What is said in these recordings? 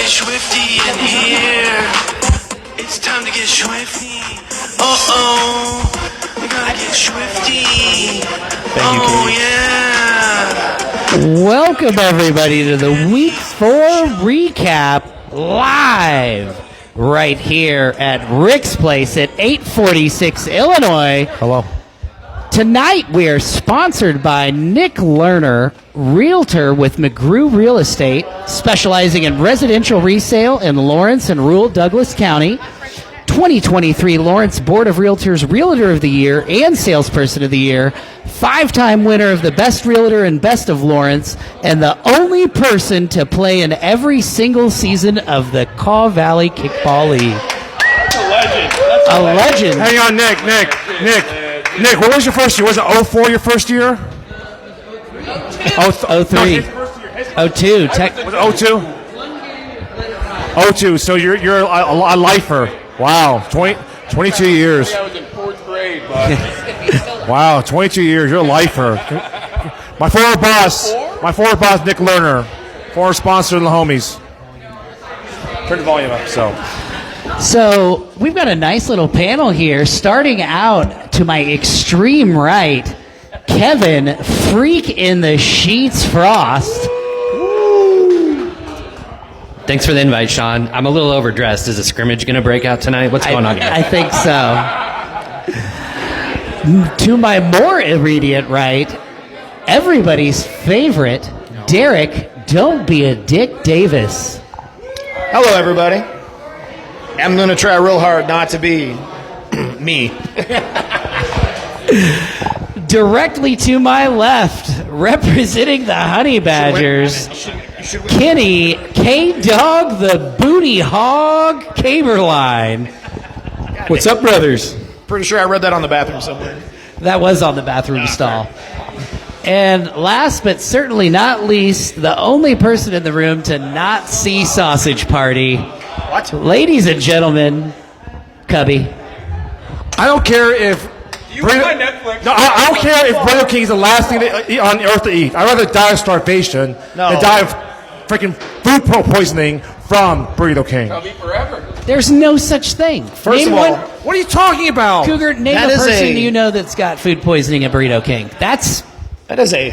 get swifty in here. It's time to get swifty. We gotta get swifty. Welcome, everybody, to the Week 4 recap live right here at Rick's Place at 846 Illinois. Hello. Tonight, we are sponsored by Nick Lerner, Realtor with McGrew Real Estate, specializing in residential resale in Lawrence and rural Douglas County. 2023 Lawrence Board of Realtors Realtor of the Year and Salesperson of the Year, 5-time winner of the Best Realtor and Best of Lawrence, and the only person to play in every single season of the Caw Valley Kickball League. That's a legend. A legend. Hang on, Nick, what was your first year? Was it 04 your first year? 03. 02. Was it 02? 02, so you're a lifer. Wow, 22 years. I was in 4th grade, but Wow, 22 years. You're a lifer. My former boss, Nick Lerner, former sponsor of the homies. Turn the volume up. So we've got a nice little panel here. Starting out to my extreme right, Kevin, Freak in the Sheets Frost. Thanks for the invite, Sean. I'm a little overdressed. Is a scrimmage going to break out tonight? What's going on here? I think so. To my more immediate right, everybody's favorite, Derek, Don't Be a Dick Davis. Hello, everybody. I'm going to try real hard not to be me. Directly to my left, representing the Honey Badgers, Kenny, K-Dog, the Booty Hog, Caberline. What's up, brothers? Pretty sure I read that on the bathroom somewhere. That was on the bathroom stall. And last but certainly not least, the only person in the room to not see Sausage Party. What? Ladies and gentlemen, Cubby. I don't care if... Netflix? No, I don't care if Burger King is the last thing on earth to eat. I'd rather die of starvation than die of freaking food poisoning from Burrito King. I'll be forever. There's no such thing. First of all, what are you talking about? Cougar, name that a is person you know that's got food poisoning at Burrito King. that is a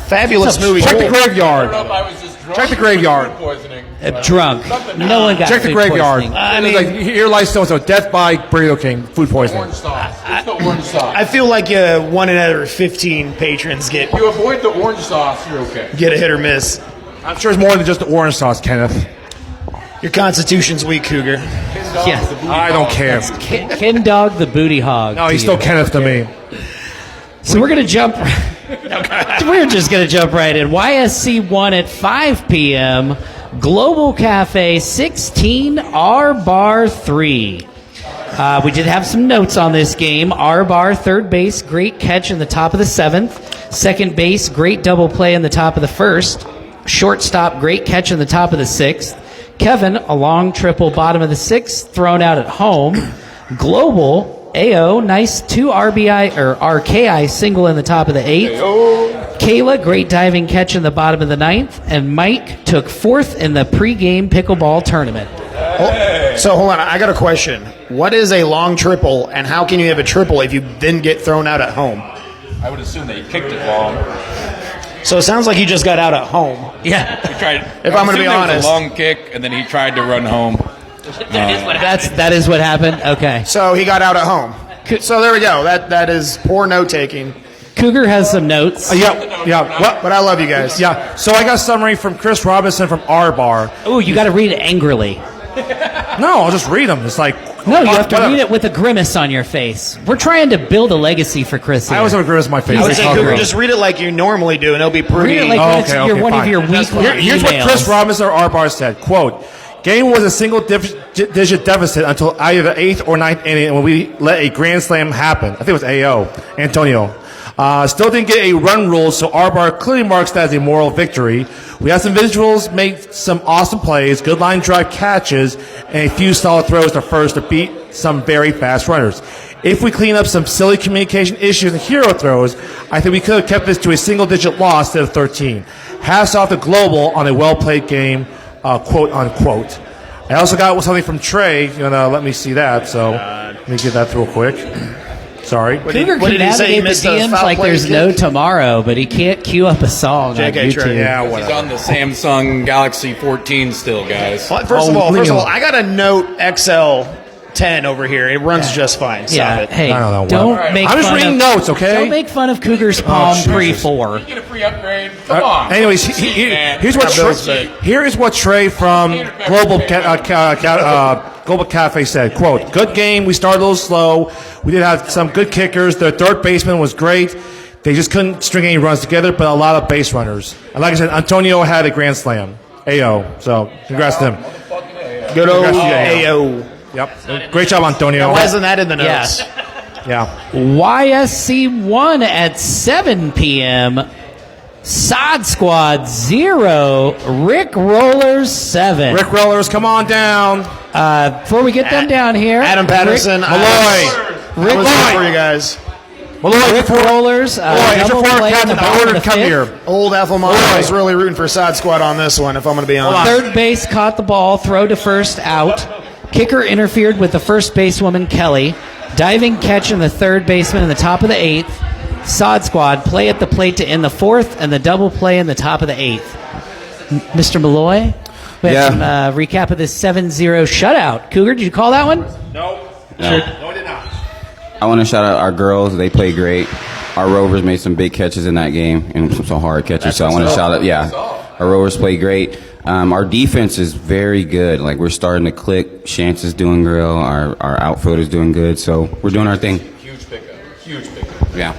fabulous movie. Check the I don't know graveyard. if I was just drunk. Check the graveyard. Food poisoning. Drunk. No one got Check the food graveyard. poisoning. I mean, like your life so death by Burrito King, food poisoning. Orange sauce. It's the orange sauce. I feel like 1 out of 15 patrons get You avoid the orange sauce, you're okay. a hit or miss. I'm sure it's more than just the orange sauce, Kenneth. Your constitution's weak, Cougar. Yes. I don't care. Ken Dog, the Booty Hog. No, he's still Kenneth to me. So we're going to jump. We're just going to jump right in. YSC 1 at 5 p.m. Global Cafe 16, R Bar 3. We did have some notes on this game. R Bar, third base, great catch in the top of the 7th. Second base, great double play in the top of the 1st. Shortstop, great catch in the top of the 6th. Kevin, a long triple bottom of the 6th, thrown out at home. Global, AO, nice 2 RBI or RKI single in the top of the 8th. Kayla, great diving catch in the bottom of the 9th. And Mike took 4th in the pregame pickleball tournament. So hold on, I got a question. What is a long triple, and how can you have a triple if you then get thrown out at home? I would assume they kicked it long. So it sounds like you just got out at home. Yeah. He tried. If I'm gonna be there was honest. a long kick, and then he tried to run home. That is what happened? Okay. So he got out at home. So there we go. That is poor note taking. Cougar has some notes. Yeah. Well, But I love you guys. yeah. So I got a summary from Chris Robinson from R Bar. Oh, you got to read it angrily. No, I'll just read them. It's like No, you have to whatever. read it with a grimace on your face. We're trying to build a legacy for Chris here. I always have a grimace on my face. I would He's say, hungry. Cougar, just read it like you normally do, and it'll be pretty. Read it like when it's okay, one fine. of your weekly Here's what emails. Chris Robinson or R Bar said. Quote, game was a single-digit deficit until either the 8th or 9th inning when we let a grand slam happen. I think it was AO, Antonio. Still didn't get a run rule, so R Bar clearly marks that as a moral victory. We had some visuals, made some awesome plays, good line drive catches, and a few solid throws to first to beat some very fast runners. If we clean up some silly communication issues and hero throws, I think we could have kept this to a single-digit loss instead of 13. Hats off to Global on a well-played game. quote unquote. I also got something from Trey. Let me see that. So let me get that real quick. Sorry. Cougar can navigate the DMs like there's no tomorrow, but he can't queue up a song on YouTube. Trey. Yeah, He's whatever. on the Samsung Galaxy 14 still, guys. First of all, I got a Note XL 10 over here. It runs just fine. Stop Yeah, it. hey, I don't know. don't make I'm just fun reading of, notes, okay? Don't make fun of Cougar's Palm Jesus. Pre-4. Get a free upgrade. Come on. Anyways, here's what here is what Trey from Global Cafe said. Quote, good game. We started a little slow. We did have some good kickers. The third baseman was great. They just couldn't string any runs together, but a lot of base runners. And like I said, Antonio had a grand slam. AO. So congrats to him. Good old Congrats to AO. Yep. Great job, Antonio. Why isn't that in the notes? Yeah. YSC 1 at 7 p.m. Sod Squad 0. Rick Rollers 7. Rick Rollers, come on down. Before we get them down here, Adam Patterson. Rick Malloy. For you guys. Rick Rollers. It's your double former play in captain. the I bottom ordered of to the come fifth. here. Old Alphamont was really rooting for Sod Squad on this one, if I'm going to be honest. Third base caught the ball, throw to first, out. Kicker interfered with the first basewoman, Kelly. Diving catch in the third baseman in the top of the eighth. Sod Squad play at the plate to end the fourth, and the double play in the top of the eighth. Mr. Malloy, we have some recap of this 7-0 shutout. Cougar, did you call that one? No. No. No, I did not. I want to shout out our girls. They played great. Our Rovers made some big catches in that game and some hard catches. So I want to shout out. Yeah, our Rovers played great. Our defense is very good. Like, we're starting to click. Chance is doing real. Our outfield is doing good. So we're doing our thing. Huge pickup. Yeah.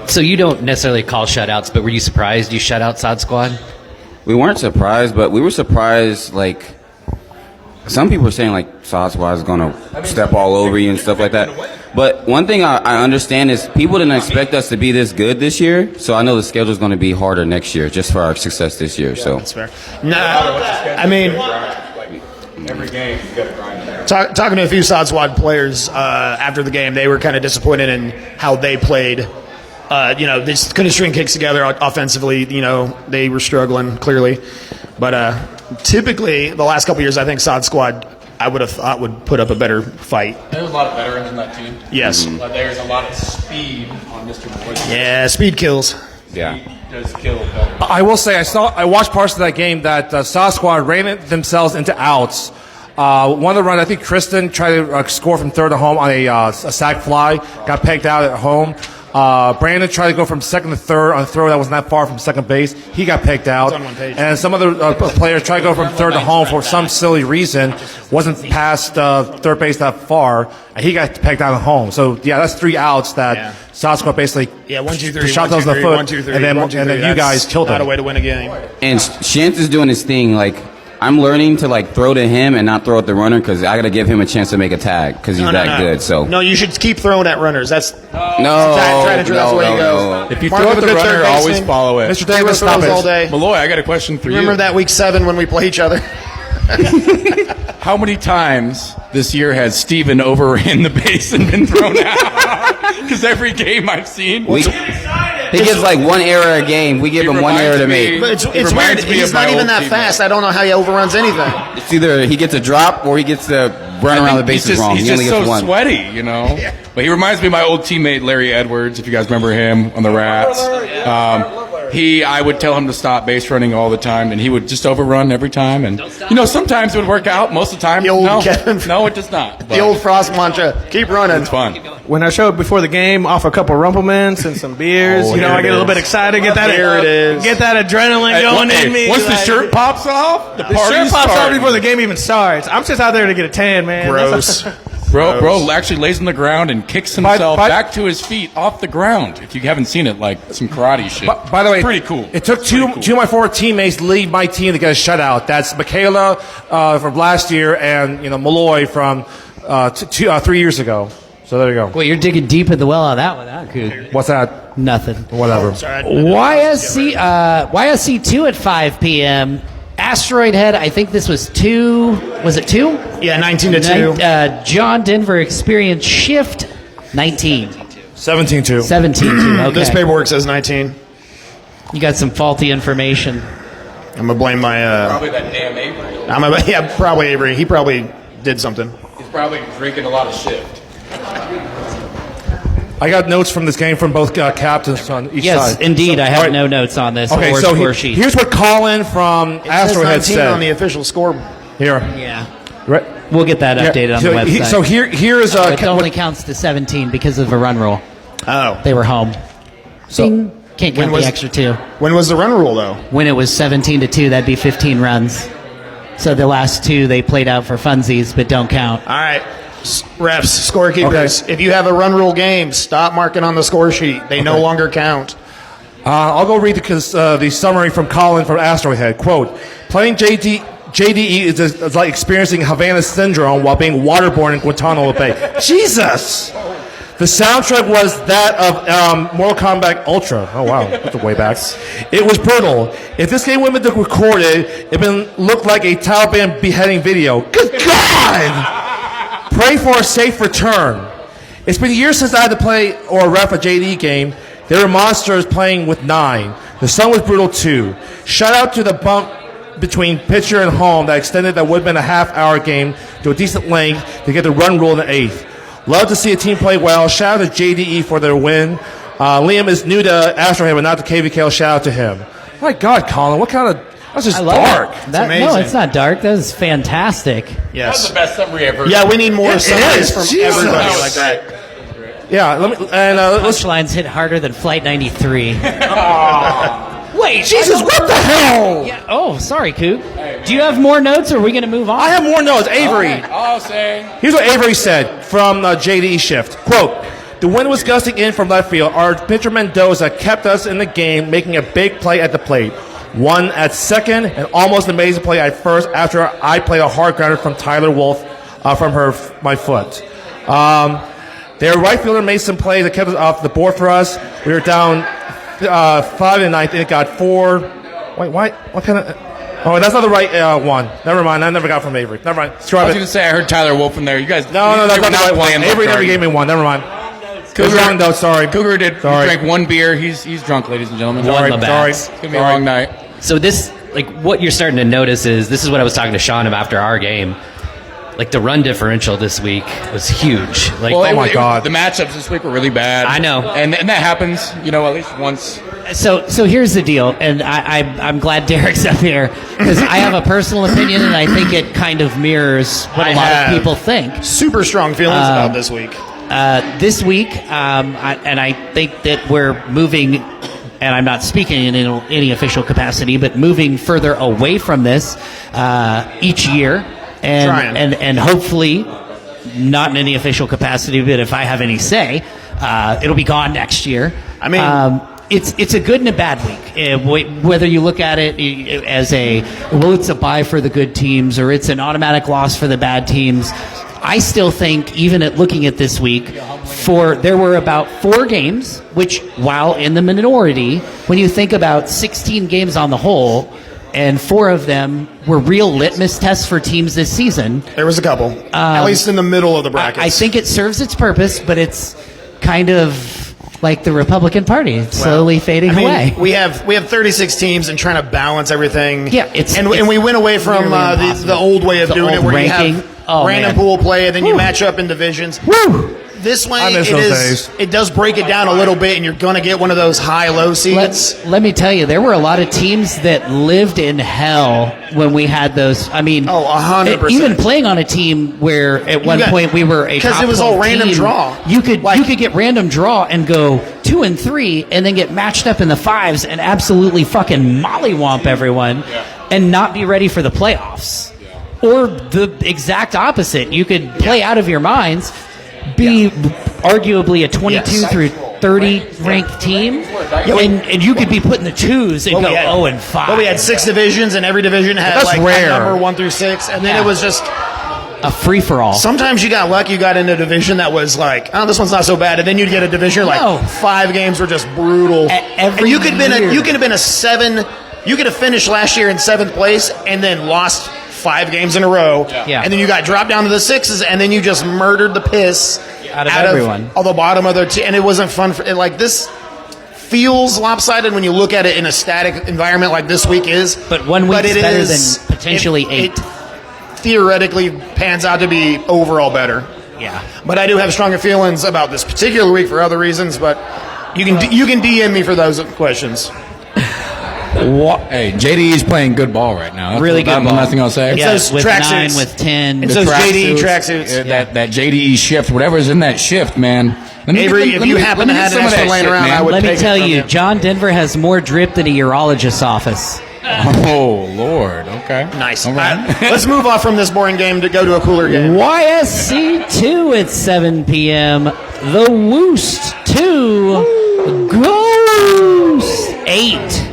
So you don't necessarily call shutouts, but were you surprised you shut out Sod Squad? We weren't surprised, but we were surprised. Like, some people were saying, like, Sod Squad is going to step all over you and stuff like that. But one thing I understand is people didn't expect us to be this good this year, so I know the schedule is going to be harder next year just for our success this year. So That's fair. I mean, Every game, you got to grind there. talking to a few Sod Squad players after the game, they were kind of disappointed in how they played. They just couldn't string kicks together offensively. They were struggling, clearly. But typically, the last couple years, I think Sod Squad, I would have thought, would put up a better fight. There's a lot of veterans in that team. Yes. But there's a lot of speed on Mr. Boyd. Yeah, speed kills. yeah. He does kill better. I will say I watched parts of that game that Sod Squad ran themselves into outs. One of the runs, I think Kristen tried to score from third to home on a sac fly, got pegged out at home. Brandon tried to go from second to third on a throw that wasn't that far from second base. He got pegged out. on one page. And some other players tried to go from third to home for some silly reason. Wasn't past third base that far, and he got pegged out at home. So, yeah, that's 3 outs that Sod Squad basically 1, 2, 3. shot those in the foot, and then you guys killed Not him. a way to win a game. And Chance is doing his thing. Like, I'm learning to, like, throw to him and not throw at the runner because I got to give him a chance to make a tag because he's that good. So No, you should keep throwing at runners. That's no, try to that's the way it goes. If you Mark throw with at the the runner, third always baseman. follow it. Mr. Davis, throws stop all it. day. Malloy, I got a question for Remember you. that week 7 when we play each other? How many times this year has Steven overran the base and been thrown out? Because every game I've seen. he gets like 1 error a game. We give him 1 error to make. But it's weird. reminds me He's of my not even old that teammate. fast. I don't know how he overruns anything. It's either he gets a drop or he gets to run around the bases wrong. He's He only just gets so 1. sweaty, you know. But he reminds me of my old teammate Larry Edwards, if you guys remember him on the Rats. I would tell him to stop base running all the time, and he would just overrun every time. And sometimes it would work out. Most of the time, The old no, Kevin- no, it does not. The old Frost mantra: keep running. It's fun. When I show up before the game, off a couple Rumplemans and some beers, Oh, I here get it a little is. bit excited, get that Here it is. get that adrenaline going in me. Once the like- shirt pops off, the the party's shirt pops off starting. before the game even starts. I'm just out there to get a tan, man. Gross. Bro actually lays on the ground and kicks himself By- back to his feet off the ground. If you haven't seen it, like some karate shit. By the way, pretty cool. It took two of my former teammates leave my team to get a shutout. That's Michaela from last year and Malloy from 3 years ago. So there you go. Well, you're digging deep in the well on that one, huh, Cougar? What's that? Nothing. Whatever. YSC 2 at 5 p.m. Asteroid Head, I think this was 2. Was it 2? Yeah, 19-2. John Denver Experience Shift 19. 17-2. 17-2. Okay. This paperwork says 19. You got some faulty information. I'm gonna blame my. Probably that damn Avery. Probably Avery. He probably did something. He's probably drinking a lot of shift. I got notes from this game from both captains on each Yes, side. indeed. I have all right. no notes on this Okay, or so score sheet. here's what Colin from It says Astro had 19 said. on the official score. Here. Yeah. Right. We'll get that updated on the website. So here is it only counts to 17 because of a run rule. Oh. They were home. So- Ding. Can't count the extra 2. When was the run rule, though? When it was 17-2, that'd be 15 runs. So the last 2 they played out for funsies, but don't count. All right. Refs, scorekeepers, if you have a run rule game, stop marking on the score sheet. They no longer count. I'll go read the summary from Colin from Astrohead. Quote, playing JDE is like experiencing Havana syndrome while being waterborne in Guantanamo Bay. Jesus! The soundtrack was that of Mortal Kombat Ultra. Oh, wow. That's way back. It was brutal. If this game would have been recorded, it would look like a Taliban beheading video. Good God! Pray for a safe return. It's been years since I had to play or ref a JDE game. There were monsters playing with 9. The sun was brutal, too. Shout out to the bump between pitcher and home that extended that would have been a half-hour game to a decent length to get the run rule in the 8th. Love to see a team play well. Shout out to JDE for their win. Liam is new to Astrohead, but not to KVKL. Shout out to him. My God, Colin, what kind of... That's just dark. No, it's not dark. That is fantastic. Yes. That's the best summary ever. Yeah, we need more summaries from Jesus. everybody like that. Yeah, let's... Punchlines hit harder than Flight 93. Wait, Jesus, what the hell? Yeah. Oh, sorry, Coop. Do you have more notes, or are we going to move on? I have more notes. Avery. I'll say. Here's what Avery said from JDE Shift. Quote, the wind was gusting in from left field. Our pitcher Mendoza kept us in the game, making a big play at the plate. One at second, an almost amazing play at first after I played a hard grounder from Tyler Wolf from my foot. Their right fielder made some plays that kept us off the board for us. We were down 5 in the 9th, and it got 4. Wait, what kind of... Oh, that's not the right one. Never mind. I never got from Avery. Never mind. I was going to say, I heard Tyler Wolf in there. You guys... No, that's not the right one. Avery never gave me one. Never mind. Cougar, wrong, though. Sorry. Cougar did. Sorry. He drank 1 beer. He's drunk, ladies and gentlemen. Sorry. It's going to be a long night. So this, like, what you're starting to notice is, this is what I was talking to Sean about after our game. Like, the run differential this week was huge. Like, oh my God, the matchups this week were really bad. I know, and that happens, at least once. So here's the deal, and I'm glad Derek's up here because I have a personal opinion, and I think it kind of mirrors what a lot of people think. Super strong feelings about this week. This week, I think that we're moving, and I'm not speaking in any official capacity, but moving further away from this each year. And hopefully, not in any official capacity, but if I have any say, it'll be gone next year. I mean, it's a good and a bad week. Whether you look at it as it's a bye for the good teams or it's an automatic loss for the bad teams. I still think, even at looking at this week, there were about 4 games, which, while in the minority, when you think about 16 games on the whole, and 4 of them were real litmus tests for teams this season. There was a couple, at least in the middle of the brackets. I think it serves its purpose, but it's kind of like the Republican Party. It's slowly fading away. We have 36 teams and trying to balance everything. Yeah, and we went away from the old way of doing it, where ranking. You have random pool play, and then you match up in divisions. Woo! This way, I miss those days. It does break it down a little bit, and you're going to get one of those high-low seeds. Let me tell you, there were a lot of teams that lived in hell when we had those. I mean, 100%. Even playing on a team where at one point we were a top 12 because it was all random team, draw. You could get random draw and go 2 and 3, and then get matched up in the 5s and absolutely fucking mollywomp everyone, and not be ready for the playoffs. Or the exact opposite. You could play out of your minds. Be arguably a 22 through 30 ranked team, and you could be put in the 2s and go 0 and 5. But we had 6 divisions, and every division had a number 1 through 6, and then it was just a free for all. Sometimes you got lucky; you got into a division that was like, oh, this one's not so bad, and then you'd get a division 5 games were just brutal. You could have been a 7. You could have finished last year in 7th place, and then lost 5 games in a row, and then you got dropped down to the 6s, and then you just murdered the piss out of everyone on the bottom of their team, and it wasn't fun. This feels lopsided when you look at it in a static environment like this week is. But 1 week's it better is- than potentially 8. It theoretically pans out to be overall better. Yeah. But I do have stronger feelings about this particular week for other reasons. But you can DM me for those questions. Hey, JD is playing good ball right now. That's Really good ball. Nothing I'll say. Yeah, those with tracksuits. 9, with 10. It's those JDE tracksuits. That JDE shift, whatever's in that shift, man. Avery, if you happen to have an extra laying around, I would Let me take it tell from you, John Denver has more drip than a urologist's office. Oh, Lord. Okay. Nice. All right. Let's move off from this boring game to go to a cooler game. YSC 2 at 7 p.m. The Woost 2. Ghost 8.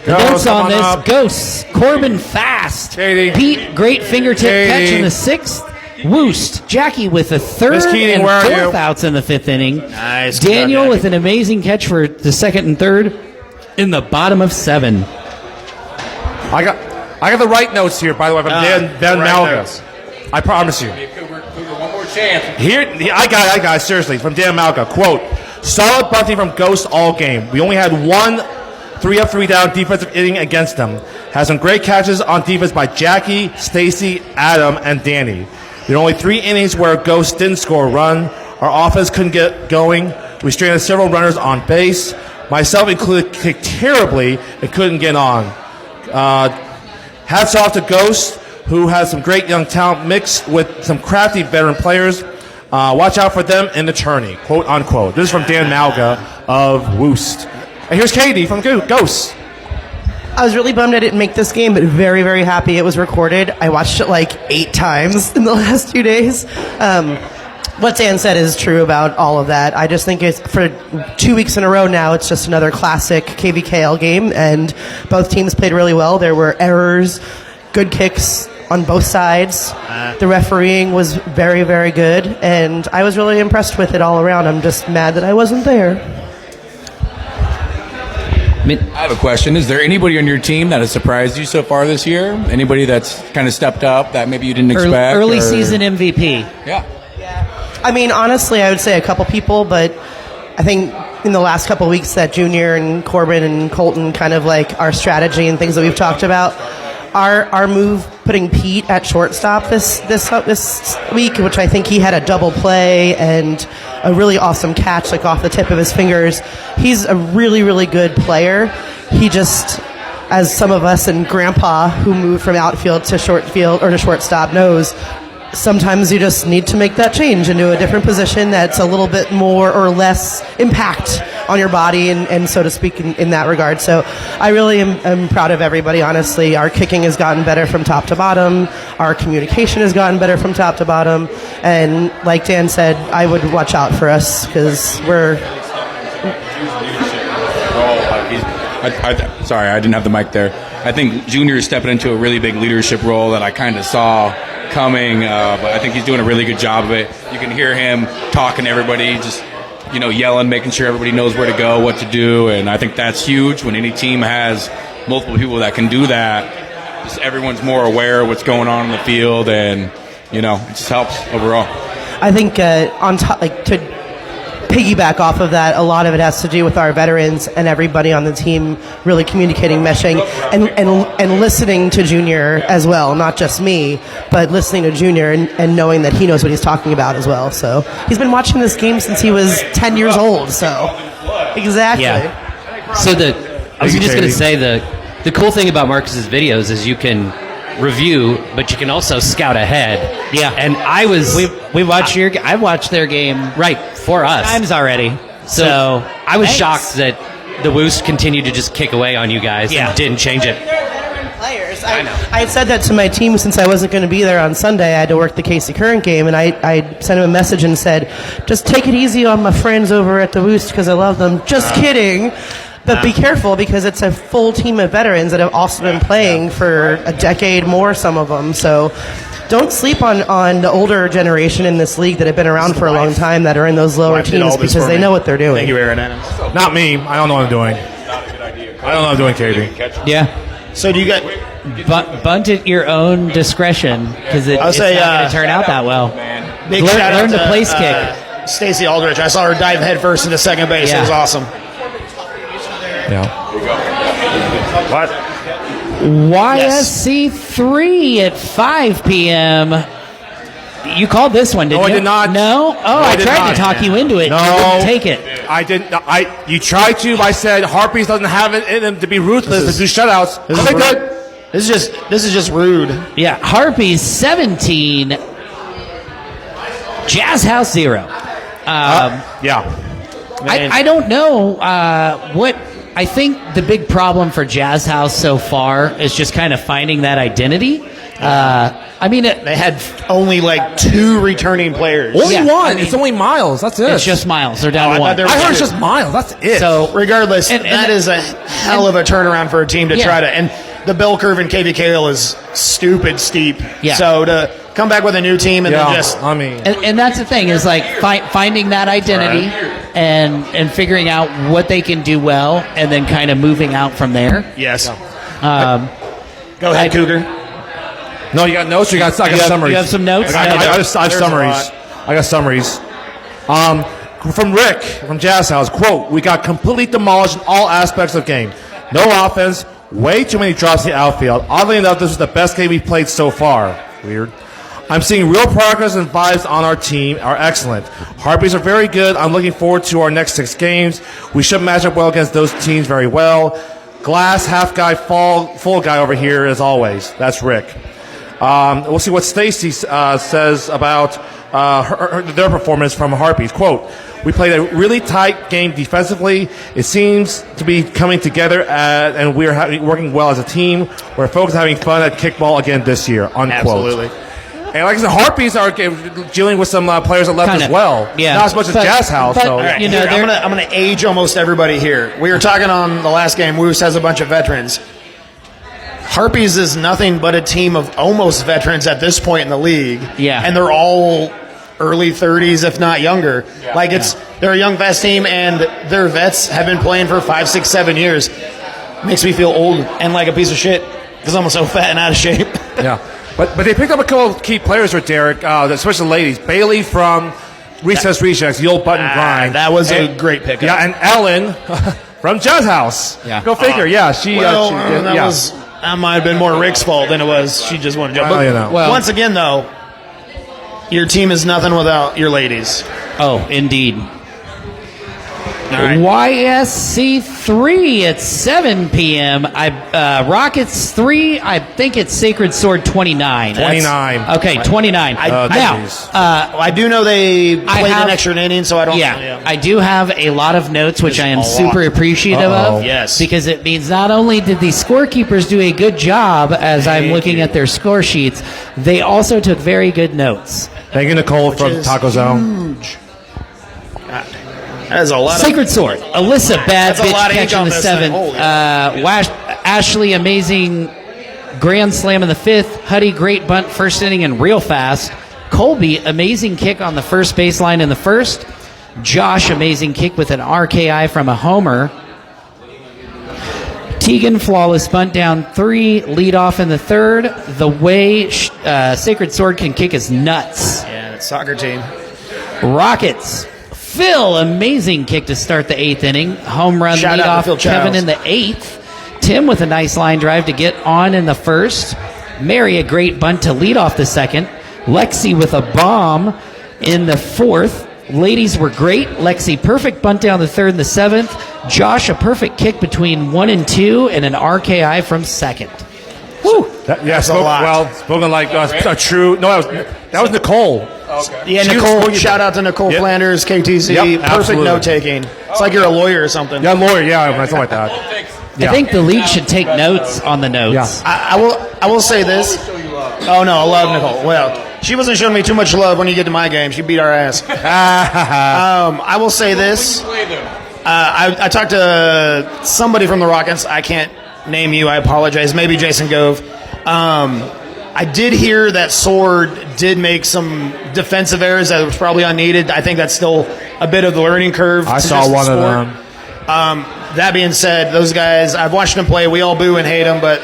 The Ghost, notes come on on this: up. Ghosts, Corbin fast, Katie. Pete great fingertip Katie. catch in the 6th, Woost, Jackie with the 3rd Miss Keating, and where are 4th you? outs in the 5th inning. Nice. Daniel Good job, with an amazing catch for the 2nd and 3rd in the bottom of 7. I got the right notes here, by the way, from Dan right Malga. notes. I promise you. One more chance. Here, I got it, seriously, from Dan Malka. Quote, solid bunting from Ghost all game. We only had one 3-up, 3-down defensive inning against them. Had some great catches on defense by Jackie, Stacy, Adam, and Danny. There were only 3 innings where Ghost didn't score a run. Our offense couldn't get going. We stranded several runners on base. Myself included, kicked terribly and couldn't get on. Hats off to Ghost, who has some great young talent mixed with some crafty veteran players. Watch out for them in the tourney, quote unquote. This is from Dan Malga of Woost. And here's Katie from Ghost. I was really bummed I didn't make this game, but very, very happy it was recorded. I watched it like 8 times in the last 2 days. What Dan said is true about all of that. I just think it's for 2 weeks in a row now, it's just another classic KVKL game, and both teams played really well. There were errors, good kicks on both sides. The refereeing was very, very good, and I was really impressed with it all around. I'm just mad that I wasn't there. I have a question. Is there anybody on your team that has surprised you so far this year? Anybody that's kind of stepped up that maybe you didn't expect? Early or- season MVP. Yeah. I mean, honestly, I would say a couple people, but I think in the last couple weeks that Junior and Corbin and Colton kind of like our strategy and things that we've talked about, our move putting Pete at shortstop this week, which I think he had a double play and a really awesome catch like off the tip of his fingers. He's a really, really good player. He just, as some of us and Grandpa who moved from outfield to short field or to shortstop knows, sometimes you just need to make that change into a different position that's a little bit more or less impact on your body and so to speak in that regard. So I really am proud of everybody, honestly. Our kicking has gotten better from top to bottom. Our communication has gotten better from top to bottom. And like Dan said, I would watch out for us because we're... Sorry, I didn't have the mic there. I think Junior is stepping into a really big leadership role that I kind of saw coming, but I think he's doing a really good job of it. You can hear him talking to everybody, just yelling, making sure everybody knows where to go, what to do, and I think that's huge when any team has multiple people that can do that. Just everyone's more aware of what's going on in the field, and it just helps overall. I think on top, to piggyback off of that, a lot of it has to do with our veterans and everybody on the team really communicating, meshing, and listening to Junior as well, not just me, but listening to Junior and knowing that he knows what he's talking about as well. So he's been watching this game since he was 10 years old. So exactly. Yeah. So I was just going to say the cool thing about Marcus's videos is you can review, but you can also scout ahead. Yeah. And we watched I watched their game right for us times already. So I was thanks. shocked that the Woost continued to just kick away on you guys and didn't change it. Players. I had said that to my team since I wasn't going to be there on Sunday. I had to work the Casey Current game, and I sent him a message and said, just take it easy on my friends over at the Woost because I love them. Just kidding. But be careful because it's a full team of veterans that have also been playing for a decade more, some of them. So don't sleep on the older generation in this league that have been around for a long time that are in those lower teams because they know what they're doing. Thank you, Aaron Adams. Not me. I don't know what I'm doing. I don't know what I'm doing, Katie. Yeah. So do you get... Bunt at your own discretion because it's not going to turn out that well. Big shout Learn out to place kick. Stacey Aldrich. I saw her dive headfirst into second base. It was awesome. Yeah. What? YSC 3 at 5 p.m. You called this one, didn't No, you? I did not. No? Oh, I I did tried not. to talk you into it. No. You wouldn't take it. I didn't. You tried to. I said Harpies doesn't have it in them to be ruthless to do shutouts. They did. This is just rude. Yeah, Harpies 17, Jazz House 0. Yeah. I don't know what. I think the big problem for Jazz House so far is just kind of finding that identity. I mean, They had only like 2 returning players. Only Yeah, one. I mean, it's only Miles. That's it. it's just Miles. They're down I to thought one. they were- I heard it's just Miles. That's it. So Regardless, And that is a hell of a turnaround for a team to Yeah. try to. And the bell curve in KVKL is stupid steep. Yeah. So to come back with a new team and yeah. then just I mean, and that's the thing is like finding that identity and figuring out what they can do well, and then kind of moving out from there. yes. Go ahead, Cougar. no, you got notes. Or I got summaries. You have some notes? I have There's summaries. a lot. I got summaries. From Rick from Jazz House, quote: "We got completely demolished in all aspects of game. No offense, way too many drops in the outfield. Oddly enough, this is the best game we've played so far. Weird. I'm seeing real progress and vibes on our team are excellent. Harpies are very good. I'm looking forward to our next 6 games. We should match up well against those teams very well. Glass half guy, full guy over here as always." That's Rick. We'll see what Stacy says about their performance from Harpies. Quote: "We played a really tight game defensively. It seems to be coming together, and we're working well as a team. We're focused on having fun at Kickball again this year." Unquote. Absolutely. And like I said, Harpies are dealing with some players that left Kinda, as well. yeah. Not as much as But- Jazz House. but- So. All right, You know, here, they're- I'm gonna age almost everybody here. We were talking on the last game. Woos has a bunch of veterans. Harpies is nothing but a team of almost veterans at this point in the league. Yeah. And they're all early 30s, if not younger. They're a young vets team, and their vets have been playing for 5, 6, 7 years. Makes me feel old and like a piece of shit because I'm so fat and out of shape. Yeah, but they picked up a couple of key players with Derek, especially the ladies. Bailey from Recess Rejects, the old button grind. That was a great pickup. Yeah, and Ellen from Jazz House. Yeah. Go figure. Yeah, she. Well, she did, that might have been more Rick's fault than it was. She just wanted to jump. Well, But you know. Well- once again, though, your team is nothing without your ladies. Oh, indeed. All right. YSC 3 at 7 p.m. Rockets 3, I think it's Sacred Sword 29. 29. Okay, 29. Now, geez. I do know they played have- an extra inning, so I don't. yeah, I do have a lot of notes, which I am a super lot. appreciative Uh-oh. of. Yes. Because it means not only did the scorekeepers do a good job as I'm looking at their score sheets, they also took very good notes. Thank you, Nicole from is Taco Zone. That is a lot. Sacred Sword. Alyssa, bad That's a bitch lot of ink catching on the this 7th. thing. Holy. Ashley, amazing grand slam in the 5th. Huddy, great bunt first inning and real fast. Colby, amazing kick on the first baseline in the 1st. Josh, amazing kick with an RKI from a homer. Tegan, flawless bunt down 3, lead off in the 3rd. The way Sacred Sword can kick is nuts. Yeah, it's soccer team. Rockets. Phil, amazing kick to start the 8th inning. Home run Shout lead out to off Phil Kevin Childs. in the 8th. Tim with a nice line drive to get on in the 1st. Mary, a great bunt to lead off the 2nd. Lexi with a bomb in the 4th. Ladies were great. Lexi, perfect bunt down the 3rd and the 7th. Josh, a perfect kick between 1 and 2 and an RKI from 2nd. Woo! That's a lot. Spoken like a true. No, that was Nicole. Yeah, She was Nicole. spoken- Shout out to Nicole Yep. Flanders, KTC. Yep, Perfect absolutely. note taking. It's like you're a lawyer or something. Yeah, lawyer. Yeah, something like that. I think the league should take notes on the notes. I will say this. Oh no, I love Nicole. Well, she wasn't showing me too much love when you get to my game. She beat our ass. I will say this. I talked to somebody from the Rockets. I can't name you. I apologize. Maybe Jason Gove. I did hear that Sword did make some defensive errors that was probably unneeded. I think that's still a bit of the learning curve. I to saw just the one of sport. them. That being said, those guys, I've watched them play. We all boo and hate them, but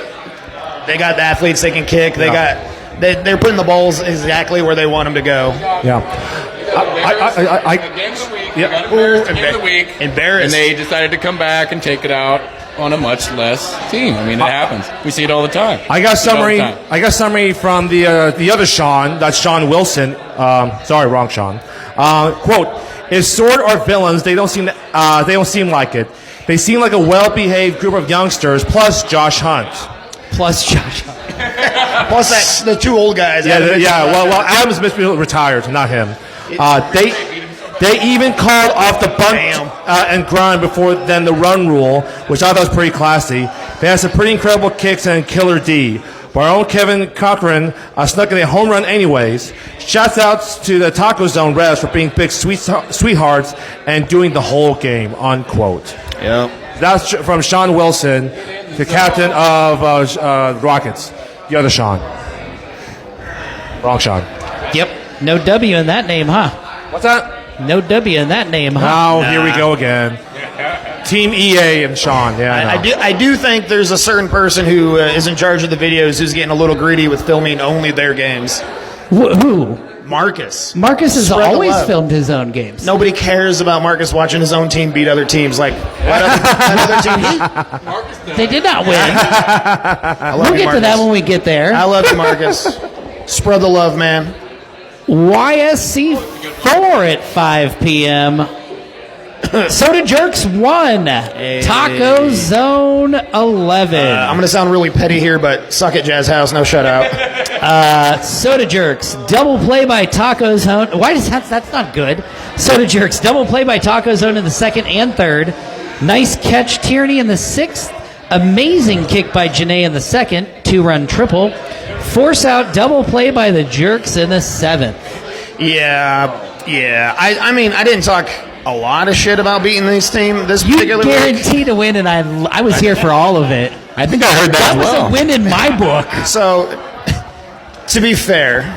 they got the athletes they can kick. They're putting the balls exactly where they want them to go. Yeah. Game of the week. Yeah. Got embarrassed at the end of the week. Embarrassed. And they decided to come back and take it out on a much less team. I mean, it happens. We see it all the time. I got summary from the other Sean. That's Sean Wilson. Sorry, wrong Sean. Quote: "Is sword or villains? They don't seem like it. They seem like a well-behaved group of youngsters. Plus Josh Hunt. Plus Josh. Plus the two old guys. Well, Adams Mitchell retired, not him. They even called off the bunt and grind before then the run rule, which I thought was pretty classy. They had some pretty incredible kicks and killer D. But our own Kevin Cochran snuck in a home run anyways. Shouts out to the Taco Zone refs for being big sweethearts and doing the whole game," unquote. Yeah. That's from Sean Wilson, the captain of Rockets. The other Sean. Wrong Sean. Yep. No W in that name, huh? What's that? No W in that name, huh? Oh, here we go again. Team EA and Sean. Yeah, I do think there's a certain person who is in charge of the videos who's getting a little greedy with filming only their games. Who? Marcus. Marcus has Spread the always love. filmed his own games. Nobody cares about Marcus watching his own team beat other teams. Like, what other teams? They did not win. I love We'll you, get to that Marcus. when we get there. I love you, Marcus. Spread the love, man. YSC 4 at 5 p.m. Soda Jerks 1. Taco Zone 11. I'm going to sound really petty here, but suck it, Jazz House. No shutout. Soda Jerks, double play by Taco Zone. Why does that's not good? Soda Jerks, double play by Taco Zone in the second and third. Nice catch, Tierney in the sixth. Amazing kick by Janae in the second. 2-run triple. Force out, double play by the Jerks in the seventh. Yeah. I mean, I didn't talk a lot of shit about beating this team this You particular week. guaranteed to win, and I was here for all of it. I think I heard that That as well. was a win in my book. So, to be fair,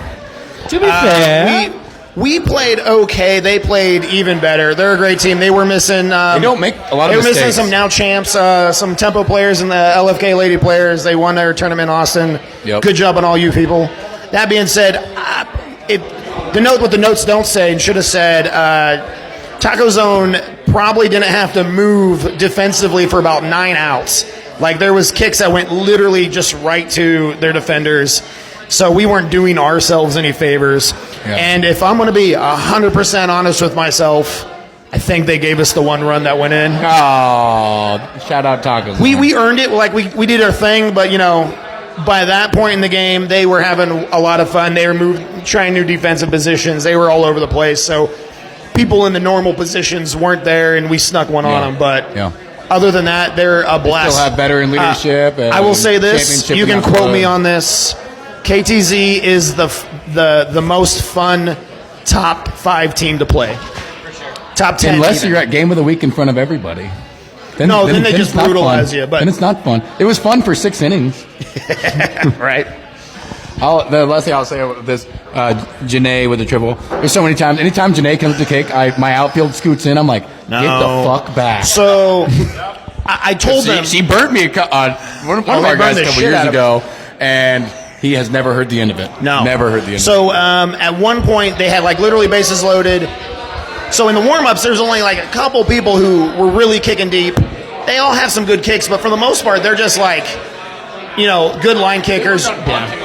we played okay. They played even better. They're a great team. They were missing. They don't make a lot of They were missing mistakes. some now champs, some tempo players, and the LFK lady players. They won their tournament in Austin. Yep. Good job on all you people. That being said, what the notes don't say and should have said. Taco Zone probably didn't have to move defensively for about 9 outs. Like, there was kicks that went literally just right to their defenders. So we weren't doing ourselves any favors. Yeah. And if I'm going to be 100% honest with myself, I think they gave us the one run that went in. Oh, shout out Tacos. We earned it. Like, we did our thing, but, by that point in the game, they were having a lot of fun. They were trying new defensive positions. They were all over the place. So people in the normal positions weren't there, and we snuck one on them. But other than that, they're a blast. Still have veteran leadership. And I will say this. championship You can in the quote me club. on this. KTZ is the most fun top 5 team to play. Top 10. Unless even. you're at game of the week in front of everybody. Then they just it's not brutalize fun. you. But then it's not fun. It was fun for 6 innings. right. The last thing I'll say about this, Janae with the triple. There's so many times. Anytime Janae comes to kick, my outfield scoots in. I'm like, get the fuck back. So I told them. She burnt me one of our guys a couple years ago, and he has never heard the end of it. No. Never heard the end of it. So at one point, they had literally bases loaded. So in the warm-ups, there's only a couple people who were really kicking deep. They all have some good kicks, but for the most part, they're just good line kickers.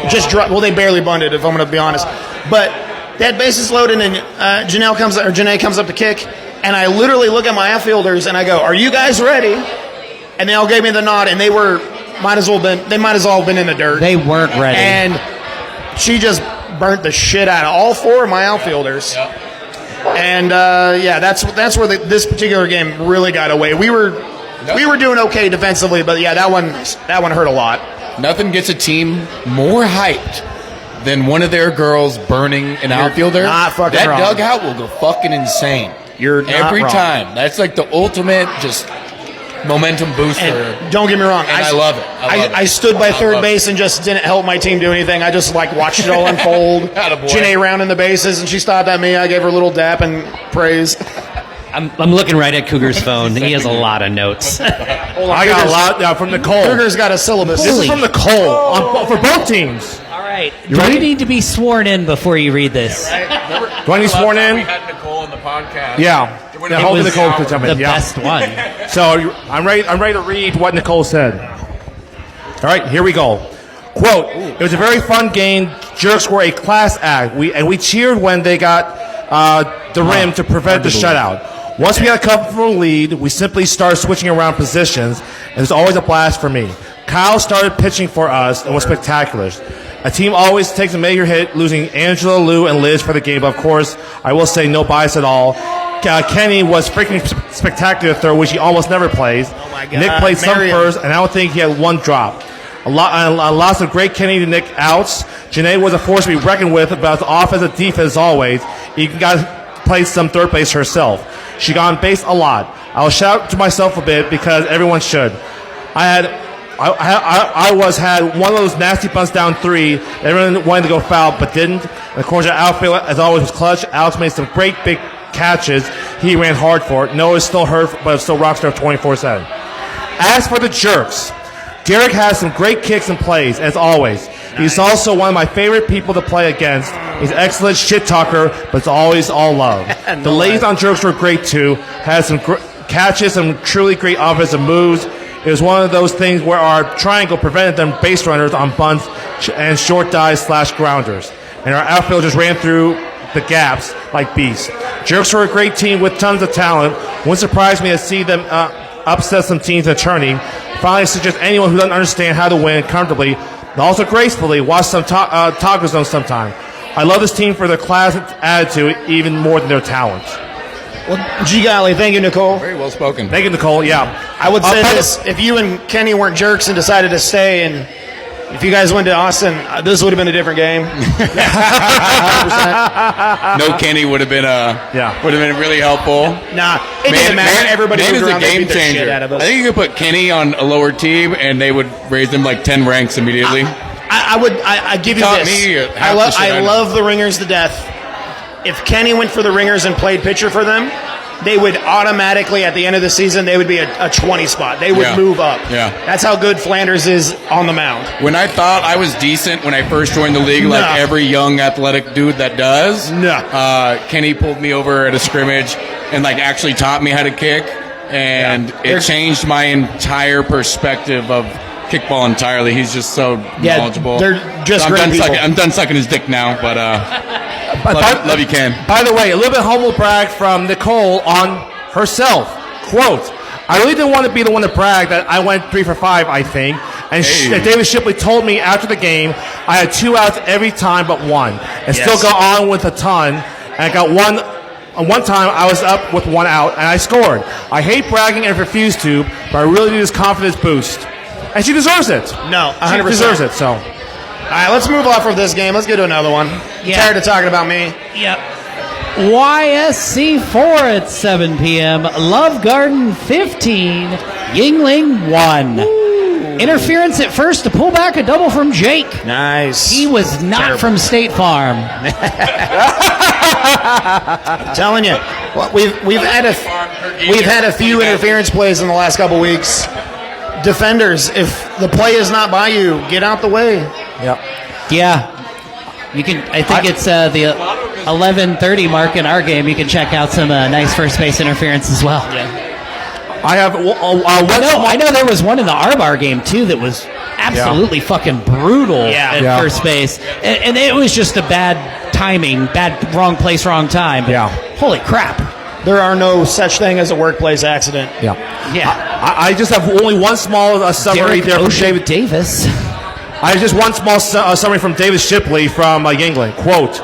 Just they barely bunted, if I'm going to be honest. But they had bases loaded, and Janae comes up to kick, and I literally look at my outfielders and I go, "Are you guys ready?" And they all gave me the nod, and they might as well have been in the dirt. They weren't ready. And she just burnt the shit out of all 4 of my outfielders. Yep. And that's where this particular game really got away. We were doing okay defensively, but that one hurt a lot. Nothing gets a team more hyped than one of their girls burning an outfielder. Not fucking that wrong. dugout will go fucking insane. You're not every wrong. time. That's the ultimate just momentum booster. And don't get me wrong. And I love it. I stood by third base and just didn't help my team do anything. I just watched it all unfold. Attaboy. Janae rounding the bases, and she stopped at me. I gave her a little dap and praise. I'm looking right at Cougar's phone. He has a lot of notes. I got a lot from Nicole. Cougar's got a syllabus. This is from Nicole for both teams. right. You Do ready? we need to be sworn in before you read this? Do I need sworn in? We had Nicole on the podcast. Yeah. It Yeah, hopefully was Nicole can jump in. the Yeah. best one. So I'm ready to read what Nicole said. All right, here we go. Quote, it was a very fun game. Jerks were a class act. We cheered when they got the rim to prevent the shutout. Once we had a comfortable lead, we simply started switching around positions. It was always a blast for me. Kyle started pitching for us and was spectacular. A team always takes a major hit, losing Angela, Lou, and Liz for the game. But of course, I will say no bias at all. Kenny was freaking spectacular throw, which he almost never plays. Oh my God. Nick played some Marion. first, and I don't think he had one drop. Lots of great Kenny to Nick outs. Janae was a force to be reckoned with, but offense and defense as always. You got to play some third base herself. She got on base a lot. I'll shout to myself a bit because everyone should. I had one of those nasty bunts down 3. Everyone wanted to go foul, but didn't. And of course, our outfield, as always, was clutch. Alex made some great big catches. He ran hard for it. Noah's still hurt, but it's still rockstar 24/7. As for the jerks, Derek has some great kicks and plays, as always. He's also one of my favorite people to play against. He's an excellent shit talker, but it's always all love. The ladies on jerks were great too. Had some catches, some truly great offensive moves. It was one of those things where our triangle prevented them base runners on bunts and short dives / grounders. And our outfield just ran through the gaps like beasts. Jerks were a great team with tons of talent. Wouldn't surprise me to see them upset some teams in tourney. Finally, suggest anyone who doesn't understand how to win comfortably, and also gracefully, watch some taco zone sometime. I love this team for their class attitude even more than their talent. Well, gee golly, thank you, Nicole. Very well spoken. Thank you, Nicole. Yeah. I would say this: if you and Kenny weren't jerks and decided to stay, and if you guys went to Austin, this would have been a different game. 100%. No Kenny would have been really helpful. Nah, it didn't matter. Everybody man moved is around. a They game beat the shit changer. out of us. I think you could put Kenny on a lower team, and they would raise them like 10 ranks immediately. I give you Taught this. me half I the shit I know. love the Ringers to death. If Kenny went for the Ringers and played pitcher for them, they would automatically, at the end of the season, they would be a 20 spot. They would move up. Yeah. That's how good Flanders is on the mound. When I thought I was decent when I first joined the league, like every young athletic dude that does, Kenny pulled me over at a scrimmage and like actually taught me how to kick, and it changed my entire perspective of kickball entirely. He's just so knowledgeable. They're just great people. I'm done sucking his dick now, but love you, Ken. By the way, a little bit humble brag from Nicole on herself. Quote, I really didn't want to be the one to brag that I went 3 for 5, I think. And David Shipley told me after the game I had 2 outs every time but 1. And still got on with a ton. And I got one time I was up with 1 out and I scored. I hate bragging and refuse to, but I really need this confidence boost. And she deserves it. No, 100%. She deserves it, so. All right, let's move off from this game. Let's get to another one. Yeah. Tired of talking about me. Yep. YSC 4 at 7 p.m. Love Garden 15, Yingling 1. Interference at first to pull back a double from Jake. Nice. He was not from State Farm. I'm telling you, we've had a few interference plays in the last couple weeks. Defenders, if the play is not by you, get out the way. Yep. Yeah. You can. I think it's the 11:30 mark in our game. You can check out some nice first base interference as well. Yeah. I have I know there was one in the Arbar game too that was absolutely fucking brutal at first base, and it was just a bad timing, wrong place, wrong time. But holy crap! There are no such thing as a workplace accident. Yeah. I just have only one small summary there from David Davis. I have just one small summary from David Shipley from Yingling. Quote,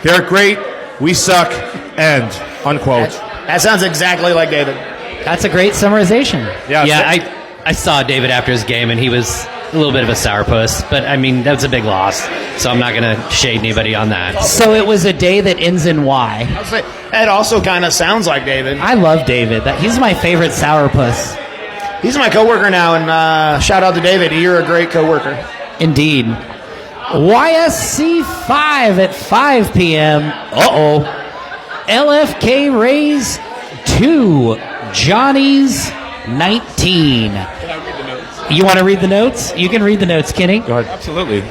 they're great, we suck, end. Unquote. That sounds exactly like David. That's a great summarization. Yeah, I saw David after his game, and he was a little bit of a sourpuss, but I mean, that's a big loss, so I'm not going to shade anybody on that. So it was a day that ends in Y. That also kind of sounds like David. I love David. He's my favorite sourpuss. He's my coworker now, and shout out to David. You're a great coworker. Indeed. YSC 5 at 5 p.m. LFK Rays 2, Johnny's 19. You want to read the notes? You can read the notes, Kenny. Go ahead. Absolutely.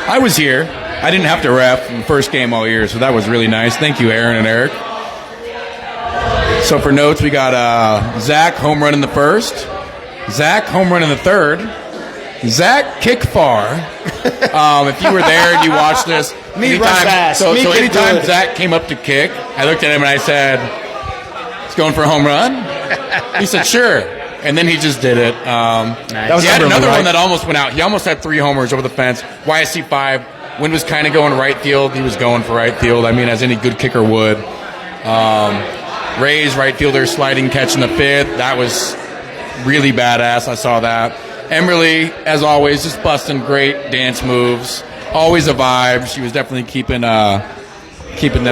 I was here. I didn't have to ref in the first game all year, so that was really nice. Thank you, Aaron and Eric. So for notes, we got Zach, home run in the first. Zach, home run in the third. Zach, kick far. If you were there and you watched this, anytime Zach came up to kick, I looked at him and I said, "He's going for a home run?" He said, "Sure." And then he just did it. He had another one that almost went out. He almost had 3 homers over the fence. YSC 5. Wind was kind of going right field. He was going for right field. I mean, as any good kicker would. Ray's right fielder sliding catch in the 5th. That was really badass. I saw that. Emerly, as always, just busting great dance moves. Always a vibe. She was definitely keeping them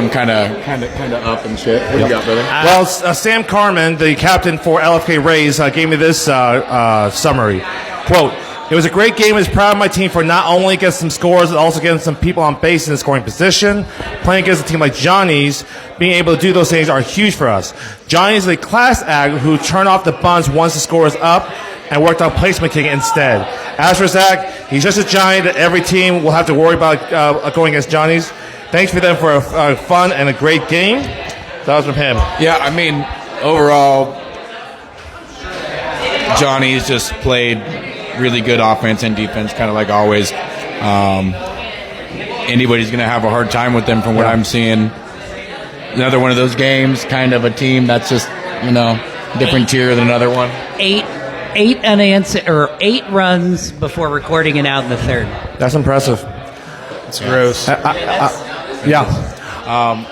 kind of up and shit. What do you got, brother? Well, Sam Carmen, the captain for LFK Rays, gave me this summary. Quote, "It was a great game. I was proud of my team for not only getting some scores, but also getting some people on base in the scoring position. Playing against a team like Johnny's, being able to do those things are huge for us. Johnny's is a class act who turned off the bunts once the score is up and worked on placement kicking instead. As for Zach, he's just a Johnny that every team will have to worry about going against Johnny's. Thanks for them for a fun and a great game." That was from him. Yeah, I mean, overall, Johnny's just played really good offense and defense, kind of like always. Anybody's going to have a hard time with them from what I'm seeing. Another one of those games, kind of a team that's just, different tier than another one. 8 runs before recording an out in the third. That's impressive. It's gross. I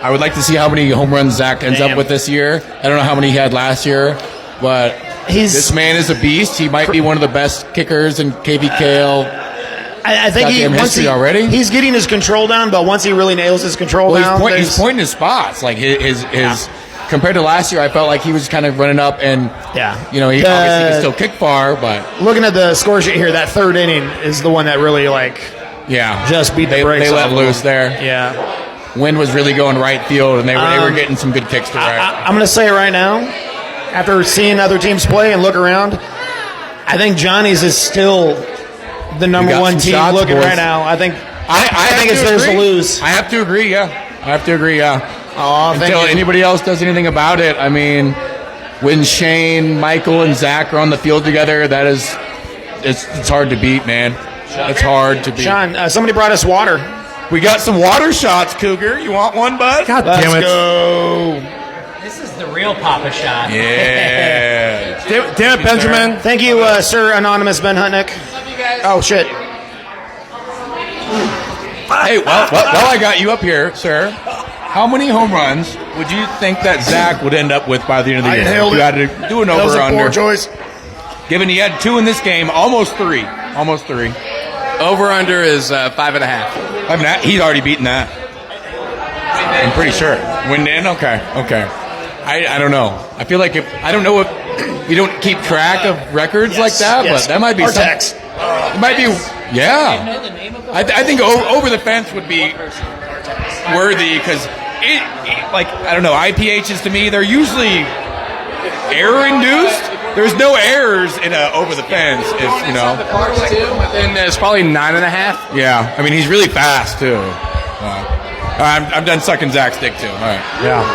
would like to see how many home runs Zach ends up with this year. I don't know how many he had last year, but this man is a beast. He might be one of the best kickers in KVKL. I think he's getting his control down, but once he really nails his control down, he's pointing his spots. Like his compared to last year, I felt like he was kind of running up and he obviously can still kick far. But looking at the score sheet here, that third inning is the one that really just beat the brakes. They let loose there. Yeah. Wind was really going right field, and they were getting some good kicks to right. I'm going to say it right now, after seeing other teams play and look around, I think Johnny's is still the number one team looking right now. I think it's theirs to lose. I have to agree, yeah. Oh, until anybody else does anything about it. I mean, when Shane, Michael, and Zach are on the field together, it's hard to beat, man. It's hard to beat. Sean, somebody brought us water. We got some water shots, Cougar. You want one, bud? God damn it. Let's go. This is the real Papa shot. Yeah. Damn it, Benjamin. Thank you, Sir Anonymous Ben Hutnick. Love you guys. Oh, shit. Hey, well, I got you up here, sir. How many home runs would you think that Zach would end up with by the end of the year? You had to do an over-under. Poor choice. Given he had 2 in this game, almost 3. Over-under is 5.5. He's already beaten that. I'm pretty sure. Wind in? Okay. I don't know. I feel like I don't know if we don't keep track of records like that, but that might be Artex. It might be, yeah. I think over the fence would be worthy because I don't know, IPHs to me, they're usually error-induced. There's no errors in over the fence, And it's probably 9.5. Yeah, I mean, he's really fast, too. I'm done sucking Zach's dick, too. All right. Yeah.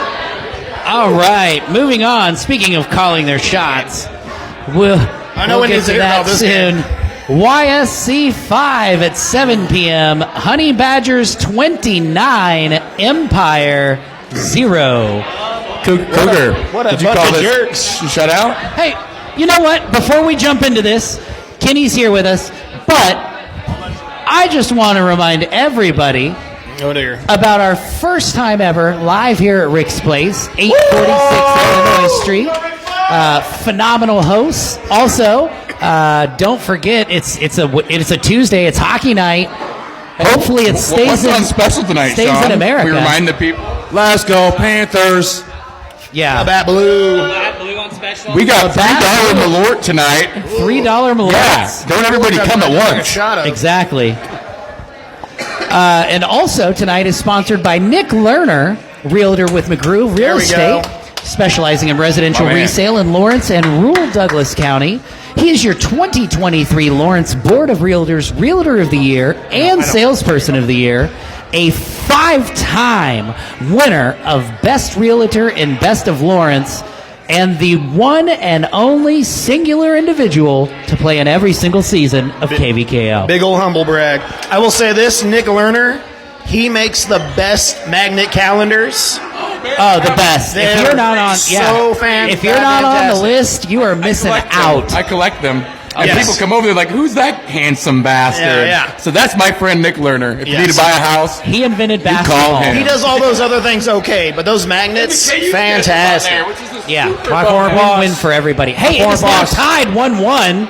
All right, moving on. Speaking of calling their shots, we'll get to that soon. YSC 5 at 7 p.m. Honey Badgers 29, Empire 0. Cougar, What a did you bunch call of this jerks. shutout? Hey, you know what? Before we jump into this, Kenny's here with us, but I just want to remind everybody about our first time ever live here at Rick's Place, 846 Illinois Street. Phenomenal hosts. Also, don't forget it's a Tuesday. It's hockey night. Hopefully, it stays What's on special tonight, stays Sean? in America. We remind the people. Let's go, Panthers. Yeah, Bat Blue. Blue on special. We got $3 Malort tonight. $3 Malort. Yeah, don't everybody come at once. Exactly. And also tonight is sponsored by Nick Lerner, realtor with McGrew Real Estate. specializing in residential My man. resale in Lawrence and rural Douglas County. He is your 2023 Lawrence Board of Realtors Realtor of the Year and Salesperson of the Year, a 5-time winner of Best Realtor and Best of Lawrence, and the one and only singular individual to play in every single season of KVKO. Big old humble brag. I will say this, Nick Lerner, he makes the best magnet calendars. Oh, the best. If you're not on, if you're not on the list, you are missing out. I collect them. And Yes. people come over, they're like, who's that handsome bastard? Yeah. So that's my friend Nick Lerner. If you Yes. need to buy a house, He invented call basketball. him. He does all those other things okay, but those magnets, fantastic. Yeah, My former boss. win for everybody. Hey, Former it's now boss. tied 1-1.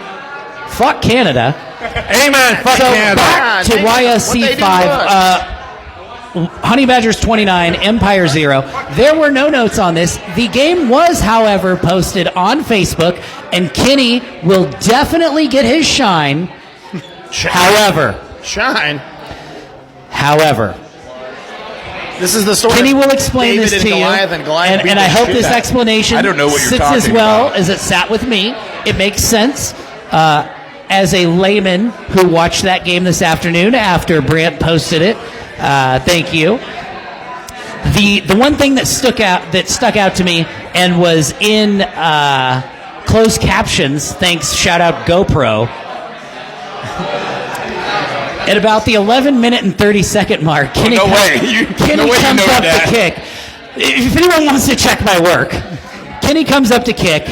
Fuck Canada. Amen. Fuck So Canada. back to YSC 5. Honey Badgers 29, Empire 0. There were no notes on this. The game was, however, posted on Facebook, and Kenny will definitely get his shine. However, This is the story. Kenny of will explain David this and to you, Goliath, and Goliath beat and the I hope shit this out of him. explanation I don't know what you're sits as talking well about. as it sat with me. It makes sense. As a layman who watched that game this afternoon after Brant posted it, thank you. The one thing that stuck out to me and was in closed captions, thanks, shout out GoPro. At about the 11-minute and 30-second mark, Kenny no comes, way. Kenny No way you comes know up that. to kick. If anyone wants to check my work, Kenny comes up to kick,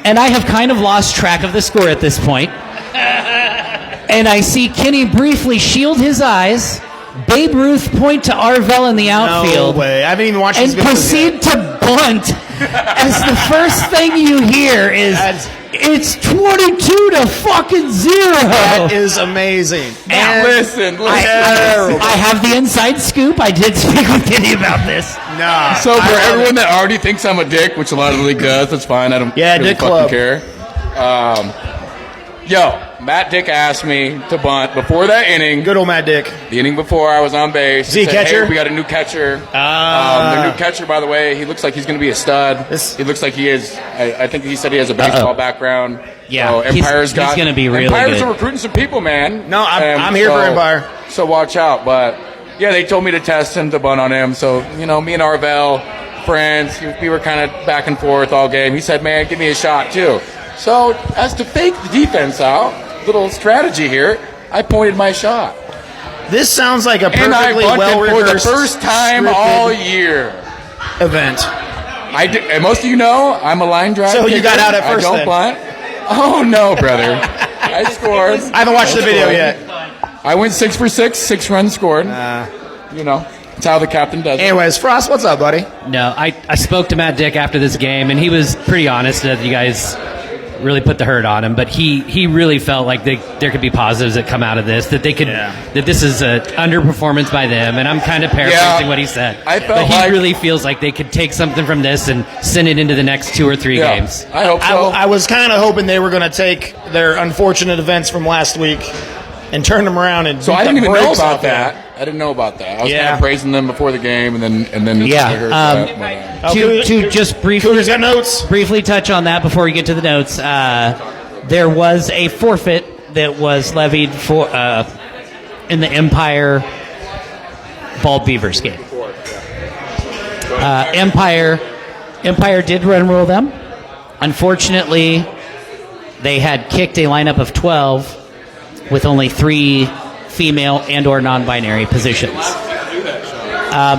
and I have kind of lost track of the score at this point. And I see Kenny briefly shield his eyes, Babe Ruth point to Arvell in the outfield, No way. I haven't even watched and these videos proceed to bunt. As the first thing you hear is, it's 22-0. That is amazing. Now, And I have the inside scoop. I did speak with Kenny about this. nah. So for everyone that already thinks I'm a dick, which a lot of the league does, that's fine. I don't Yeah, really dick fucking club. care. Matt Dick asked me to bunt before that inning. Good old Matt Dick. The inning before I was on base. Is he He a said, catcher? Hey, we got a new catcher. Ah. The new catcher, by the way, he looks like he's going to be a stud. He looks like he is. I think he said he has a baseball background. Yeah, so he's gonna be really Empire's good. are recruiting some people, man. No, I'm here for Empire. So watch out. But yeah, they told me to test him, to bunt on him. So me and Arvell, friends, we were kind of back and forth all game. He said, "Man, give me a shot too." So as to fake the defense out, little strategy here, I pointed my shot. This sounds like a And I perfectly bunted well for the rehearsed first time scripted all year. event. I did, and most of you know I'm a line drive. So you got kicker. out at first I don't then. bunt. Oh no, brother! I scored. I haven't watched the video yet. I went 6 for 6, 6 runs scored. That's how the captain does it. Anyways, Frost, what's up, buddy? No, I spoke to Matt Dick after this game, and he was pretty honest that you guys really put the hurt on him. But he really felt like there could be positives that come out of this, that they could that this is a underperformance by them. And I'm kind of paraphrasing what he said. I felt but he like- really feels like they could take something from this and send it into the next 2 or 3 games. I hope so. I was kind of hoping they were going to take their unfortunate events from last week and turn them around and So beat I didn't the even know brakes about off them. that. I didn't know about that. I was kind Yeah. of praising them before the game, and then Yeah, I heard that. But, To just Cougars got notes. briefly touch on that before we get to the notes. There was a forfeit that was levied for in the Empire Bald Beavers game. Empire did run rule them. Unfortunately, they had kicked a lineup of 12 with only 3 female and or non-binary positions.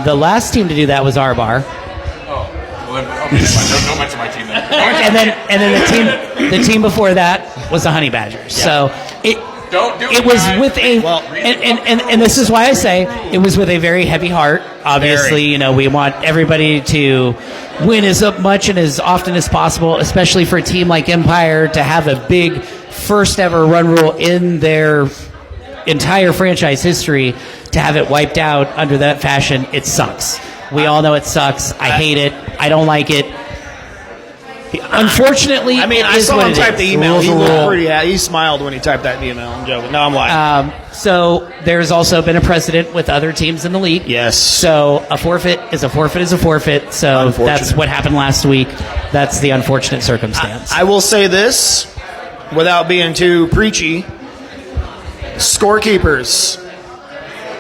The last team to do that was Arbar. don't mention my team then. And then the team before that was the Honey Badgers. So it was with a and this is why I say it was with a very heavy heart. Obviously, we want everybody to win as much and as often as possible, especially for a team like Empire to have a big first ever run rule in their entire franchise history. To have it wiped out under that fashion, it sucks. We all know it sucks. I hate it. I don't like it. Unfortunately, I mean, it I is saw what him it type is. the email. He Rules are looked rule. pretty. He smiled when he typed that email. I'm joking. No, I'm lying. So there's also been a precedent with other teams in the league. Yes. So a forfeit is a forfeit is a forfeit. So that's what happened last week. That's the unfortunate circumstance. I will say this, without being too preachy, scorekeepers.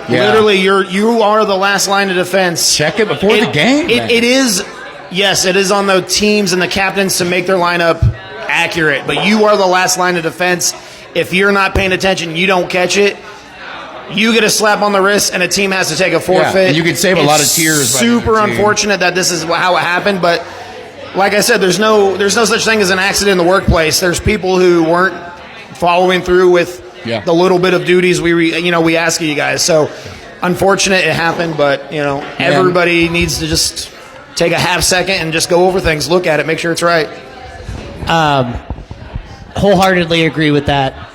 Yeah. Literally, you are the last line of defense. Check it before the game. It is, yes, it is on the teams and the captains to make their lineup accurate, but you are the last line of defense. If you're not paying attention, you don't catch it, you get a slap on the wrist, and a team has to take a forfeit. Yeah, and you could save a lot of tears. Super unfortunate that this is how it happened, but like I said, there's no such thing as an accident in the workplace. There's people who weren't following through with the little bit of duties we ask of you guys. So unfortunate it happened, but everybody needs to just take a half second and just go over things, look at it, make sure it's right. Wholeheartedly agree with that.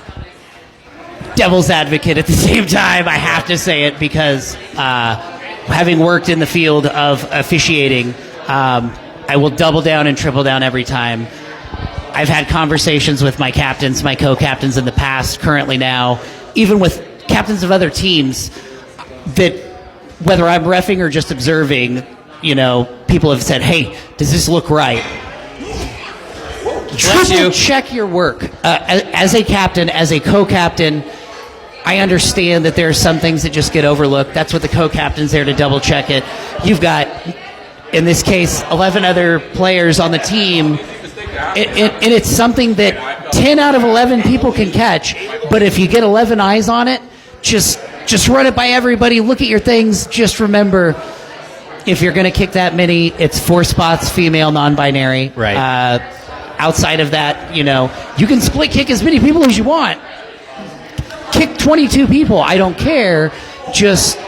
Devil's advocate at the same time, I have to say it because having worked in the field of officiating, I will double down and triple down every time. I've had conversations with my captains, my co-captains in the past, currently now, even with captains of other teams, that whether I'm reffing or just observing, people have said, hey, does this look right? Triple check your work. As a captain, as a co-captain, I understand that there are some things that just get overlooked. That's what the co-captain's there to double check it. You've got, in this case, 11 other players on the team, and it's something that 10 out of 11 people can catch, but if you get 11 eyes on it, just run it by everybody, look at your things, just remember, if you're going to kick that many, it's 4 spots, female, non-binary. Right. Outside of that, you can split kick as many people as you want. Kick 22 people, I don't care, just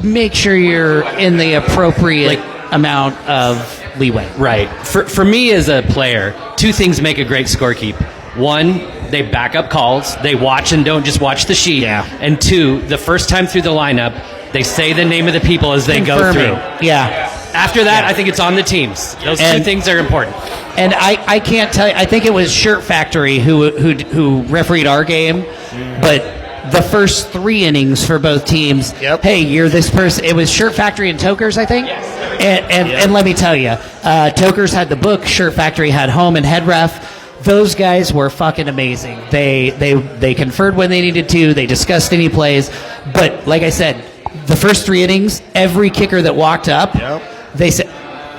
make sure you're in the appropriate amount of leeway. Right. For me as a player, 2 things make a great scorekeep. 1, they back up calls. They watch and don't just watch the sheet. Yeah. And 2, the first time through the lineup, they say the name of the people as they go through. Yeah. After that, I think it's on the teams. Those 2 things are important. And I can't tell you, I think it was Shirt Factory who refereed our game, but the first 3 innings for both teams, hey, you're this person. It was Shirt Factory and Tokers, I think. Yes. And let me tell you, Tokers had the book, Shirt Factory had home and head ref. Those guys were fucking amazing. They conferred when they needed to. They discussed any plays. But like I said, the first 3 innings, every kicker that walked up, they said,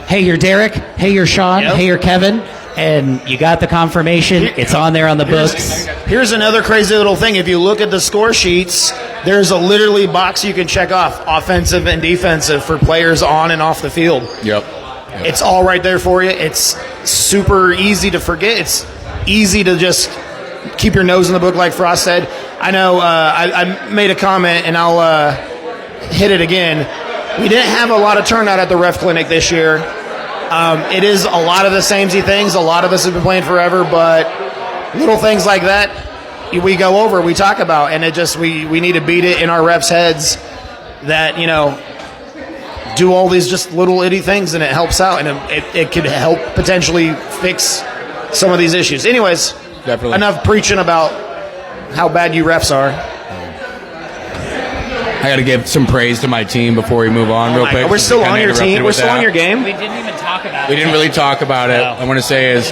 hey, you're Derek. Hey, you're Sean. Hey, you're Kevin. And you got the confirmation. It's on there on the books. Here's another crazy little thing. If you look at the score sheets, there's a literally box you can check off, offensive and defensive, for players on and off the field. Yep. It's all right there for you. It's super easy to forget. It's easy to just keep your nose in the book, like Frost said. I know I made a comment, and I'll hit it again. We didn't have a lot of turnout at the ref clinic this year. It is a lot of the samey things. A lot of us have been playing forever, but little things like that we go over, we talk about, and it just we need to beat it in our refs' heads that do all these just little itty things, and it helps out, and it could help potentially fix some of these issues. Anyways, definitely enough preaching about how bad you refs are. I got to give some praise to my team before we move on real quick. God, we're still on your team. We're still on your game. We didn't even talk about it. We didn't really talk about it. I want to say is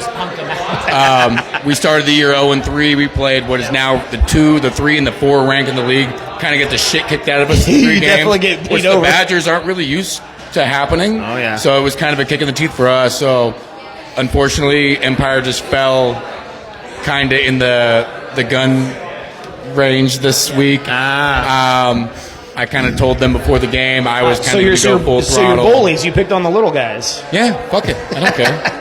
we started the year 0-3. We played what is now the 2, the 3, and the 4 rank in the league. Kind of get the shit kicked out of us in 3 games. Definitely get beat which over. The Badgers aren't really used to happening. Oh, yeah. So it was kind of a kick in the teeth for us. So unfortunately, Empire just fell kind of in the gun range this week. I kind of told them before the game I was kind of going to go full throttle. So you're bullies. You picked on the little guys. Yeah, fuck it. I don't care.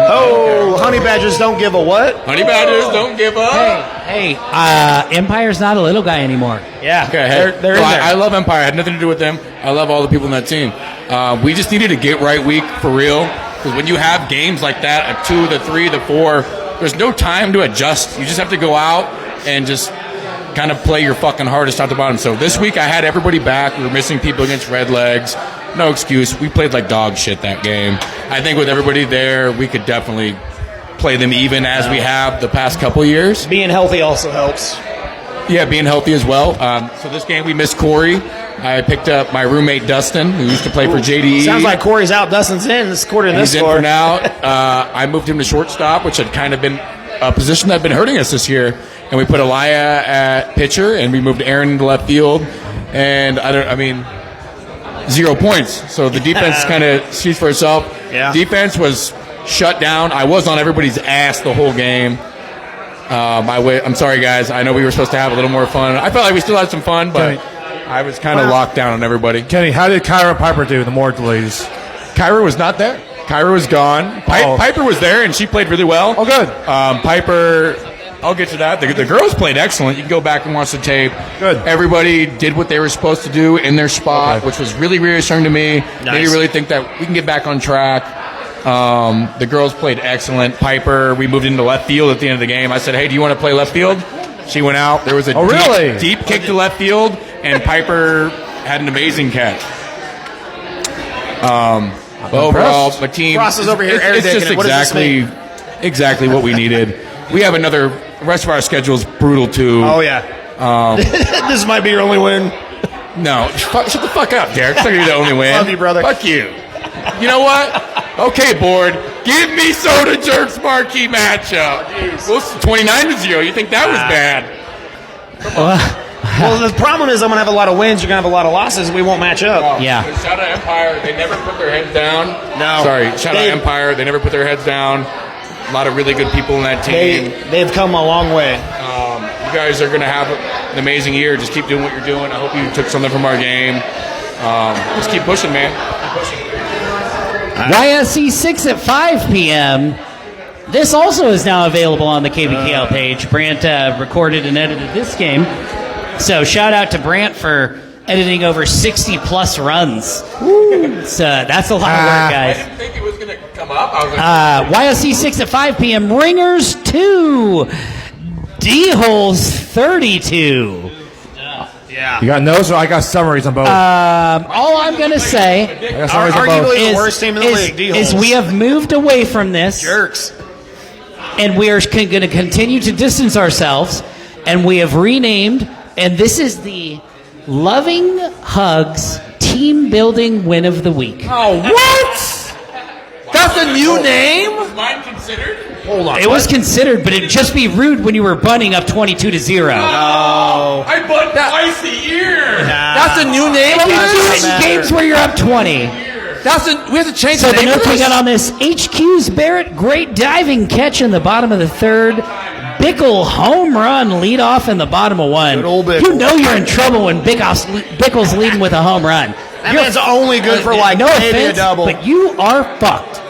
Oh, honey badgers don't give a what? Honey badgers don't give up. Hey, Empire's not a little guy anymore. Yeah, okay, they're in there. I love Empire. I had nothing to do with them. I love all the people on that team. We just needed a get right week for real. Because when you have games like that, a 2, the 3, the 4, there's no time to adjust. You just have to go out and just kind of play your fucking hardest top to bottom. So this week I had everybody back. We were missing people against Red Legs. No excuse. We played like dog shit that game. I think with everybody there, we could definitely play them even as we have the past couple years. Being healthy also helps. Yeah, being healthy as well. So this game we missed Corey. I picked up my roommate Dustin, who used to play for JDE. Sounds like Corey's out, Dustin's in. This quarter in this He's score. in for now. I moved him to shortstop, which had kind of been a position that had been hurting us this year. And we put Elia at pitcher, and we moved Aaron into left field. And 0 points. So the defense kind of speaks for itself. Yeah. Defense was shut down. I was on everybody's ass the whole game. I'm sorry, guys. I know we were supposed to have a little more fun. I felt like we still had some fun, but I was kind of locked down on everybody. Kenny, how did Kyra Piper do in the morgue ladies? Kyra was not there. Kyra was gone. Piper was there, and she played really well. Oh, good. Piper, I'll get to that. The girls played excellent. You can go back and watch the tape. Good. Everybody did what they were supposed to do in their spot, which was really reassuring to me. Nice. Made me really think that we can get back on track. The girls played excellent. Piper, we moved into left field at the end of the game. I said, hey, do you want to play left field? She went out. There was a deep kick to left field, and Piper had an amazing catch. Overall, my team. Ross is over here It's just air-dicking it. What does this exactly what we needed. We have the rest of our schedule is brutal too. Oh, yeah. This might be your only win. No, shut the fuck up, Derek. It's not going to be the only win. Love you, brother. Fuck you. You know what? Okay, board. Give me Soda Jerk's marquee matchup. Well, 29-0. You think that was bad? Well, the problem is I'm going to have a lot of wins. You're going to have a lot of losses. We won't match up. Yeah. Shout out Empire. They never put their heads down. No. Sorry. Shout out Empire. They never put their heads down. A lot of really good people in that team. They've come a long way. You guys are going to have an amazing year. Just keep doing what you're doing. I hope you took something from our game. Just keep pushing, man. Keep pushing. YSC 6 at 5 p.m. This also is now available on the KBKL page. Brant recorded and edited this game. So shout out to Brant for editing over 60-plus runs. So that's a lot of work, guys. I didn't think it was going to come up. YSC 6 at 5 p.m. Ringers 2. D-Holes 32. Yeah. You got notes, or I got summaries on both? All I'm going to say I got summaries on both. Arguably the worst team in the league, D-Holes. is we have moved away from this. Jerks. And we are going to continue to distance ourselves. And we have renamed, and this is the Loving Hugs Team Building Win of the Week. Oh, what? That's a new name? Was mine considered? Hold on. It was considered, but it'd just be rude when you were bunting up 22-0. I bunt twice a year. That's a new name? You do it in games where you're up 20. We have to change So the the name of note we this? got on this, HQ's Barrett, great diving catch in the bottom of the third. Bickle home run lead off in the bottom of one. Good old Bickle. You know you're in trouble when Bickle's leading with a home run. That man's only good for like no maybe offense, a double. but you are fucked.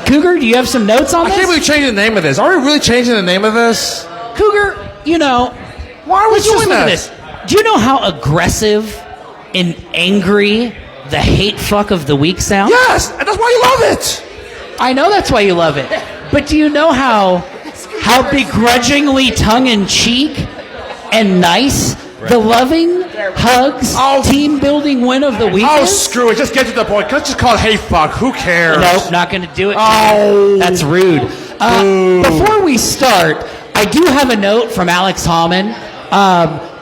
Cougar, do you have some notes on I this? can't believe changing the name of this. Are we really changing the name of this? Cougar, Why are we let's just doing look at this? this. Do you know how aggressive and angry the hate fuck of the week sounds? Yes, and that's why you love it. I know that's why you love it. But do you know how begrudgingly tongue-in-cheek and nice the Loving Hugs Team Building Win of the week is? Screw it. Just get to the point. Let's just call it Hey Fuck. Who cares? Nope, not going to do it. Oh. That's rude. Before we start, I do have a note from Alex Hallman.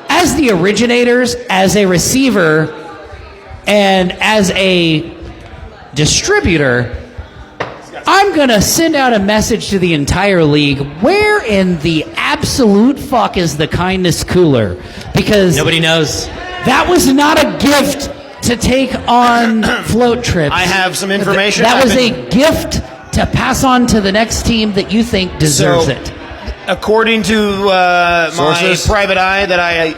As the originators, as a receiver, and as a distributor, I'm going to send out a message to the entire league. Where in the absolute fuck is the kindness cooler? Because Nobody knows. that was not a gift to take on float trips. I have some information. That was a gift to pass on to the next team that you think deserves it. According to my Sources? private eye that I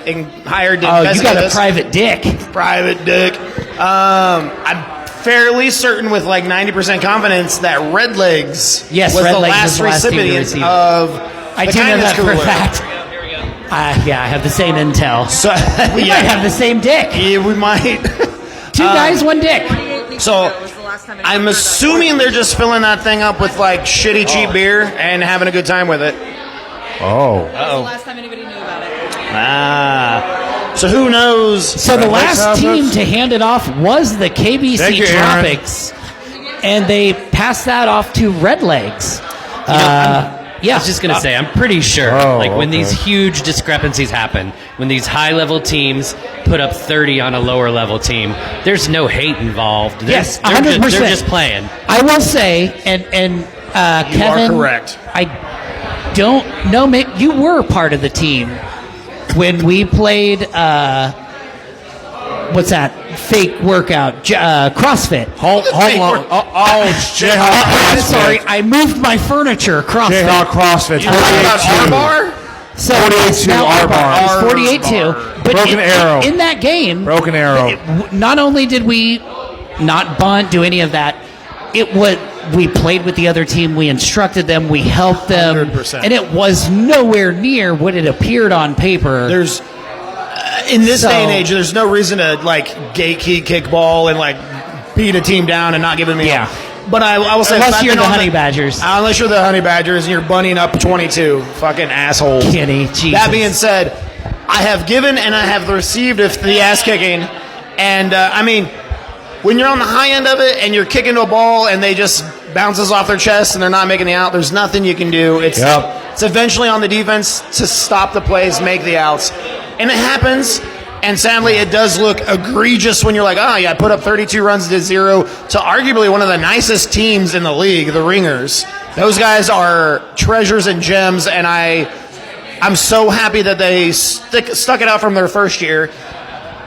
hired to Oh, you investigate got a this. private dick. Private dick. I'm fairly certain with like 90% confidence that Redlegs Yes, was the Redlegs last was the last team to recipient receive it. of I the do know kindness that for cooler. a fact. Yeah, I have the same intel. So, We might have the same dick. yeah, we might. Two guys, one dick. So I'm assuming they're just filling that thing up with like shitty cheap beer and having a good time with it. Oh. Last time anybody knew about it. So who knows? So the last team to hand it off was the Thank KBC you, Aaron. Tropics, and they passed that off to Redlegs. Yeah. I was just going to say, I'm pretty sure, when these huge discrepancies happen, when these high-level teams put up 30 on a lower-level team, there's no hate involved. Yes, They're 100%. they're just playing. I will say, and You Kevin, are correct. I don't know. You were part of the team when we played. What's that fake workout? CrossFit. Home Jayhawk. I'm sorry, I moved my furniture. CrossFit. Jayhawk CrossFit. You talking about R-bar? So 48-2 R-bar. 48-2. But Broken arrow. In that game, Broken arrow. not only did we not bunt, do any of that, we played with the other team, we instructed them, we helped them, 100%. and it was nowhere near what it appeared on paper. There's in this day and age, there's no reason to gatekeep kickball and beat a team down and not give them a But I will say, unless you're the Honey Badgers. Unless you're the Honey Badgers and you're bunnying up 22, fucking assholes. Kenny, Jesus. That being said, I have given and I have received the ass kicking, and when you're on the high end of it and you're kicking to a ball and they just bounces off their chest and they're not making the out, there's nothing you can do. It's eventually on the defense to stop the plays, make the outs. And it happens, and sadly it does look egregious when you're like, I put up 32 runs to 0 to arguably one of the nicest teams in the league, the Ringers. Those guys are treasures and gems, and I'm so happy that they stuck it out from their first year.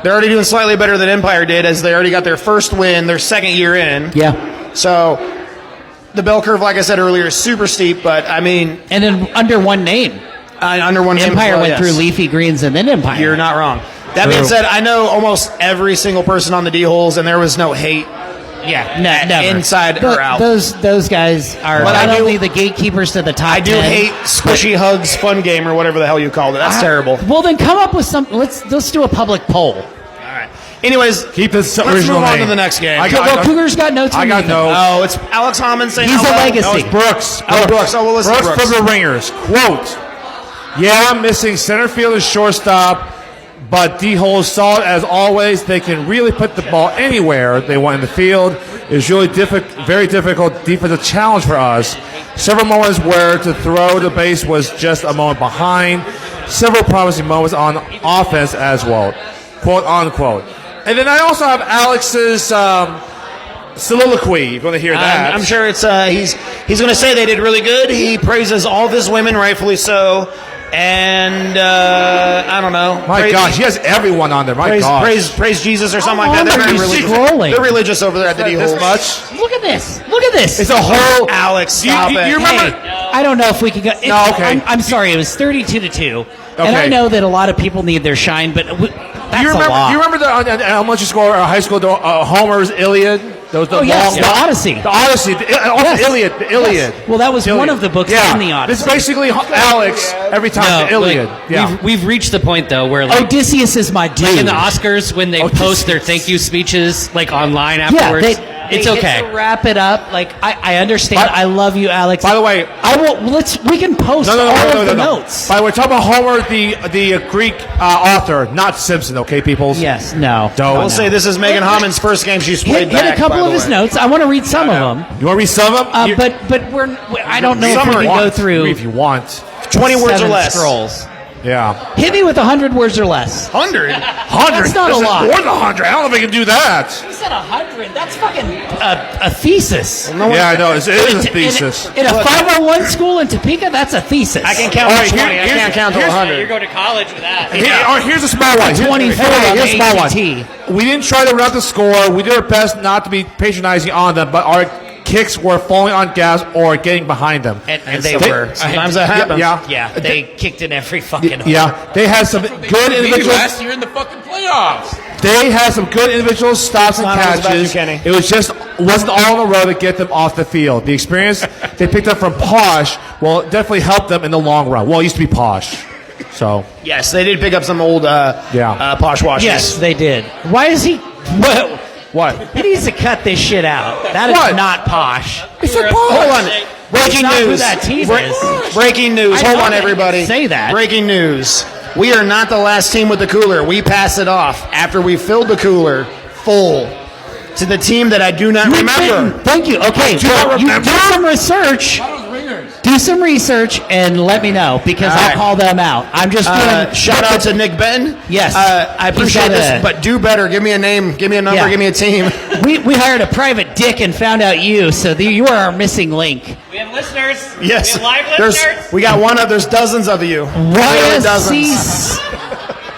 They're already doing slightly better than Empire did, as they already got their first win, their second year in. Yeah. So the bell curve, like I said earlier, is super steep, but and then under one name. Under one name. Empire went through Leafy Greens and then Empire. You're not wrong. That being said, I know almost every single person on the D-holes, and there was no hate. Yeah, never. Inside or out. Those guys are not only the gatekeepers to the top. I do 10. hate Squishy Hugs Fun Game or whatever the hell you called it. That's terrible. Well, then come up with some. Let's do a public poll. All right. Anyways, let's move on to the next game. Cougars got no team. I got no. Oh, it's Alex Hammond saying he's a legacy. No, it's Brooks. Brooks. Oh, well, listen to Brooks. From the Ringers. Quote, missing center field and shortstop, but D-Hole solid as always. They can really put the ball anywhere they want in the field. It's really very difficult defensive challenge for us. Several moments where to throw the base was just a moment behind. Several promising moments on offense as well. Quote, unquote. And then I also have Alex's soliloquy. If you want to hear that. I'm sure it's he's going to say they did really good. He praises all of his women, rightfully so. And I don't know. My gosh, he has everyone on there. My gosh. Praise Jesus or something like that. They're very religious. They're religious over there at the D-holes. This much? Look at this. Look at this. It's a whole. Alex, stop it. You remember? I don't know if we can go. No, okay. I'm sorry. It was 32-2, and Okay. I know that a lot of people need their shine, but that's You a lot. remember the elementary school or high school? Homer's Iliad. Those yes, the Odyssey. The Odyssey. The Iliad. The Iliad. Yes. Well, that was one of the books in the Odyssey. It's basically Alex every time. The Iliad. We've reached the point though where Odysseus is my dude. Like in the Oscars when they post their thank you speeches online afterwards. It's okay. To wrap it up, I understand. I love you, Alex. By the way, I will. We can post all of the notes. By the way, talk about Homer, the Greek author, not Simpson. Okay, people. Yes. No. I will say this is Megan Hammond's first game she's played Hit a couple of his notes. I want to read some of them. You want to read some of them? But I don't know if we can go through. If you want 20 words or less. Scrolls. Yeah. Hit me with 100 words or less. 100? That's not a lot. More than 100. I don't know if I can do that. You said 100. That's fucking a thesis. Yeah, I know. It is a thesis. In a 501 school in Topeka, that's a thesis. I can count to 20. I can't count to 100. You're going to college with that. Here's a small one. 24 Here's a small one. ACT. We didn't try to run out the score. We did our best not to be patronizing on them, but our kicks were falling on gas or getting behind them. And they were. Sometimes that happens. Yeah, they kicked in every fucking hole. Yeah, they had some good individuals. Last year in the fucking playoffs. They had some good individual stops and catches. It wasn't all in a row to get them off the field. The experience they picked up from Posh will definitely help them in the long run. Well, it used to be Posh. So yes, they did pick up some old Posh washes. Yes, they did. Why is he? What? He needs to cut this shit out. That is not Posh. It's a Posh. Hold on. Breaking not who news. that team is. Breaking news. Hold on, everybody. Say that. Breaking news. We are not the last team with the cooler. We pass it off after we filled the cooler full to the team that I do not remember. Thank you. Okay, do not you remember. do some research. Do some research and let me know because I'll call them out. I'm just doing shout out to Nick Benton. Yes. I appreciate this, but do better. Give me a name, give me a number, give me a team. We hired a private dick and found out you, so you are our missing link. We have listeners. Yes. We have live listeners. We got one of. There's dozens of you.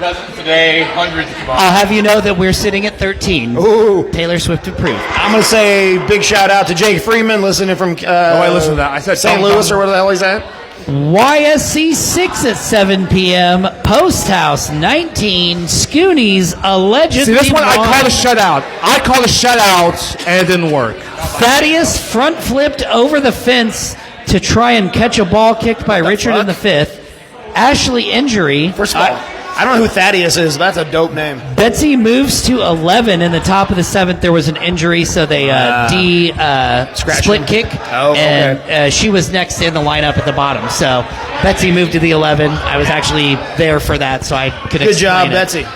Dozens today, hundreds tomorrow. I'll have you know that we're sitting at 13. Ooh. Taylor Swift approved. I'm going to say big shout out to Jake Freeman listening from I listened to that. I said St. Louis or where the hell he's at. YSC 6 at 7 p.m. Post House 19. Scoonies allegedly. See, this one I called a shutout. I called a shutout, and it didn't work. Thaddeus front flipped over the fence to try and catch a ball kicked by Richard in the fifth. Ashley injury. First of all, I don't know who Thaddeus is. That's a dope name. Betsy moves to 11 in the top of the seventh. There was an injury, so they split kick. Oh, okay. And she was next in the lineup at the bottom. So Betsy moved to the 11. I was actually there for that, so I could explain Good job, it. Betsy.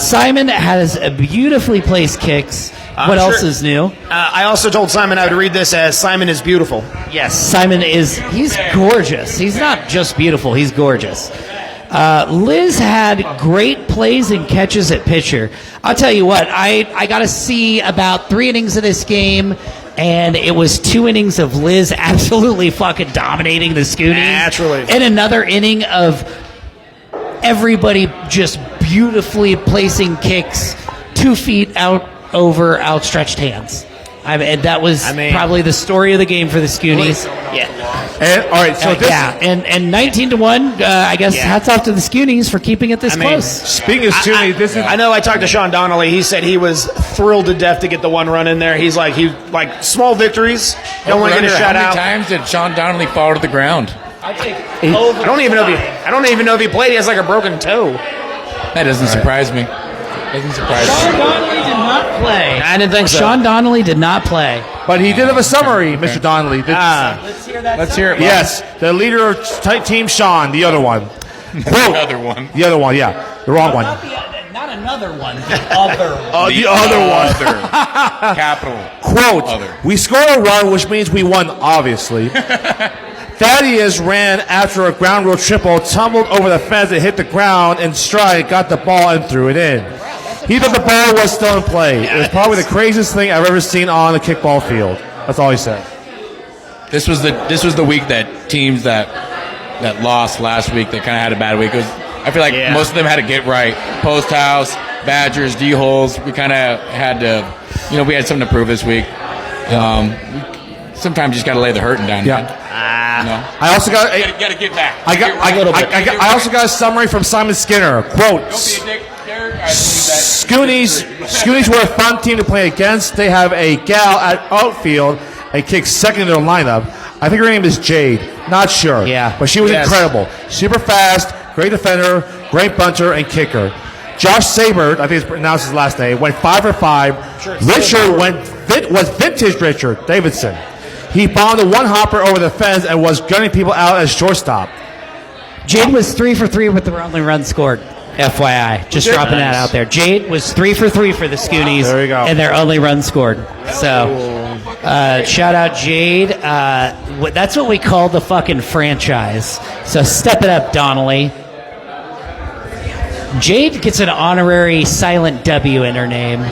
Simon has beautifully placed kicks. What else is new? I also told Simon I would read this as Simon is beautiful. Yes, Simon he's gorgeous. He's not just beautiful, he's gorgeous. Liz had great plays and catches at pitcher. I'll tell you what, I got to see about 3 innings of this game, and it was 2 innings of Liz absolutely fucking dominating the Scoonies. Naturally. And another inning of everybody just beautifully placing kicks 2 feet out over outstretched hands. And that was probably the story of the game for the Scoonies. Yeah. And, all right, so this and 19-1. I guess hats off to the Scoonies for keeping it this close. Speaking of Scoonies, this is. I know. I talked to Sean Donnelly. He said he was thrilled to death to get the 1 run in there. He's like small victories. Don't want to get a shout out. How many times did Sean Donnelly fall to the ground? I don't even know if he played. He has like a broken toe. That doesn't surprise me. Sean Donnelly did not play. I didn't think so. Sean Donnelly did not play. But he did have a summary, Mr. Donnelly. Let's hear that. Let's hear it. Yes, the leader of Team Sean, the other one. The other one. The other one, yeah. The wrong one. Not another one. The other one. The other one. Capital. Quote, Other. we scored a run, which means we won, obviously. Thaddeus ran after a ground rule triple, tumbled over the fence and hit the ground in stride, got the ball and threw it in. He thought the ball was still in play. It was probably the craziest thing I've ever seen on the kickball field. That's all he said. This was the week that teams that lost last week, that kind of had a bad week. I feel like most of them had to get right. Post House, Badgers, D-Holes. We kind of had to, we had something to prove this week. Sometimes you just got to lay the hurting down. Yeah. I also got got to get back. I also got a summary from Simon Skinner. Quote, Don't be a dick, Derek. Scoonies were a fun team to play against. They have a gal at outfield and kicks second in their lineup. I think her name is Jade. Not sure. Yeah. But she was incredible. Super fast, great defender, great bunter, and kicker. Josh Sabert, I think it's pronounced his last name, went 5 for 5. Richard was vintage Richard Davidson. He bombed a one-hopper over the fence and was gunning people out as shortstop. Jade was 3 for 3 with the only run scored. FYI, just dropping that out there. Jade was 3 for 3 for the Scoonies. There you go. And their only run scored. So, shout out Jade. That's what we call the fucking franchise. So step it up, Donnelly. Jade gets an honorary silent W in her name.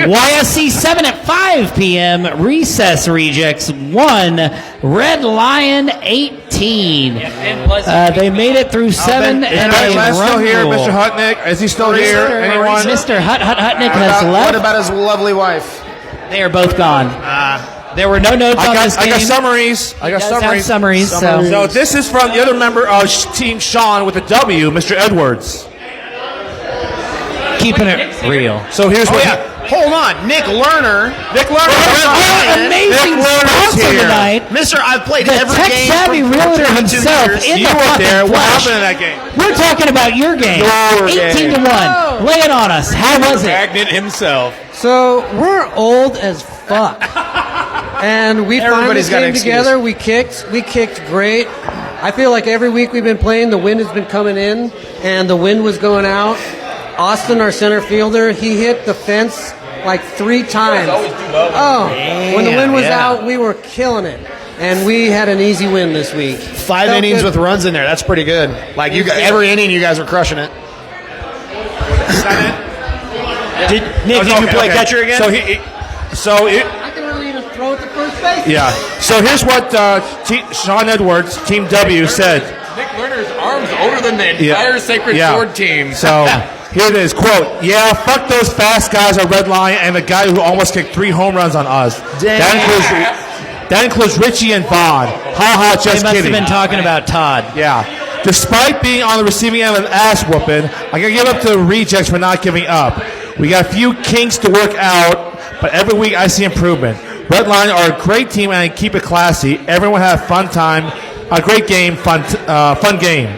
YSC 7 at 5 p.m. Recess Rejects 1. Red Lion 18. They made it through 7 and a run still here, rule. Mr. Hutnick? Is he still here? Anyone? Mr. Hutnick has left. What about his lovely wife? They are both gone. There were no notes on this game. I got summaries. I got Have summaries. So this is from the other member of Team Sean with the W, Mr. Edwards. Keeping it real. So here's what. Hold on, Nick Lerner. Amazing sponsor tonight. Mister, I've played The every game tech-savvy for realtor 22 himself years. in You the were fucking there. What flesh. happened in that game? We're talking about your game. Your 18-1. Lay it on us. How was it? Magnet himself. So we're old as fuck, and we finally Everybody's got an came excuse. together. We kicked great. I feel like every week we've been playing, the wind has been coming in, and the wind was going out. Austin, our center fielder, he hit the fence like 3 times. Oh, when the wind was out, we were killing it. And we had an easy win this week. 5 Felt innings good. with runs in there. That's pretty good. Like every inning, you guys were crushing it. Nick, did you play catcher again? I can really even throw it to first base. Yeah. So here's what Sean Edwards, Team W, said. Nick Lerner's arms older than the entire Sacred Sword team. So here it is, quote, "Yeah, fuck those fast guys at Red Lion and the guy who almost kicked 3 home runs on us. That includes Richie and Vaughn. Ha ha, just They must kidding." have been talking about Todd. Yeah. Despite being on the receiving end of an ass whooping, I gotta give up to the rejects for not giving up. We got a few kinks to work out, but every week I see improvement. Red Lion are a great team and I keep it classy. Everyone had a fun time, a great game, fun game.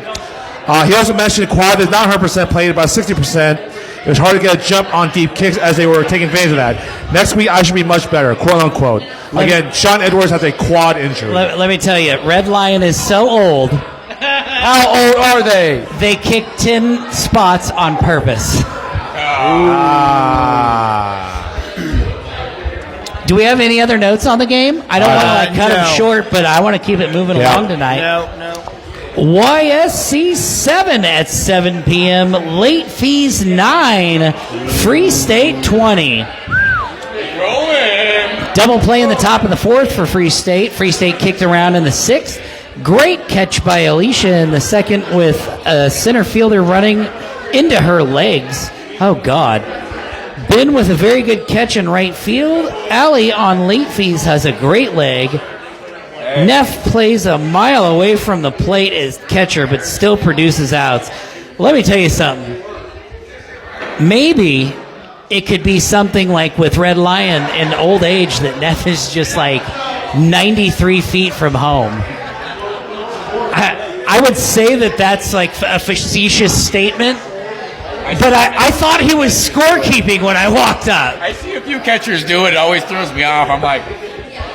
He also mentioned quad is not 100% played, about 60%. It was hard to get a jump on deep kicks as they were taking advantage of that. Next week I should be much better, quote unquote. Again, Sean Edwards has a quad injury. Let me tell you, Red Lion is so old. How old are they? They kicked 10 spots on purpose. Do we have any other notes on the game? I don't want to cut them short, but I want to keep it moving along tonight. No. YSC 7 at 7 p.m. Late fees 9. Free State 20. Double play in the top of the 4th for Free State. Free State kicked around in the 6th. Great catch by Alicia in the 2nd with a center fielder running into her legs. Oh, God. Ben with a very good catch in right field. Allie on late fees has a great leg. Neff plays a mile away from the plate as catcher, but still produces outs. Let me tell you something. Maybe it could be something like with Red Lion in old age that Neff is just like 93 feet from home. I would say that that's like a facetious statement, but I thought he was scorekeeping when I walked up. I see a few catchers do it. It always throws me off. I'm like,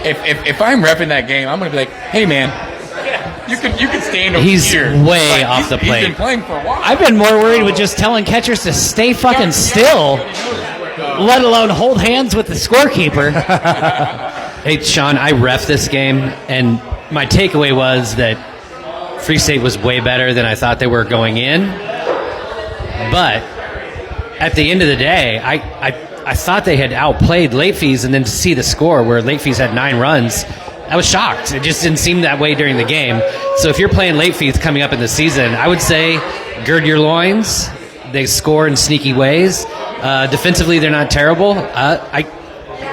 if I'm repping that game, I'm going to be like, hey, man, you can stand over He's here. way off the plate. He's been playing for a while. I've been more worried with just telling catchers to stay fucking still, let alone hold hands with the scorekeeper. Hey, Sean, I ref this game, and my takeaway was that Free State was way better than I thought they were going in. But at the end of the day, I thought they had outplayed late fees, and then to see the score where late fees had 9 runs, I was shocked. It just didn't seem that way during the game. So if you're playing late fees coming up in the season, I would say gird your loins. They score in sneaky ways. Defensively, they're not terrible.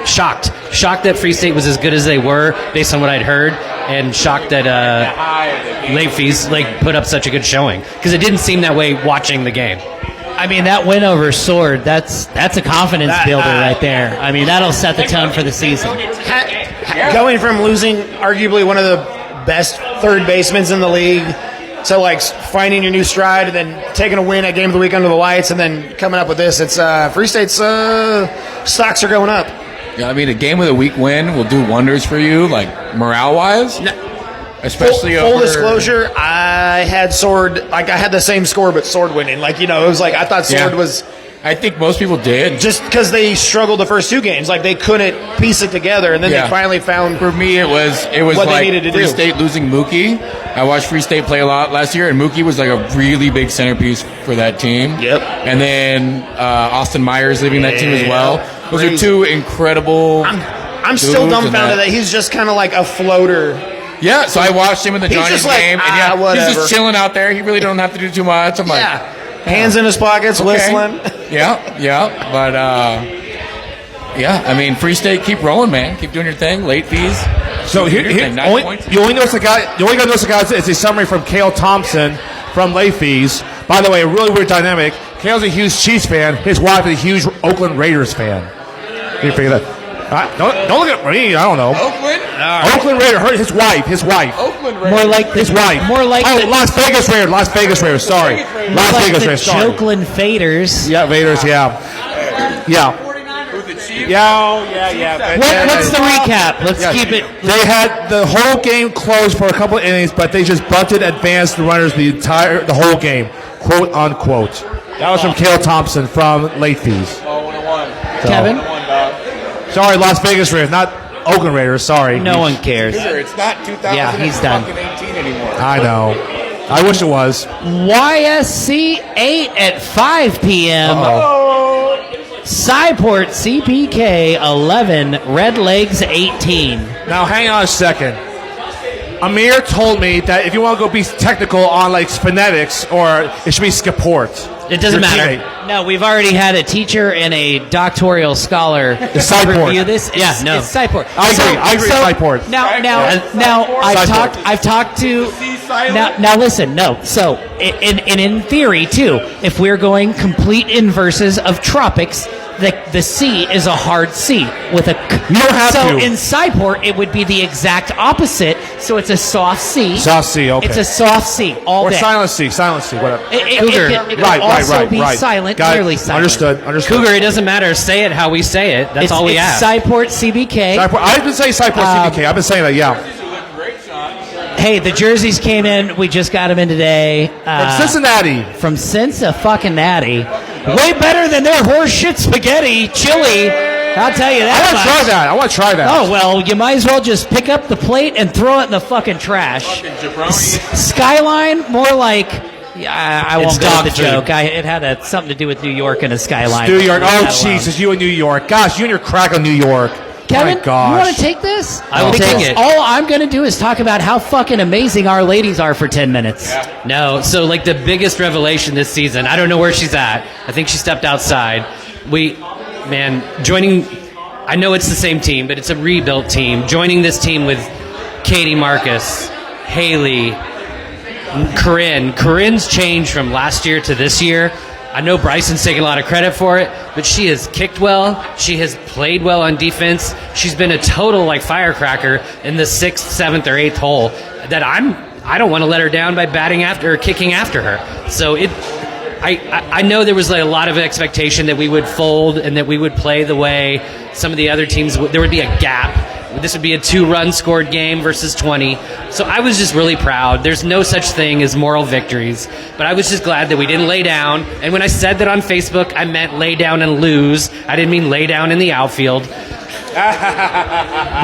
Shocked that Free State was as good as they were based on what I'd heard, and shocked that late fees put up such a good showing, because it didn't seem that way watching the game. I mean, that win over Sword, that's a confidence builder right there. I mean, that'll set the tone for the season. Going from losing arguably one of the best third basemen in the league to like finding your new stride and then taking a win at Game of the Week under the lights and then coming up with this, it's Free State's stocks are going up. Yeah, I mean, a Game of the Week win will do wonders for you, like morale-wise. Especially full disclosure, I had Sword, I had the same score, but Sword winning. It was like I thought Sword was. I think most people did, just because they struggled the first 2 games. Like they couldn't piece it together, and then they finally found. For me, it was what like they needed to Free do. State losing Mookie. I watched Free State play a lot last year, and Mookie was like a really big centerpiece for that team. Yep. And then Austin Myers leaving that team as well. Those are 2 incredible. I'm still dumbfounded that he's just kind of like a floater. Yeah, so I watched him in the Giants game, and he's just chilling out there. He really don't have to do too much. I'm like, hands in his pockets, whistling. But I mean, Free State, keep rolling, man. Keep doing your thing. Late fees. So you only notice the guy is a summary from Cale Thompson from Late Fees. By the way, a really weird dynamic. Cale's a huge Chiefs fan. His wife is a huge Oakland Raiders fan. Can you figure that? Don't look at me. I don't know. Oakland Raider. His wife. Oakland Raiders. More like his wife. More like Las Vegas Raiders. Sorry, Las Vegas Raiders. Sorry. Oakland Faders. Yeah, Vaders. Yeah. What's the recap? Let's keep it. They had the whole game closed for a couple of innings, but they just bunted advanced runners the whole game, quote unquote. That was from Cale Thompson from Late Fees. Kevin? Sorry, Las Vegas Raiders, not Oakland Raiders. Sorry. No one cares. It's not 2018 Yeah, he's done. anymore. I know. I wish it was. YSC 8 at 5 p.m. Cyport CPK 11, Red Legs 18. Now, hang on a second. Amir told me that if you want to go be technical on like phonetics, or it should be Skiport. It doesn't Your matter. teammate. No, we've already had a teacher and a doctoral scholar Cyport. review this. Yeah, It's, no. it's Cyport. I agree. Cyport. Now, Cyport. I've talked to. Now, listen. No, so in theory too, if we're going complete inverses of tropics, the C is a hard C with a. You don't have so to. in Cyport, it would be the exact opposite. So it's a soft C. Soft C, okay. It's a soft C all Or day. silent C, whatever. It can also be silent, Got it. nearly silent. Understood. Cougar, it doesn't matter. Say it how we say it. That's all we it's ask. Cyport CBK. Cyport. I've been saying Cyport CBK. I've been saying that, yeah. Hey, the jerseys came in. We just got them in today. From Cincinnati. From Cincinnati. Way better than their horse shit spaghetti chili. I'll tell you that. I want to try that. Oh, well, you might as well just pick up the plate and throw it in the fucking trash. Skyline, more like... Yeah, I won't go with the joke. It had something to do with New York and a skyline. New York. Oh, That alone. Jesus, you in New York. Gosh, you and your crack on New York. Kevin, My gosh. you want to take this? I will take it. All I'm going to do is talk about how fucking amazing our ladies are for 10 minutes. No, so like the biggest revelation this season, I don't know where she's at. I think she stepped outside. Joining, I know it's the same team, but it's a rebuilt team. Joining this team with Katie Marcus, Haley, Corinne's changed from last year to this year. I know Bryson's taking a lot of credit for it, but she has kicked well. She has played well on defense. She's been a total like firecracker in the 6th, 7th, or 8th hole that I don't want to let her down by batting after or kicking after her. So I know there was like a lot of expectation that we would fold and that we would play the way some of the other teams there would be a gap. This would be a 2-run scored game versus 20. So I was just really proud. There's no such thing as moral victories. But I was just glad that we didn't lay down. And when I said that on Facebook, I meant lay down and lose. I didn't mean lay down in the outfield. We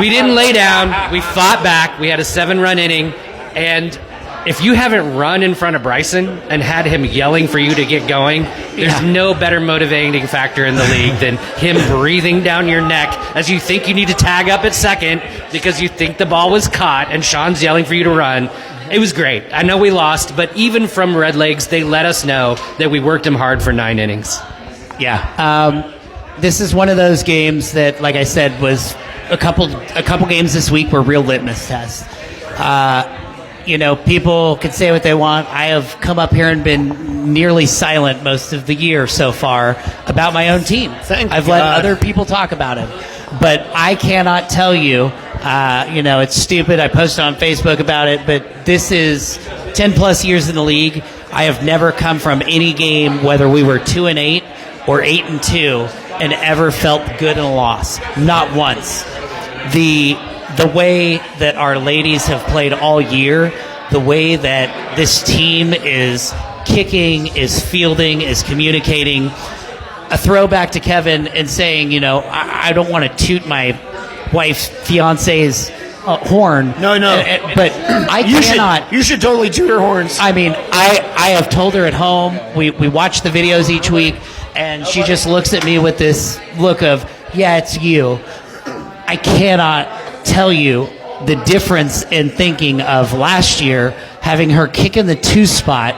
didn't lay down. We fought back. We had a 7-run inning. And if you haven't run in front of Bryson and had him yelling for you to get going, there's no better motivating factor in the league than him breathing down your neck as you think you need to tag up at second because you think the ball was caught and Sean's yelling for you to run. It was great. I know we lost, but even from Red Legs, they let us know that we worked him hard for 9 innings. Yeah. This is one of those games that, like I said, was a couple games this week were real litmus tests. People can say what they want. I have come up here and been nearly silent most of the year so far about my own team. I've let other people talk about it. But I cannot tell you, it's stupid. I posted on Facebook about it, but this is 10 plus years in the league. I have never come from any game, whether we were 2-8 or 8-2, and ever felt good in a loss. Not once. The way that our ladies have played all year, the way that this team is kicking, is fielding, is communicating. A throwback to Kevin and saying, I don't want to toot my wife's fiance's horn. No. But I cannot. You should totally toot her horns. I mean, I have told her at home. We watch the videos each week, and she just looks at me with this look of, yeah, it's you. I cannot tell you the difference in thinking of last year, having her kick in the 2 spot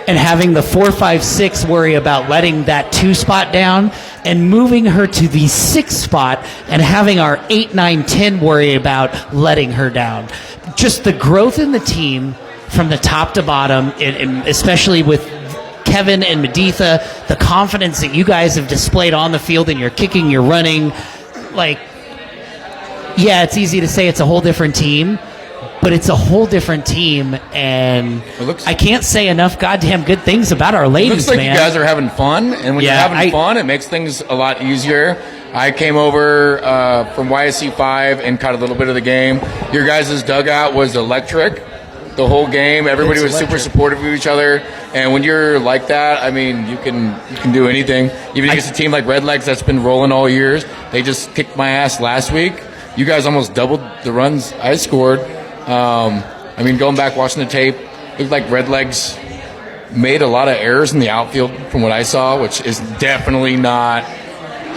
and having the 4, 5, 6 worry about letting that 2 spot down, and moving her to the 6 spot and having our 8, 9, 10 worry about letting her down. Just the growth in the team from the top to bottom, and especially with Kevin and Meditha, the confidence that you guys have displayed on the field and you're kicking, you're running, yeah, it's easy to say it's a whole different team, but it's a whole different team, and I can't say enough goddamn good things about our ladies, It looks like man. you guys are having fun, and when you're having fun, it makes things a lot easier. I came over from YSC 5 and caught a little bit of the game. Your guys' dugout was electric. the whole game. Everybody was super supportive of each other. And when you're like that, I mean, you can do anything. Even against a team like Redlegs that's been rolling all years, they just kicked my ass last week. You guys almost doubled the runs I scored. I mean, going back watching the tape, it looked like Redlegs made a lot of errors in the outfield from what I saw, which is definitely not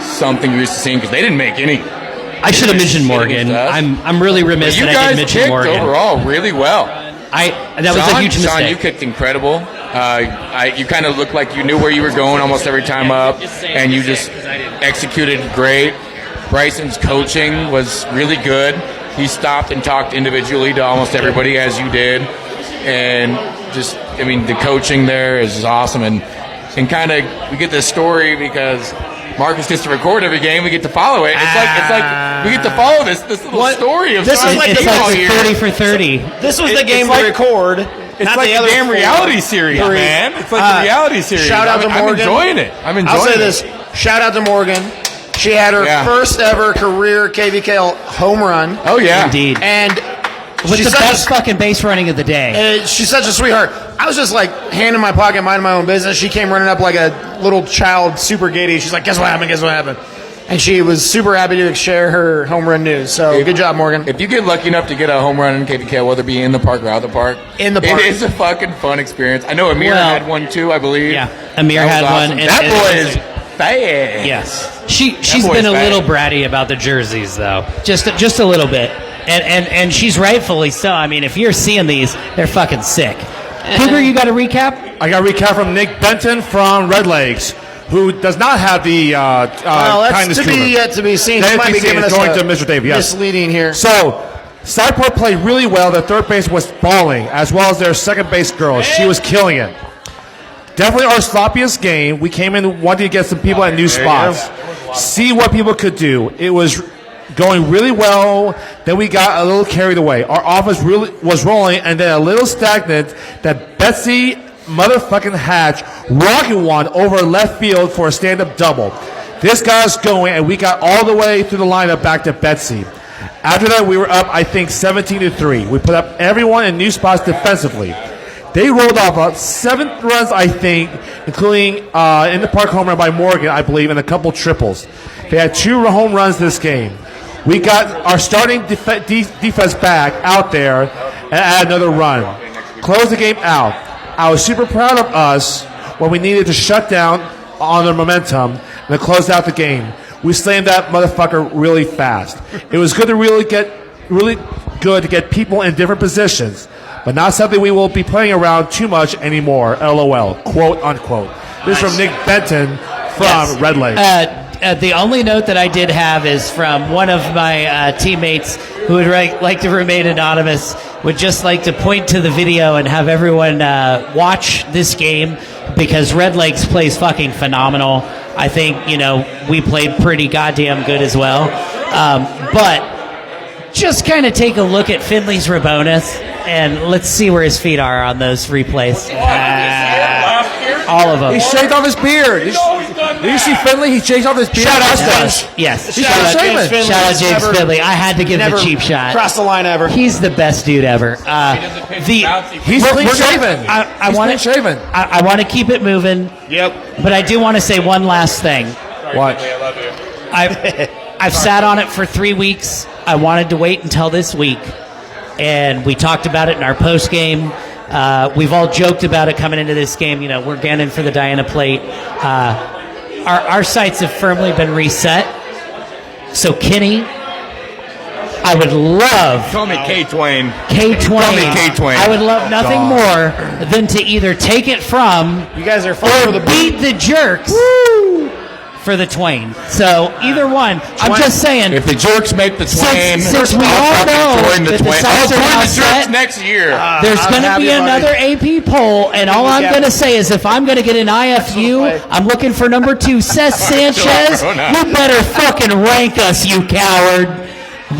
something you're used to seeing because they didn't make any. I should have mentioned Morgan. I'm really remiss that I didn't mention Morgan. You guys kicked overall really well. That was a huge mistake. Sean, you kicked incredible. You kind of looked like you knew where you were going almost every time up, and you just executed great. Bryson's coaching was really good. He stopped and talked individually to almost everybody, as you did. And just, I mean, the coaching there is awesome. And kind of, we get this story because Marcus gets to record every game. We get to follow it. It's like we get to follow this little story of this is like it's like 30 for 30. This was the game we record. It's like the damn reality series, man. It's like the reality series. Shout out to Morgan. I'm enjoying it. I'll say this. Shout out to Morgan. She had her first ever career KVKL home run. Oh, yeah. Indeed. And with the best fucking base running of the day. She's such a sweetheart. I was just like hand in my pocket, minding my own business. She came running up like a little child, super giddy. She's like, guess what happened? Guess what happened? And she was super happy to share her home run news. So good job, Morgan. If you get lucky enough to get a home run in KVKL, whether it be in the park or out the park, it is a fucking fun experience. I know Amir had one too, I believe. Yeah, Amir had awesome. one. That boy is bad. Yes. She's been a little bratty about the jerseys, though. Just a little bit. And she's rightfully so. I mean, if you're seeing these, they're fucking sick. Cougar, you got a recap? I got a recap from Nick Benton from Redlegs, who does not have the kindness to be yet to be seen. He might be giving us going to Mr. Dave. Yes. Misleading here. So, Sideport played really well. Their third base was Ballin, as well as their second base girl. She was killing it. Definitely our sloppiest game. We came in wanting to get some people at new spots, see what people could do. It was going really well. Then we got a little carried away. Our offense really was rolling, and then a little stagnant. That Betsy motherfucking Hatch rocking one over left field for a stand-up double. This got us going, and we got all the way through the lineup back to Betsy. After that, we were up, I think, 17-3. We put up everyone in new spots defensively. They rolled off 7 runs, I think, including in the park home run by Morgan, I believe, and a couple triples. They had 2 home runs this game. We got our starting defense back out there and add another run. Close the game out. I was super proud of us when we needed to shut down on their momentum and to close out the game. We slammed that motherfucker really fast. It was good to really good to get people in different positions, but not something we will be playing around too much anymore. LOL. Quote unquote. This is from Nick Benton from Redlegs. The only note that I did have is from one of my teammates who would like to remain anonymous, would just like to point to the video and have everyone watch this game because Redlegs plays fucking phenomenal. I think, we played pretty goddamn good as well. But just kind of take a look at Finley's Rabonis and let's see where his feet are on those replays. All of them. He shaved off his beard. Did you see Finley? He shaved off his beard. Shout out to Yes. Shout out James Finley. Shout out James Finley. I had to give the cheap shot. Cross the line ever. He's the best dude ever. He's clean shaven. I want to keep it moving. Yep. But I do want to say one last thing. What? I've sat on it for 3 weeks. I wanted to wait until this week, and we talked about it in our post game. We've all joked about it coming into this game. We're gunning for the Diana plate. Our sights have firmly been reset. So, Kenny, I would love... Call me K-Twain. K-Twain. Call me K-Twain. I would love nothing more than to either take it from... You guys are fun for the beat the jerks for the Twain. So, either one. I'm just saying... If the jerks make the Twain... Since we all know join the that the Twain. sights are now I'll join the jerks set, next year. there's going to be another AP poll, and all I'm going to say is if I'm going to get an IFU, I'm looking for number 2, Seth Sanchez. You better fucking rank us, you coward.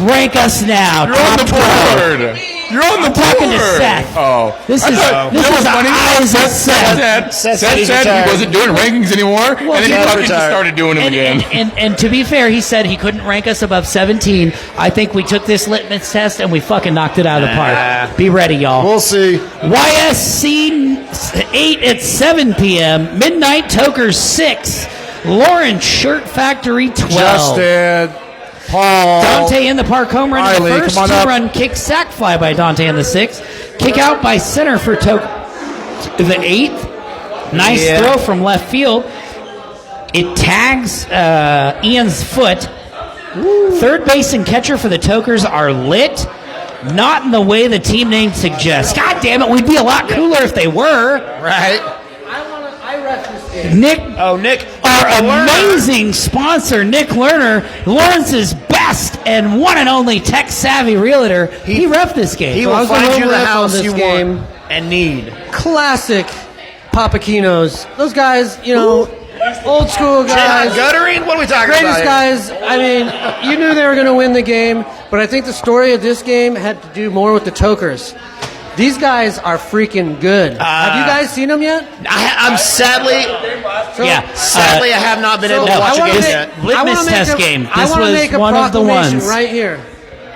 Rank us now. You're on the board. You're on the talking to board. Seth. Oh. This I is thought- this you know is what's funny? eyes of Seth. Seth said he's said he retired. wasn't doing rankings anymore, and then he he's fucking just retired. started doing them again. And to be fair, he said he couldn't rank us above 17. I think we took this litmus test and we fucking knocked it out of the park. Be ready, y'all. We'll see. YSC 8 at 7 p.m. Midnight Tokers 6. Lawrence Shirt Factory 12. Justin, Paul, Dante in the park home run in the Riley, first. come on up. 2-run kick sack fly by Dante in the 6th. Kick out by center for the 8th. Nice throw from left field. It tags Ian's foot. Third base and catcher for the Tokers are lit. Not in the way the team name suggests. God damn it, we'd be a lot cooler if they were. Right. I ref this game. Nick, Nick. our amazing sponsor, Nick Lerner, Lawrence's best and one and only tech-savvy realtor. He ref this game. He So I will was find home you the ref on house this you game. want and need. Classic Papaquinos. Those guys, old school guys. Guttering? What are we talking Greatest about here? guys. I mean, you knew they were going to win the game, but I think the story of this game had to do more with the Tokers. These guys are freaking good. Have you guys seen them yet? I'm sadly, Yeah. I have not been able to no, watch a I game wanna yet. Litmus test game. I This want to was make a one of the proclamation ones. right here.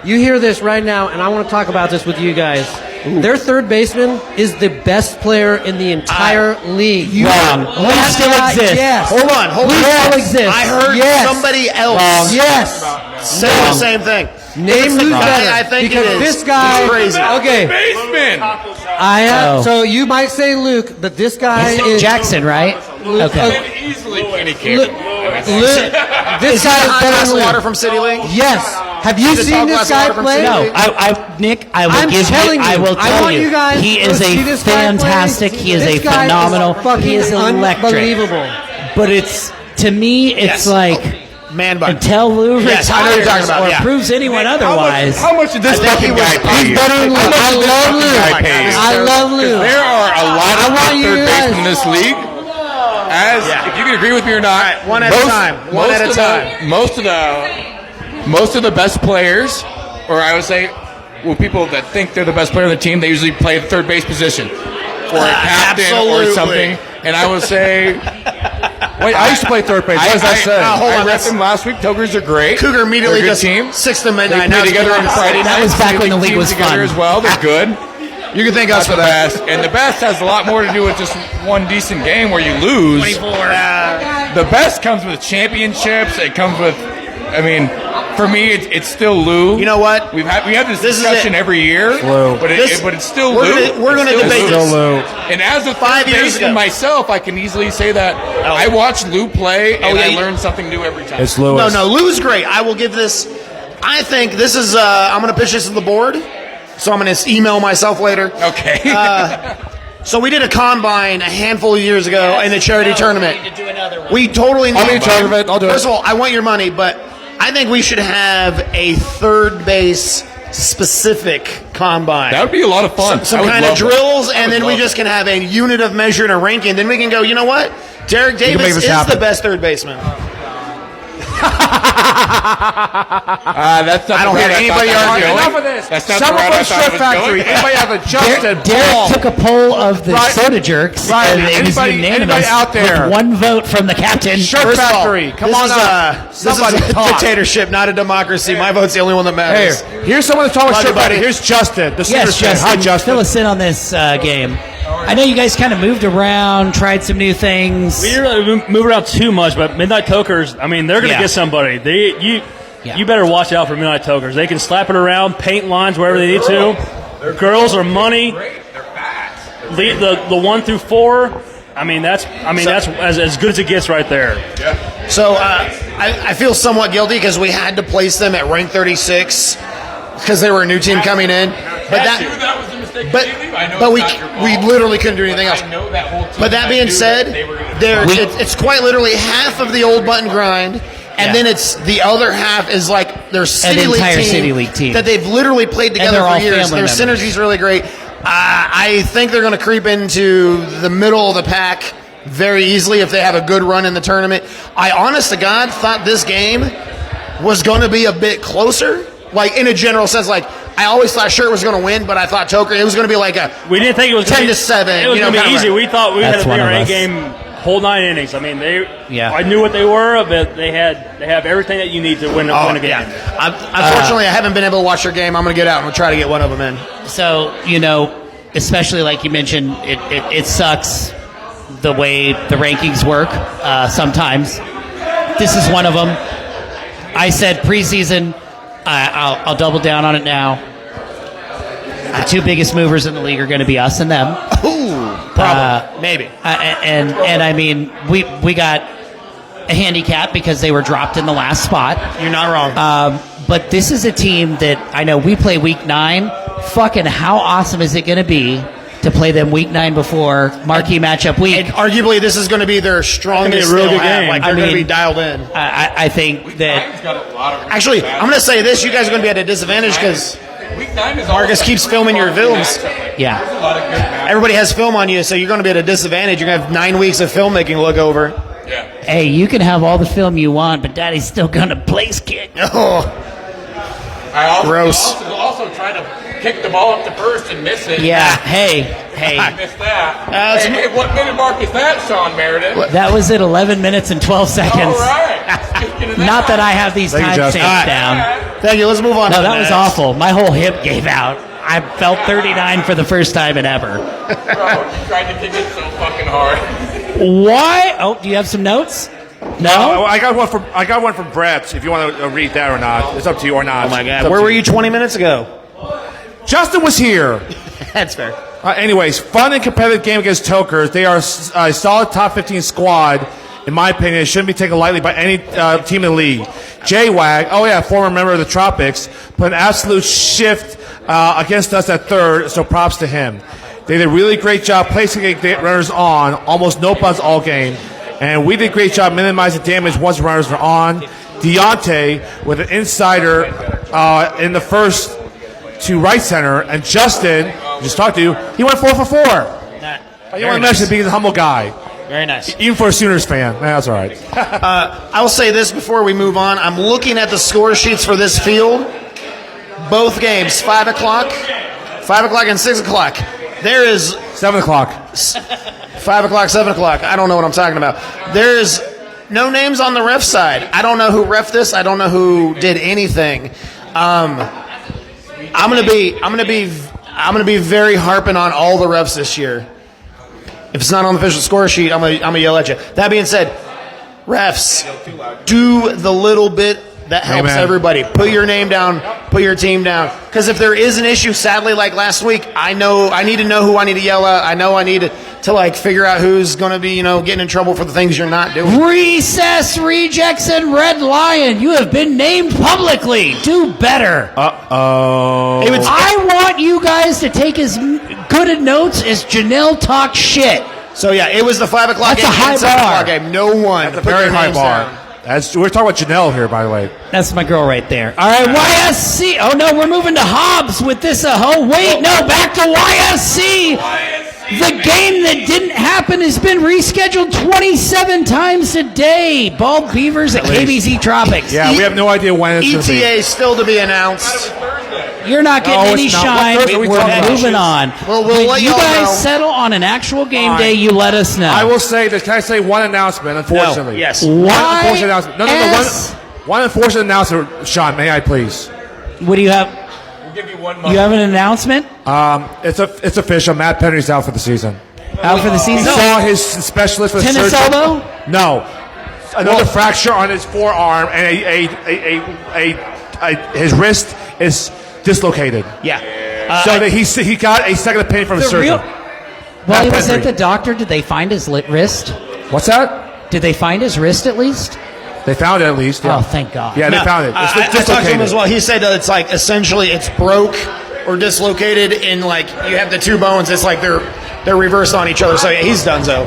You hear this right now, and I want to talk about this with you guys. Their third baseman is the best player in the entire league. Wrong. Lou still exists. Yes. Hold on. Lou still exists. I heard Yes. somebody else Yes. say the same thing. Name the who's guy better. I think because it is. this guy. He's crazy. Okay. Baseman. I have. Oh. So you might say Luke, but this guy is Jackson, right? Okay. Easily Kenny Luke, this guy is Hot better glass than of Luke. water from City League? Yes. Have you Is it seen tall this glass of guy water from play? City No, League? Nick, I will I'm give telling you. I you, will I tell want you guys he to is see a this guy play. fantastic. He is This a guy is phenomenal. fucking He is electric. unbelievable. But it's to me, it's like Man bun. until Lou Yes, I know what you're talking retires about, or yeah. proves anyone otherwise. How much did this I think fucking he was- guy pay you? He's better than Lou. I love Lou. Guy pay you? I love Lou. There are a lot I of want good you third guys- basemen in this league. If you can agree with me or not, one at a time. One at a time. Most of the best players, or I would say, well, people that think they're the best player on the team, they usually play the third base position, or a captain, absolutely. or something. And I would say, Wait, I used to play third base. What does that say? hold on, I that's- ref them last week. Tokers are great. Cougar immediately They're a good goes team. 6 to They midnight. play together on Friday night. That was back when the league was together fun. as well. They're good. You can thank us That's for the that. best, and the best has a lot more to do with just one decent game where you lose. 24. The best comes with championships. It comes with, I mean, for me, it's still Lou. You know what? We have this This is discussion it. every year, Lou. but it's still we're Lou. gonna- we're It's gonna still debate Lou. this. Still Lou. And as a 5 third years baseman ago. myself, I can easily say that I watch Lou play and yeah, I you- learn something new every time. It's Lewis. No, Lou's great. I will give this. I think this is. I'm going to pitch this to the board, so I'm going to email myself later. Okay. So we did a combine a handful of years ago in the charity tournament. We need to do another one. We totally. I'll be in charge of it. I'll do it. First of all, I want your money, but I think we should have a third base specific combine. That would be a lot of fun. Some I would kind of love that. drills, I and would then we love just can have a unit of measure and a ranking. Then we can go, you know what? Derek can Davis make this is happen. the best third baseman. That's not I don't the hear route anybody thought that was arguing. going. Enough of this. That's not the Someone route from I thought it Shirt was Factory. going. Anybody have a Justin? Derek Paul? took a poll of the Right. soda jerks, Right. and it was Anybody unanimous out there? with one vote from the captain. Shirt First of all, Factory. Come this on is up. This Somebody is a talk. dictatorship, not a democracy. My vote's the only one that Hey, matters. here's someone that's talking Love you, Shirt Factory. buddy. Here's Justin. The Yes, Justin. Justin. Hi, Justin. Fill us in on this game. I know you guys kind of moved around, tried some new things. We didn't really move around too much, but Midnight Tokers, I mean, they're going to Yeah. get somebody. You better watch out for Midnight Tokers. They can slap it around, paint lines wherever they need to. Girls are money. The 1 through 4. I mean that's as good as it gets right there. So I feel somewhat guilty because we had to place them at rank 36 because they were a new team coming in. But That was a mistake. But we literally couldn't do anything else. But that being said, it's quite literally half of the old button grind, and then it's the other half is like their city league entire team city league team that they've literally played together they're for all years. family Their members. synergy's really great. I think they're going to creep into the middle of the pack very easily if they have a good run in the tournament. I, honest to God, thought this game was going to be a bit closer, like in a general sense. Like I always thought Shirt was going to win, but I thought Toker, it was going to be like We didn't think it was 10 to 7. It was going to be easy. We thought we had a 3-8 us. game, whole 9 innings. I mean, Yeah. I knew what they were, but they have everything that you need to win a game. Unfortunately, I haven't been able to watch their game. I'm going to get out and we'll try to get one of them in. So, especially like you mentioned, it sucks the way the rankings work sometimes. This is one of them. I said preseason, I'll double down on it now. The 2 biggest movers in the league are going to be us and them. Ooh, probably. Maybe. And I mean, we got a handicap because they were dropped in the last spot. You're not wrong. But this is a team that I know we play week 9. Fucking how awesome is it going to be to play them week 9 before marquee matchup week? And arguably, this is going to be their strongest. It's gonna be a real good game. Like they're going to be dialed in. I think that. Actually, I'm going to say this: you guys are going to be at a disadvantage because Marcus keeps filming your films. Yeah. Everybody has film on you, so you're going to be at a disadvantage. You're going to have 9 weeks of filmmaking to look over. Hey, you can have all the film you want, but Daddy's still going to place kick. Oh, gross. Also try to kick the ball up to first and miss it. Yeah. Hey. Missed that. Hey, what minute mark is that, Sean Meredith? That was at 11 minutes and 12 seconds. All right. Not that I have these Thank you, timestamps Justin. down. Thank you. Let's move on. No, to the that was next. awful. My whole hip gave out. I felt 39 for the first time in ever. Bro, you tried to kick it so fucking hard. Why? Oh, do you have some notes? No? I got one from Brett. If you want to read that or not, it's up to you or not. Oh my God! Where were you 20 minutes ago? Justin was here. That's fair. Anyways, fun and competitive game against Tokers. They are a solid top 15 squad. In my opinion, it shouldn't be taken lightly by any team in the league. J-Wag, former member of the Tropics, put an absolute shift against us at third, so props to him. They did a really great job placing runners on, almost no bunts all game, and we did a great job minimizing damage once runners were on. Deontay with an insider in the first to right center, and Justin, just talked to you, he went 4 for 4. You want to mention being a humble guy. Very nice. Even for a Sooners fan. That's all right. I will say this before we move on. I'm looking at the score sheets for this field. Both games, 5 o'clock and 6 o'clock. There is 7 o'clock. 5 o'clock, 7 o'clock. I don't know what I'm talking about. There's no names on the ref side. I don't know who ref this. I don't know who did anything. I'm gonna be very harping on all the refs this year. If it's not on the official score sheet, I'm gonna yell at you. That being said, refs, do the little bit that helps everybody. Put your name down, put your team down. Because if there is an issue, sadly, like last week, I need to know who I need to yell at. I know I need to figure out who's going to be, getting in trouble for the things you're not doing. Recess Rejects and Red Lion, you have been named publicly. Do better. Uh-oh. I want you guys to take as good a notes as Janelle talked shit. So, yeah, it was the 5 o'clock That's game a high and 7 bar. o'clock game. No one. That's a very high bar. We're talking about Janelle here, by the way. That's my girl right there. All right, YSC. Oh, no, we're moving to Hobbs with this. Wait, no, back to YSC. The game that didn't happen has been rescheduled 27 times a day. Bald Beavers at KBZ Tropics. Yeah, we have no idea when it's going to be. ETA still to be announced. You're not getting any shine. We're moving on. Well, we'll let you y'all guys know. settle on an actual game day. You let us know. I will say this. Can I say one announcement, unfortunately? No. Yes. One unfortunate announcement. No. One unfortunate announcement, Sean, may I please? What do you have? We'll give you 1 month. You have an announcement? It's official. Matt Penry's out for the season. Out for the season? He saw his specialist for Tennis surgery. elbow? No. Another fracture on his forearm, and his wrist is dislocated. Yeah. So that he got a second opinion from his surgeon. While he was at the doctor, did they find his wrist? What's that? Did they find his wrist at least? They found it at least. Yeah. Oh, thank God. Yeah, they found it. It's I talked to him dislocated. as well. He said that it's like essentially it's broke or dislocated in like you have the two bones. It's like they're reversed on each other. So yeah, he's done so.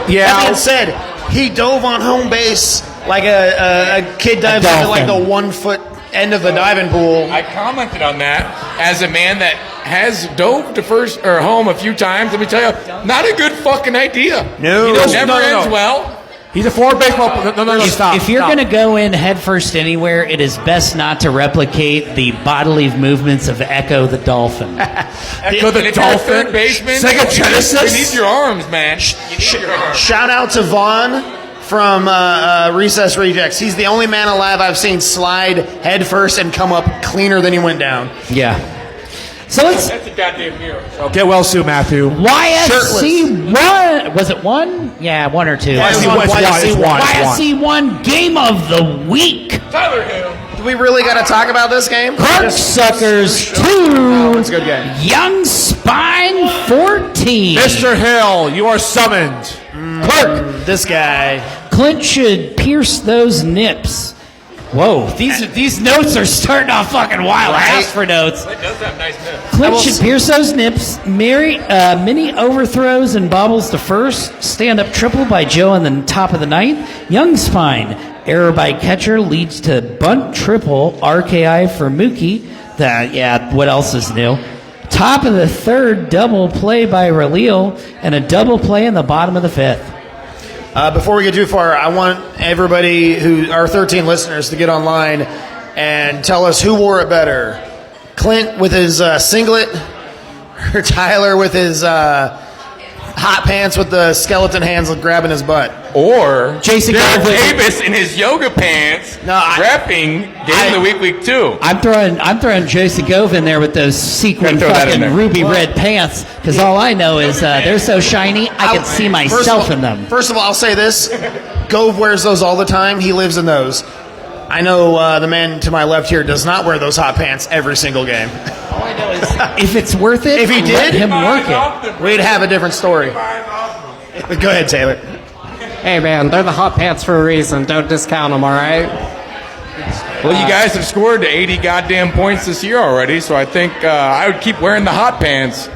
Yeah. That being said, he dove on home base like a kid dives into like the 1 foot end of the diving pool. I commented on that as a man that has dove to first or home a few times. Let me tell you, not a good fucking idea. No. It never ends well. He's a forward baseball. No, stop. If you're stop. going to go in headfirst anywhere, it is best not to replicate the bodily movements of Echo the Dolphin. Echo the And if you're a Dolphin. third baseman, Sega Genesis. You need your arms, man. Shout out to Vaughn from Recess Rejects. He's the only man alive I've seen slide head first and come up cleaner than he went down. Yeah. So let's That's a goddamn hero. Get well soon, Matthew. YSC 1. Was it 1? Yeah, 1 or 2. YSC 1 game of the week. Tyler Hill. Do we really got to talk about this game? Cocksuckers 2. Oh, it's a good game. Young Spine 14. Mr. Hill, you are summoned. Clark, this guy. Clint should pierce those nips. Whoa, these notes are starting off fucking wild. I asked for notes. It does have nice nips. Clint should pierce those nips. Mini overthrows and bobbles to first. Stand up triple by Joe in the top of the ninth. Young Spine. Error by catcher leads to bunt triple. RKI for Mookie. What else is new? Top of the third, double play by Relil, and a double play in the bottom of the fifth. Before we get too far, I want everybody our 13 listeners to get online and tell us who wore it better. Clint with his singlet, or Tyler with his hot pants with the skeleton hands grabbing his butt. Or Jason Derek Garvin. Davis in his yoga pants, repping Game of the Week 2. I'm throwing Jason Gove in there with those sequin Throw that in fucking there. ruby red pants, because all I know is they're so shiny I can see myself in them. First of all, I'll say this. Gove wears those all the time. He lives in those. I know the man to my left here does not wear those hot pants every single game. All I know is if it's worth it, If he let did, him work it. we'd have a different story. Go ahead, Taylor. Hey, man, they're the hot pants for a reason. Don't discount them, all right? Well, you guys have scored 80 goddamn points this year already, so I think I would keep wearing the hot pants.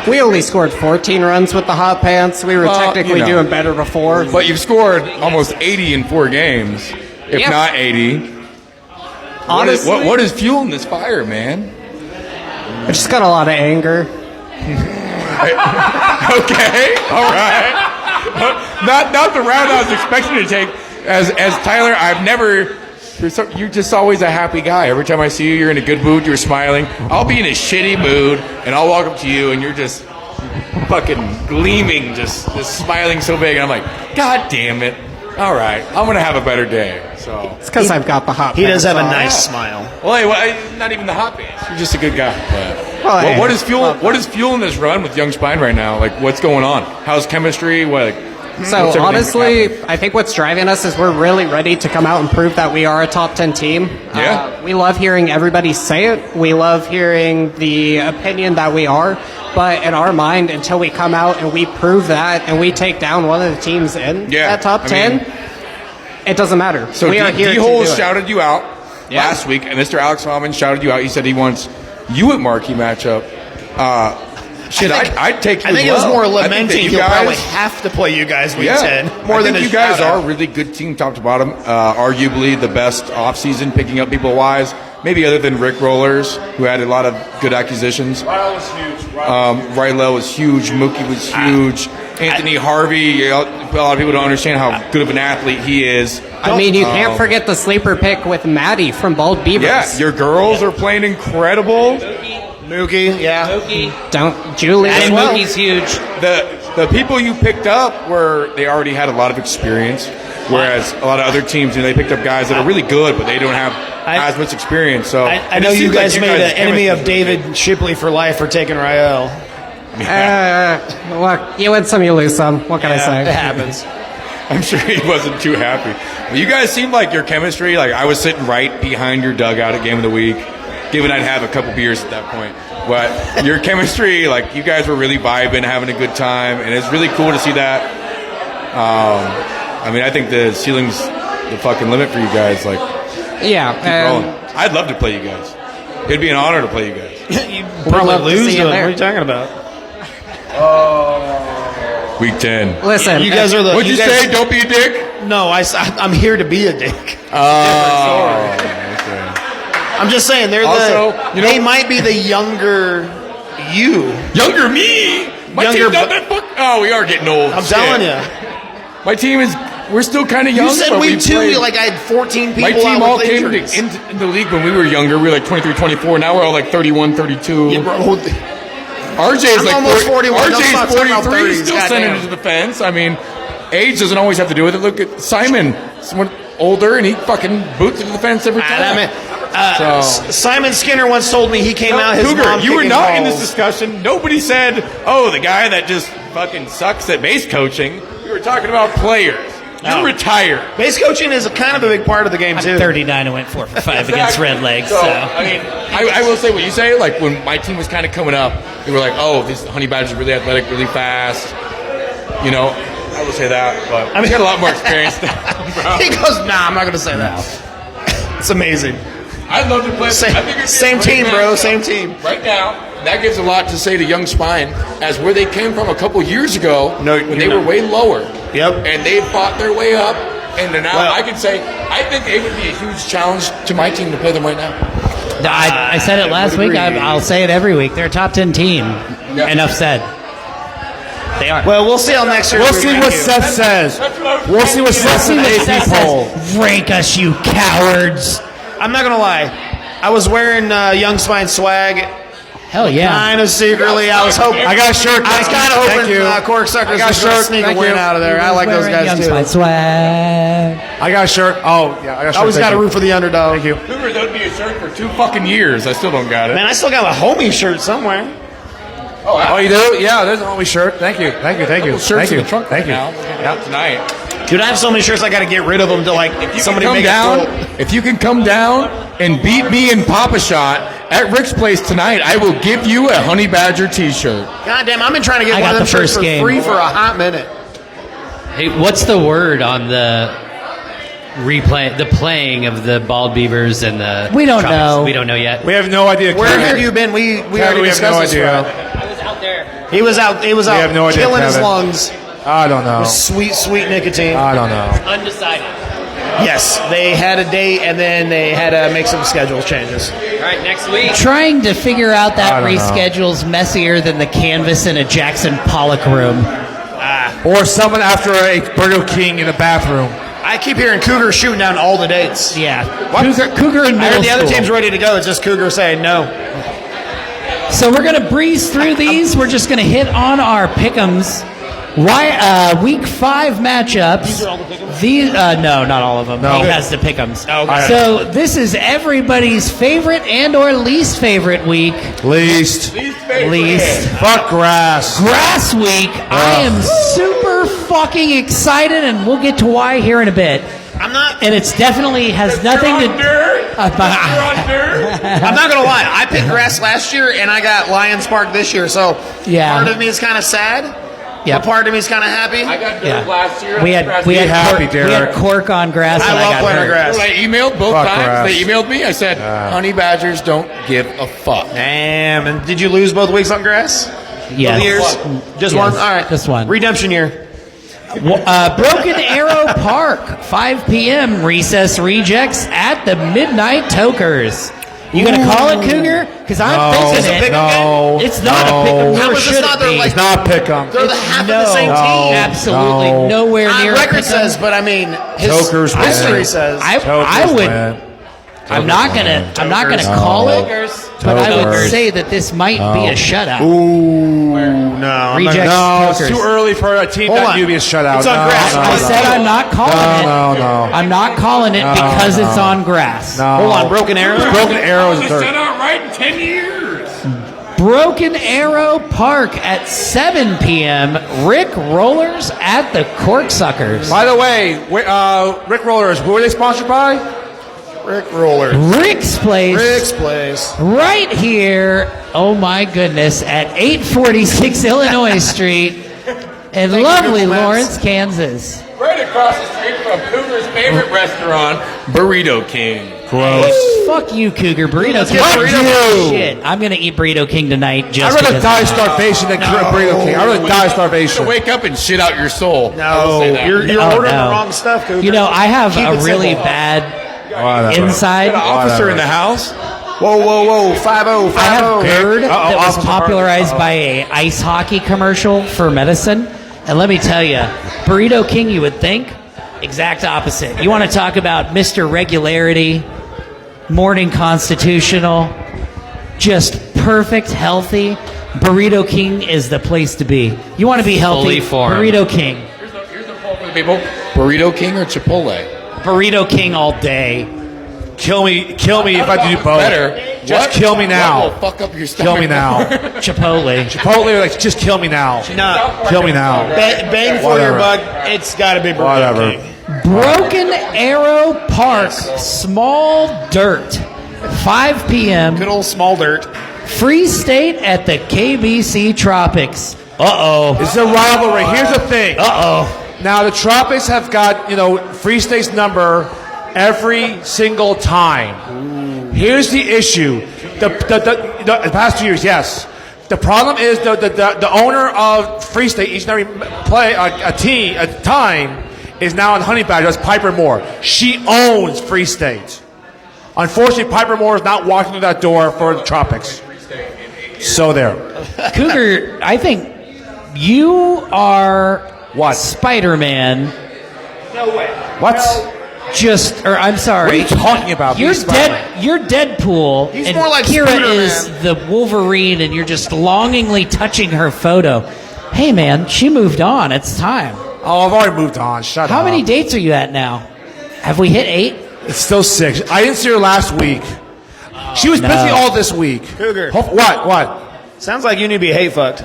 We only scored 14 runs with the hot pants. We were technically doing better before. But you've scored almost 80 in 4 games, if not 80. Honestly, What is fueling this fire, man? I just got a lot of anger. Okay, all right. Not the round I was expecting to take. As Tyler, I've never. You're just always a happy guy. Every time I see you, you're in a good mood. You're smiling. I'll be in a shitty mood, and I'll walk up to you, and you're just fucking gleaming, just smiling so big. And I'm like, God damn it! All right, I'm gonna have a better day. So It's because I've got the hot He pants does have a on. nice smile. well, not even the hot pants. You're just a good guy. But Well, hey, what is fueling this run with Young Spine right now? Like, what's going on? How's chemistry? What? So what's everything honestly, happening? I think what's driving us is we're really ready to come out and prove that we are a top 10 team. Yeah. We love hearing everybody say it. We love hearing the opinion that we are. But in our mind, until we come out and we prove that and we take down one of the teams in that top 10, it doesn't matter. So we are here to D-Hole do it. shouted you out last week, and Mr. Alex Hoffman shouted you out. He said he wants you at marquee matchup. I'd take you I think as it was well. more I think that lamenting you he'll guys- probably have to play you guys week 10. More I than think a you guys shout-out. are a really good team top to bottom. Arguably the best offseason picking up people wise. Maybe other than Rick Rollers, who had a lot of good acquisitions. Rilo was huge. Rilo was huge. Mookie was huge. Anthony Harvey, a lot of people don't understand how good of an athlete he is. I mean, you can't forget the sleeper pick with Maddie from Bald Beavers. Yeah, your girls are playing incredible. Mookie, yeah. Julie as And well. Mookie's huge. The people you picked up they already had a lot of experience, whereas a lot of other teams, they picked up guys that are really good, but they don't have as much experience. So I know you guys made an enemy of David Shipley for life for taking Rael. Look, you win some, you lose some. What can I say? It happens. I'm sure he wasn't too happy. But you guys seemed like your chemistry, like I was sitting right behind your dugout at Game of the Week, given I'd have a couple beers at that point. But your chemistry, like you guys were really vibing, having a good time, and it's really cool to see that. I mean, I think the ceiling's the fucking limit for you guys. Like, Yeah. keep rolling. I'd love to play you guys. It'd be an honor to play you guys. You'd We'd probably love to lose see to you them. What there. are you talking about? Week 10. Listen, You guys are the. What'd you guys- say? Don't be a dick? No, I'm here to be a dick. Oh, okay. I'm just saying they're Also, they might be the younger you. Younger me? My Younger team's not that fuck. Oh, we are getting old. I'm Shit. telling you. My team is. We're still kind of young. You said but we week 2, played. like I had 14 people My team out all with came injuries. into the league when we were younger. We were like 23, 24. Now we're all like 31, 32. Yeah, bro. RJ is I'm like almost 41. Don't RJ stop is talking about 43. 30s. Still Goddamn. sending it to the fence. I mean, age doesn't always have to do with it. Look at Simon, someone older, and he fucking boots it to the fence every time. Simon Skinner once told me he came out his Cougar, mom you were kicking not in this balls. discussion. Nobody said, "Oh, the guy that just fucking sucks at base coaching." We were talking about players. You're retired. Base coaching is kind of a big part of the game I'm too. 39 and went 4 for 5 against Red Legs. So, I mean, I will say what you say. Like when my team was kind of coming up, they were like, "Oh, these Honey Badgers are really athletic, really fast." You know, I will say that. But I got a lot more experience. He goes, "Nah, I'm not going to say that." It's amazing. I'd love to play. Same team, bro. Same team. Right now, that gives a lot to say to Young Spine as where they came from a couple years ago when they were way lower. Yep. And they fought their way up. And now I can say, I think it would be a huge challenge to my team to play them right now. I said it last week. I'll say it every week. They're a top 10 team. Yeah. Enough said. They are. Well, we'll see how next year. We'll see what Seth says. We'll see what Seth says in the AP poll. Rank us, you cowards. I'm not going to lie. I was wearing Young Spine swag. Hell yeah. Kind of secretly. I was hoping. I got a shirt. I was kind of hoping Cork Suckers was going to sneak a win out of there. I like those guys too. Young swag. I got a shirt. Oh, yeah. I got a shirt. I always got to root for the underdog. Thank you. Cougars owed me a shirt for 2 fucking years. I still don't got it. Man, I still got a homie shirt somewhere. Oh, you do? Yeah, there's an only shirt. Thank you. Thank you. Thank you. Shirts Thank in you. the trunk Thank you. now. Yeah. Tonight. Dude, I have so many shirts I got to get rid of them to like somebody come make down. it cool. If you can come down and beat me in Papa Shot at Rick's place tonight, I will give you a Honey Badger T-shirt. God damn, I've been trying to get I one got of them the shirts first for game. free for a hot minute. Hey, what's the word on the playing of the Bald Beavers and the We don't Tropics? know. We don't know yet. We have no idea. Where have you been? We already we have no discussed this. idea. Fred. I was out there. He was out. He was out have no idea, killing his Kevin. lungs I don't know. with sweet, sweet nicotine. I don't know. Undecided. Yes, they had a date and then they had to make some schedule changes. All right, next week. Trying to figure out that I don't know. reschedule's messier than the canvas in a Jackson Pollock room. Or someone after a Burger King in the bathroom. I keep hearing Cougar shooting down all the dates. Yeah. Cougar in I middle heard the other school. team's ready to go. It's just Cougar saying no. So we're going to breeze through these. We're just going to hit on our pick'ems. Week 5 matchups. These are all the pick'ems? No, not all of them. No. He has the pick'ems. Oh, okay. So this is everybody's favorite and or least favorite week. Least. Least. Fuck grass. Grass week. I am super fucking excited, and we'll get to why here in a bit. I'm not. And it's definitely has nothing to. I'm not gonna lie. I picked grass last year and I got Lions Park this year. So Yeah. part of me is kind of sad. Yeah. But part of me is kind of happy. I got dirt Yeah. last year. We had happy, cork, we had Derek. cork on grass. I and love got playing on hurt. grass. I emailed both Fuck times. grass. They emailed me. I said, Honey Badgers don't give a fuck. Damn. And did you lose both weeks on grass? Yes. Both years? Just Yes, one? All right. just one. Redemption year. Broken Arrow Park, 5 p.m. Recess rejects at the Midnight Tokers. You gonna call it Cougar? Because I'm thinking it. No. It's not a pick 'em, How nor is this should not it their, be. like, It's not pick 'em. They're the half of the No. same No. team. Absolutely No. nowhere near. Record pick 'em. says, but I mean, his Tokers win. history says. I Tokers would. win. I'm not gonna call it, but I would Tokers. say that this might be a shutout. Ooh, no. I'm not Reject No, it's Tokers. too early for a team Hold that on. you be a shutout. It's on No, grass. no, I no. said I'm not calling it. No. I'm not calling it because it's on grass. No. Hold on, Broken Arrow? Broken Arrow is dirt. out right in 10 years. Broken Arrow Park at 7 p.m. Rick Rollers at the Corksuckers. By the way, Rick Rollers, who are they sponsored by? Rick Roller. Rick's Place. Rick's Place. Right here, oh my goodness, at 846 Illinois Street in lovely Google Maps. Lawrence, Kansas. Right across the street from Cougar's favorite restaurant, Burrito King. Gross. Fuck you, Cougar. Burrito King. Fuck you. Shit, I'm going to eat Burrito King tonight just I'd rather because die of starvation than Burrito King. I'd rather die of starvation. Wake up and shit out your soul. No, you're Oh, ordering no. the wrong stuff, Cougar. You know, I have Keep a it really simple. bad Whatever. inside. Officer in the house. Whoa, 5-0, 5-0. I have GERD that was Officer popularized by a ice hockey commercial for medicine. And let me tell you, Burrito King, you would think, exact opposite. You want to talk about Mr. Regularity, morning constitutional, just perfect, healthy. Burrito King is the place to be. You want to be healthy, Fully formed. Burrito King. Here's the poll for the people. Burrito King or Chipotle? Burrito King all day. Kill me if I do both. Better. Just kill me now. What will fuck up your stomach? Kill me now. Chipotle. Chipotle, like, just kill me now. No. Kill me now. Bang for Whatever. your buck. It's got to be Burrito Whatever. King. Broken Arrow Park, Small Dirt, 5 p.m. Good old small dirt. Free State at the KBC Tropics. Uh-oh. This is a rivalry. Here's the thing. Uh-oh. Now, the Tropics have got, Free State's number every single time. Here's the issue. The past 2 years, yes. The problem is the owner of Free State, each and every play a time, is now on Honey Badger. That's Piper Moore. She owns Free State. Unfortunately, Piper Moore is not walking through that door for the Tropics. So there. Cougar, I think you are What? Spider-Man. No way. What? I'm sorry. What are you talking about? You're He's Spider-Man. You're Deadpool. He's and more like Kira Spider-Man. is the Wolverine, and you're just longingly touching her photo. Hey, man, she moved on. It's time. Oh, I've already moved on. Shut up. How many dates are you at now? Have we hit 8? It's still 6. I didn't see her last week. She was No. busy all this week. Cougar. What? Sounds like you need to be hate fucked.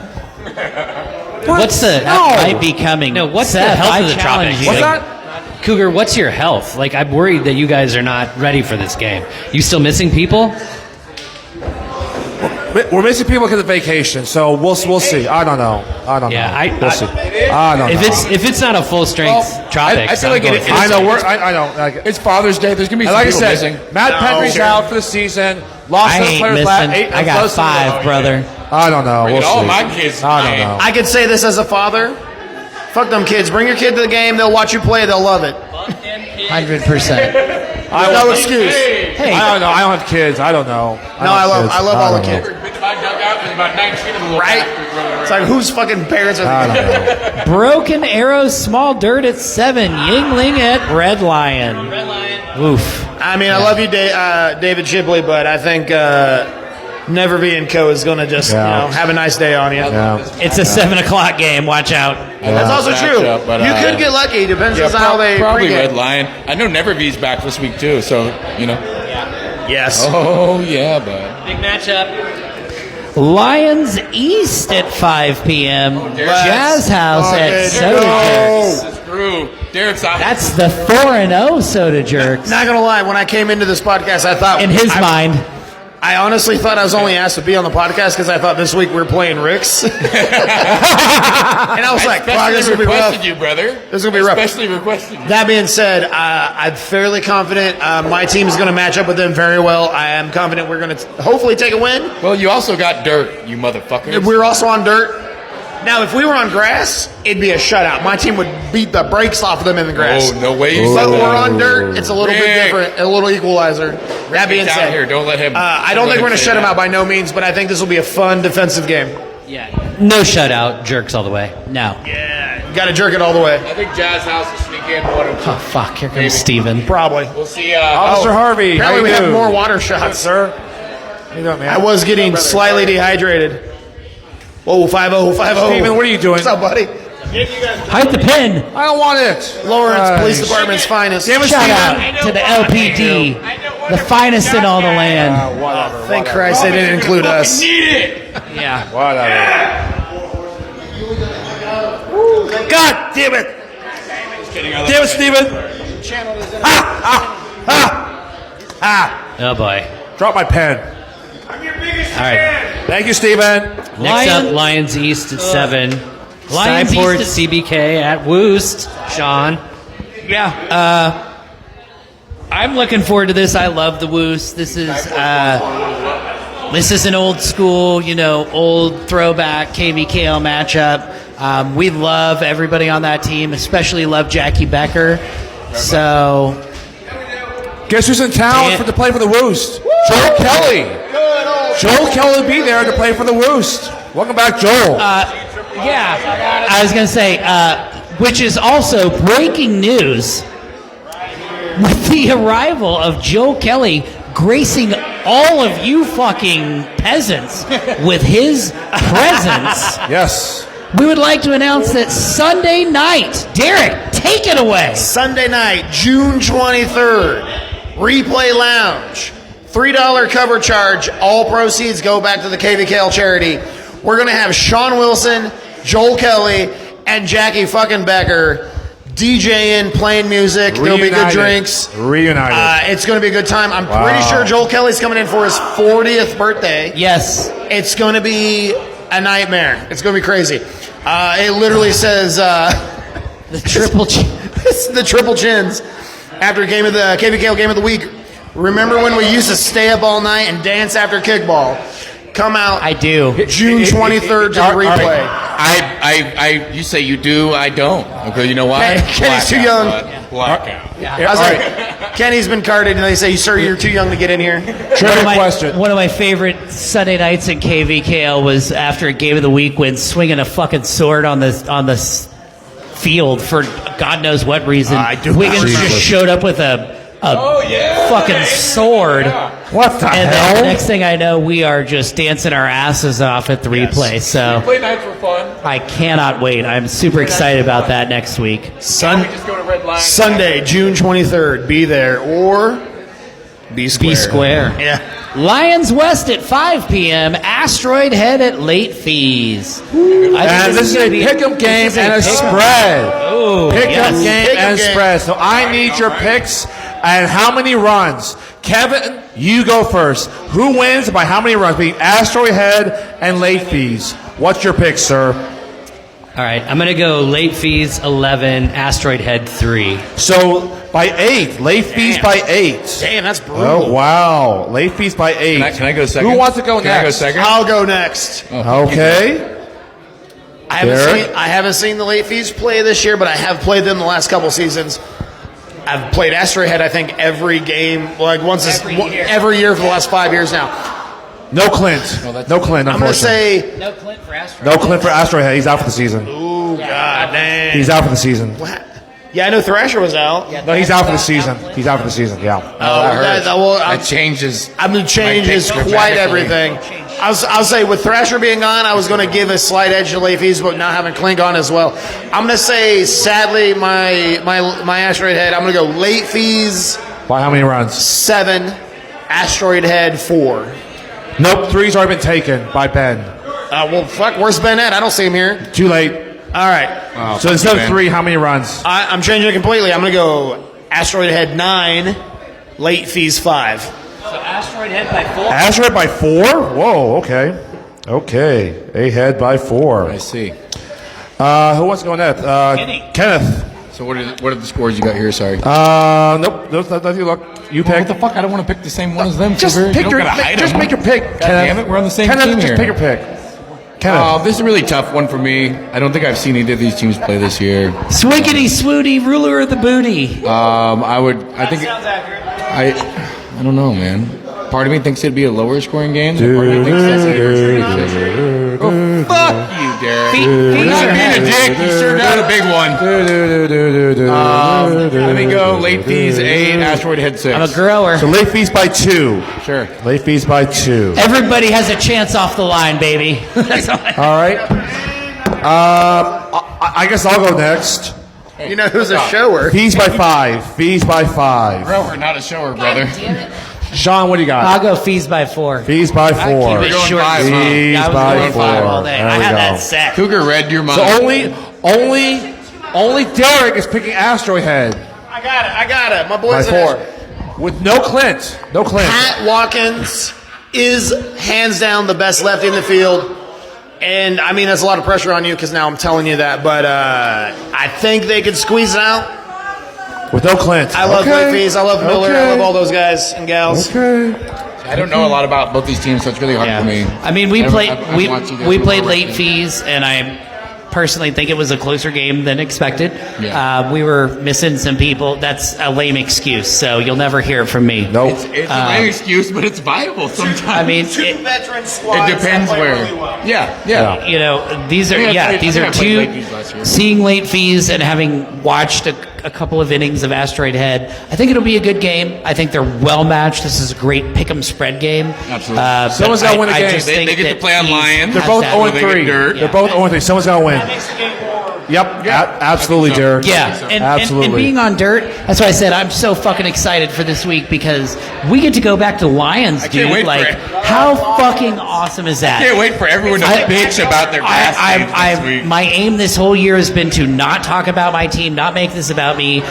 What's the That might be coming. No, what's Seth, the health I of the challenge Tropics? you. What's that? Cougar, what's your health? Like, I'm worried that you guys are not ready for this game. You still missing people? We're missing people because of vacation, so we'll see. I don't know. Yeah, We'll see. I don't know. If it's not a full strength Tropics, I feel like I'm it- going I know. I know. Like, It's Father's Day. There's gonna be and some like I people said, missing. Matt Petry's out for the season. Lost I those ain't players missing. I got 5, brother. I don't know. We'll all see. my kids. I don't know. I could say this as a father. Fuck them kids. Bring your kid to the game. They'll watch you play. They'll love it. 100%. No excuse. Hey, I don't know. I don't have kids. I don't know. No, I love all the don't know. kids. Right? It's like, whose fucking parents are I the don't know. Broken Arrow, Small Dirt at 7. Yingling at Red Lion. Oof. I mean, I love you, David Shipley, but I think Never Be & Co. is going to just have a nice day on you. Yeah. It's a 7 o'clock game. Watch out. That's also true. Matchup, but, you could get lucky. Depends on how they probably pregame. Red Lion. I know Neverbee's back this week too, so Yes. Oh yeah, bud. Big matchup. Lions East at 5 p.m. Jazz House at Soda Jerks. This is Drew. Derek's out. That's the 4-0 Soda Jerks. Not going to lie, when I came into this podcast, I thought... In his mind. I honestly thought I was only asked to be on the podcast because I thought this week we were playing Rick's. And I was like, wow, this is going to be rough. requested you, brother. This is going to be rough. Especially requested you. That being said, I'm fairly confident my team is going to match up with them very well. I am confident we're going to hopefully take a win. Well, you also got dirt, you motherfuckers. We're also on dirt. Now, if we were on grass, it'd be a shutout. My team would beat the brakes off of them in the grass. Oh, no way you But said we're that. on dirt. It's a little bit Rick. different, a little equalizer. That being Down said, here, don't let him. I don't think we're going to say shut them that. out by no means, but I think this will be a fun defensive game. Yeah. No shutout. Jerks all the way. No. Yeah, you got to jerk it all the way. I think Jazz House will sneak in one or two. Oh, fuck. Here comes Steven. Probably. We'll see. Officer Harvey. Apparently, how we you have do? more water shots, sir. How you doing, man? I was getting slightly dehydrated. Whoa, 5-0, 5-0. Steven, what are you doing? What's up, buddy? Hide the pin. I don't want it. Lawrence, Police Department's finest. Damn it, Shout Steven. out to the LPD. The finest in all the land. Whatever. Thank Christ they didn't include us. Yeah. Whatever. God damn it. Damn it, Steven. Oh boy. Drop my pen. All right. Thank you, Steven. Next up, Lions East at 7. Lions Skyport East CBK at Woost. Sean. Yeah. I'm looking forward to this. I love the Woos. This is an old school, old throwback KBKL matchup. We love everybody on that team, especially love Jackie Becker. So, Guess who's in town to play for the Roost? Joel Kelly. Joel Kelly will be there to play for the Roost. Welcome back, Joel. Yeah, I was going to say, which is also breaking news with the arrival of Joe Kelly gracing all of you fucking peasants with his presence. Yes. We would like to announce that Sunday night, Derek, take it away. Sunday night, June 23rd, Replay Lounge. $3 cover charge. All proceeds go back to the KVKL charity. We're going to have Sean Wilson, Joel Kelly, and Jackie fucking Becker DJing, playing music. There'll be good drinks. Reunited. It's going to be a good time. I'm pretty sure Joel Kelly's coming in for his 40th birthday. Yes. It's going to be a nightmare. It's going to be crazy. It literally says the triple it's the triple chins after game of the KVKL game of the week. Remember when we used to stay up all night and dance after kickball? Come out. I do. June 23rd to the replay. You say you do, I don't. Okay, you know why? Kenny's too young. Blackout. I was like, Kenny's been carded, and they say, sir, you're too young to get in here. One of my favorite Sunday nights in KVKL was after a game of the week when swinging a fucking sword on the field for God knows what reason. Wiggins just showed up with a fucking sword. What the and hell? then the next thing I know, we are just dancing our asses off at the replay. So Replay nights were fun. I cannot wait. I'm super excited about that next week. Just go to Red Line. Sunday, June 23rd. Be there or be square. Be square. Yeah. Lions West at 5 p.m. Asteroid Head at late fees. And this is a pick'em game and a spread. Oh, Pick'em game Pick'em and game. spread. So I need your picks and how many runs. Kevin, you go first. Who wins by how many runs? Being Asteroid Head and late fees. What's your pick, sir? All right, I'm going to go late fees 11, Asteroid Head 3. So by 8. Late fees by 8. Damn, that's brutal. Oh, wow. Late fees by 8. Can I go second? Who wants to go next? Can I go second? I'll go next. Okay. I haven't seen the late fees play this year, but I have played them the last couple seasons. I've played Asteroid Head, I think, every game, every year for the last 5 years now. No Clint. No Clint, I'm going to unfortunately. say No Clint for Asteroid. No Clint for Asteroid Head. He's out for the season. Ooh, god damn. He's out for the season. Yeah, I know Thrasher was out. No, he's out for the season. He's out for the season, yeah. That changes. I'm going to change picks quite dramatically. everything. I'll say with Thrasher being gone, I was going to give a slight edge to late fees, but not having Clint on as well. I'm going to say, sadly, my Asteroid Head, I'm going to go late fees By how many runs? 7, Asteroid Head 4. Nope, 3's already been taken by Ben. Well, fuck, where's Ben at? I don't see him here. Too late. All right. Oh, So instead of 3, how many runs? I'm changing it completely. I'm going to go Asteroid Head 9, late fees 5. So Asteroid Head by 4. Asteroid by 4? Whoa, okay. Okay, a head by 4. I see. Who wants to go next? Kenneth. So what are the scores you got here? Sorry. Nope. Nothing. Look, you pick. What the fuck? I don't want to pick the same one as them. Just Cougar. pick You your. don't gotta hide Just them. make your pick. God damn it, we're on the same Kenneth, team just here. pick your pick. Kenneth. This is a really tough one for me. I don't think I've seen either of these teams play this year. Swiggity swooty, ruler of the booty. I think. Sounds accurate. I don't know, man. Part of me thinks it'd be a lower scoring game. Part of me thinks that's a Oh, fuck you, Derek. You're not being a dick. You sure got a big one. Let me go. Late fees 8, Asteroid Head 6. I'm a grower. So late fees by 2. Sure. Late fees by 2. Everybody has a chance off the line, baby. That's all All right. I guess I'll go next. You know who's a shower? Fees by 5. Fees by 5. Grower, not a shower, brother. Sean, what do you got? I'll go fees by 4. Fees by 4. Keep it going short. 5, huh? Fees Yeah, I was by going 4. 5 all day. There I we had go. that set. Cougar read your mind. So only Derek is picking Asteroid Head I got it. My by boy's 4. With no Clint. No Clint. Pat Watkins is hands down the best lefty in the field. And, I mean, that's a lot of pressure on you because now I'm telling you that. But I think they could squeeze it out. With no Clint. I love Blake Fees. I love Miller. I love all those guys and gals. Okay. I don't know a lot about both these teams, so it's really hard for me. I mean, we I haven't played watched you guys we do played all late right. fees, and I personally think it was a closer game than expected. Yeah. We were missing some people. That's a lame excuse, so you'll never hear it from me. Nope. It's a lame excuse, but it's viable sometimes. I mean, veteran squads. It depends that play where. really well. Yeah. you know, these are these are played late fees last two year. seeing late fees and having watched a couple of innings of Asteroid Head. I think it'll be a good game. I think they're well matched. This is a great pick'em spread game. Absolutely. Someone's gotta win the game. They get to play on Lions. They're both Has that. 0-3. They're both 0-3. Someone's got to win. Yep. Absolutely, Derek. Yeah, and Absolutely. being on dirt, that's why I said I'm so fucking excited for this week because we get to go back to Lions, can't dude. wait for Like, it. how fucking awesome is that? I can't wait for everyone to bitch about their grass games this week. My aim this whole year has been to not talk about my team, not make this about me.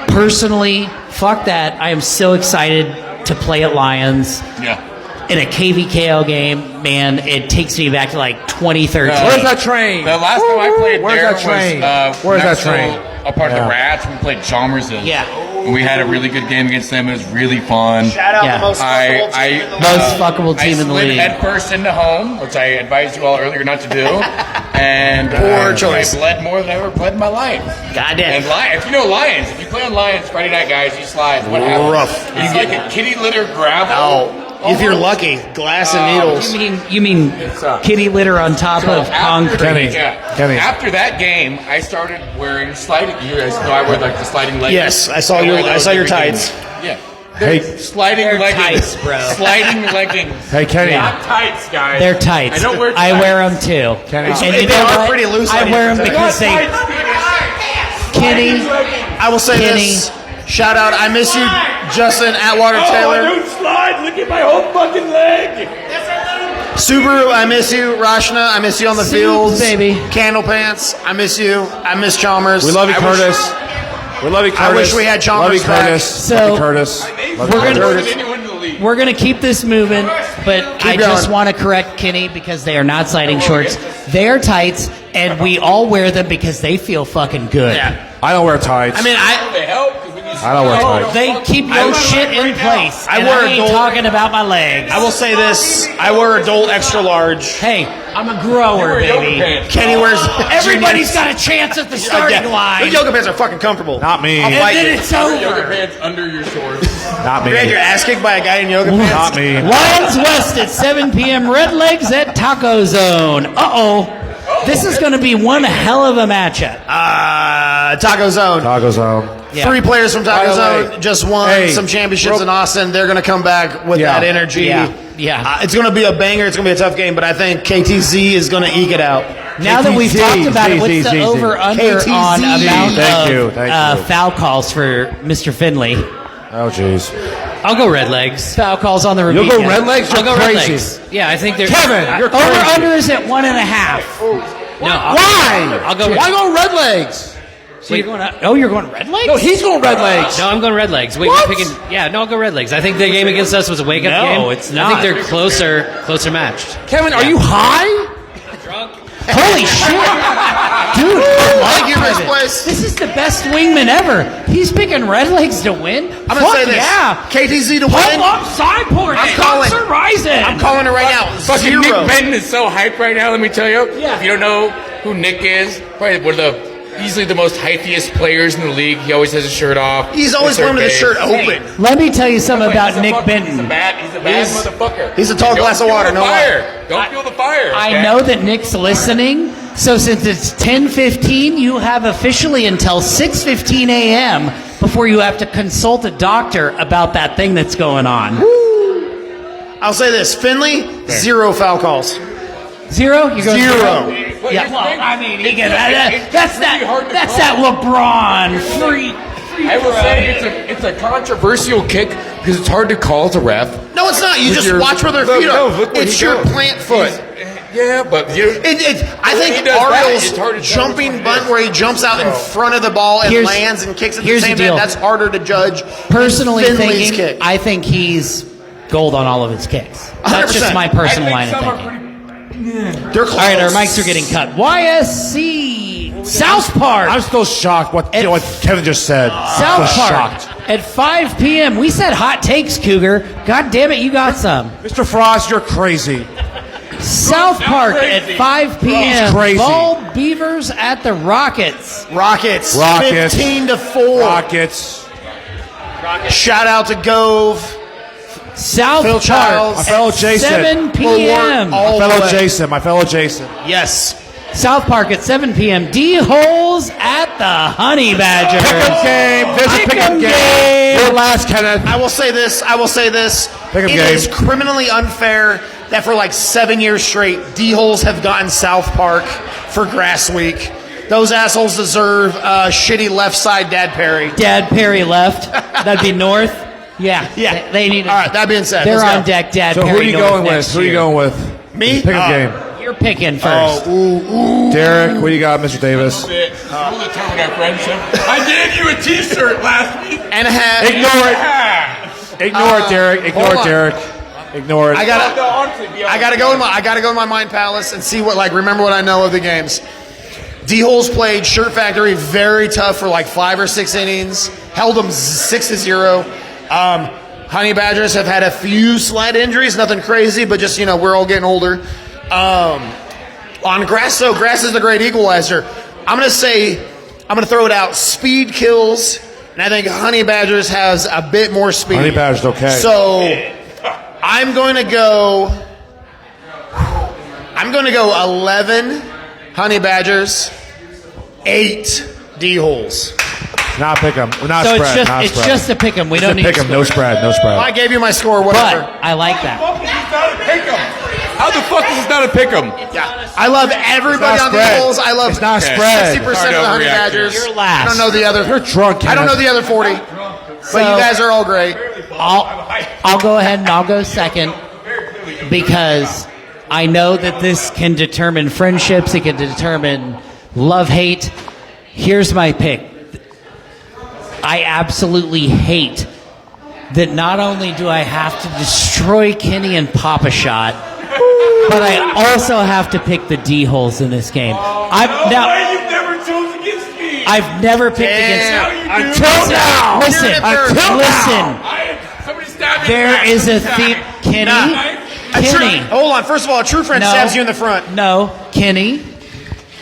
Personally, fuck that. I am so excited to play at Lions. Yeah. In a KVKO game, man, it takes me back to like 2013. Where's that train? The last time I played Where's there that train? was Where's that next train? to a part of the Rats. We played Chalmersville. Yeah. And we had a really good game against them. It was really fun. Shout out Yeah. the most fuckable team in the league. Most fuckable team in the I slid league. head first into home, which I advised you all earlier not to do. And Poor choice. I bled more than I ever bled in my life. Goddamn. And if you know Lions, if you play on Lions Friday night, guys, you slide. What happens? Rough. It's like a kitty litter gravel. If you're lucky, glass and needles. You mean kitty litter on top of concrete? Kenny. After that game, I started wearing sliding. You guys know I wear like the sliding leggings. Yes, I saw wear your those I saw your every game. tights. Yeah. Hey. Sliding leggings, tights, bro. Sliding leggings. Hey, Kenny. Not tights, guys. They're tights. I don't wear tights. I wear them too. Kenny. And They you know are what? pretty loose I on wear you. them because they. Kenny, I will say Kenny. this. Shout out, I miss you, Justin Atwater Taylor. slide. Look at my whole fucking leg. Subaru, I miss you. Rashna, I miss you on the Soup, fields. baby. Candle Pants, I miss you. I miss Chalmers. We love you, Curtis. We love you, Curtis. I wish we had Chalmers Love you, back. Curtis. So, love you, Curtis. Love you, we're gonna- Curtis. Anyone in the league. We're gonna keep this moving, but I just going. want to correct Kenny because they are not sliding shorts. They are tights, and we all wear them because they feel fucking good. Yeah. I don't wear tights. I mean, They help. 'Cause when you I don't wear tights. They keep your shit in place. I and wear I ain't adult- talking about my legs. I will say this. I wear adult extra large. Hey, I'm a grower, baby. Kenny wears. Everybody's got a chance at the starting Those line. yoga pants are fucking comfortable. Not me. And fight then you. it's Yoga over. pants under your shorts. Not You had your me. ass kicked by a guy in yoga pants. Not me. Lions West at 7 p.m. Red Legs at Taco Zone. Uh-oh. This is going to be one hell of a matchup. Taco Zone. Taco Zone. Yeah. 3 players from Taco By the way, Zone just won hey, some championships real- in Austin. They're going to come back with Yeah. that energy. Yeah. It's going to be a banger. It's going to be a tough game, but I think KTZ is going to eke it out. Now that we've talked about it, what's the KTZ. over-under KTZ. on amount Thank you, of thank you. foul calls for Mr. Finley? Oh, jeez. I'll go Red Legs. Foul calls on the repeat. You'll go yeah. Red Legs? I'll You're go Red crazy. Legs. Yeah, I think they're Kevin, you're crazy. Over-under is at 1.5. No, Why? I'll go. Why go Red Legs? So you're going you're going Red Legs? No, he's going Red Legs. No, I'm going Red Legs. Wait, What? No, I'll go Red Legs. I think the game against us was a wake-up game. No, it's I not. think they're closer matched. Kevin, are you high? Holy shit. Dude, Thank you, Rich Place. this is the best wingman ever. He's picking Red Legs to win. I'm going to say this. Yeah. KTZ to Pump win. up sideboard. I'm calling. Stocks are rising. I'm calling it right now. Fucking 0. Nick Benton is so hyped right now. Let me tell you. Yeah. If you don't know who Nick is, probably one of the easily the most hyphiest players in the league. He always has his shirt off. He's always wearing the shirt open. Let me tell you something about He's a Nick He's a Benton. bad motherfucker. He's a tall Don't glass of feel water, the no fire. lie. Don't feel the fire. I okay? know that Nick's listening, so since it's 10:15, you have officially until 6:15 a.m. before you have to consult a doctor about that thing that's going on. I'll say this. Finley, 0 foul calls. 0? You go 0. Wait, Yeah, here's the well, thing. I mean, It's that's really hard to that's call. that LeBron free. I will say it's a controversial kick because it's hard to call as a ref. No, it's not. You With just your- watch where their No, feet no, are. look where It's he your goes. plant foot. Yeah, but you. I When think he does that, Ariel's it's hard to tell jumping which one it bunt is. where he jumps out in front of the ball and Here's- lands and kicks at the here's same the deal. time. That's harder to judge. Personally Finley's thinking, kick. I think he's gold on all of his kicks. That's just 100%. my personal I line think of some are thinking. They're close. All right, our mics are getting cut. YSC South Park. I'm still shocked what Kevin just said. South Still Park shocked. at 5 p.m. We said hot takes, Cougar. God damn it, you got some. Mr. Frost, you're crazy. South Park at 5 p.m. Crazy. Ball Beavers at the Rockets. Rockets. Rockets. 15-4. Rockets. Shout out to Gove. South Phil Park Childs. My fellow at Jason. 7 p.m. All My the fellow way. Jason. My fellow Jason. Yes. South Park at 7 p.m. D-Holes at the Honey Badgers. Pick'em game. This is pick'em game. Your last, Kenneth. I will say this. Pick 'em It game. is criminally unfair that for like 7 years straight, D-holes have gotten South Park for Grass Week. Those assholes deserve shitty left side Dad Perry. Dad Perry left. That'd be North. Yeah. Yeah. They need it. All right, that being said, They're let's on go. deck, Dad So Perry. who are you North going with? next Who are you year. going with? Me? Pick a game. You're picking first. Derek, what do you got, Mr. Davis? We'll determine our friendship. I gave you a T-shirt last week. And a hat. Ignore it. Ignore it, Derek. Ignore hold it, on. Derek. Ignore it. I gotta go in my mind palace and see remember what I know of the games. D-holes played Shirt Factory very tough for like 5 or 6 innings. Held them 6-0. Honey Badgers have had a few slight injuries, nothing crazy, but just we're all getting older. On grass, though, grass is the great equalizer. I'm gonna throw it out. Speed kills, and I think Honey Badgers has a bit more speed. Honey Badgers, okay. So I'm going to go 11 Honey Badgers, 8 D-holes. Not pick 'em. Not So spread. it's not just, spread. it's just a pick 'em. We don't need pick 'em. No spread. No spread. I gave you my score, whatever. But I like that. How the fuck is this not a pick'em? Yeah. I love everybody It's not on the spread. holes. I love It's not spread. 60% of the Honey Hard to overreact Badgers. here. You're last. I don't know the other. You're drunk, I don't know Kenneth. the other 40. But you guys are all great. I'll go ahead and I'll go second because I know that this can determine friendships. It can determine love, hate. Here's my pick. I absolutely hate that not only do I have to destroy Kenny and pop a shot, but I also have to pick the D-holes in this game. You've never chose against me. I've never picked against. Until now. Listen, Somebody stabbed me. there is a theme. Kenny, Kenny. Hold on. First of all, a true friend stabs you in the front. No, Kenny.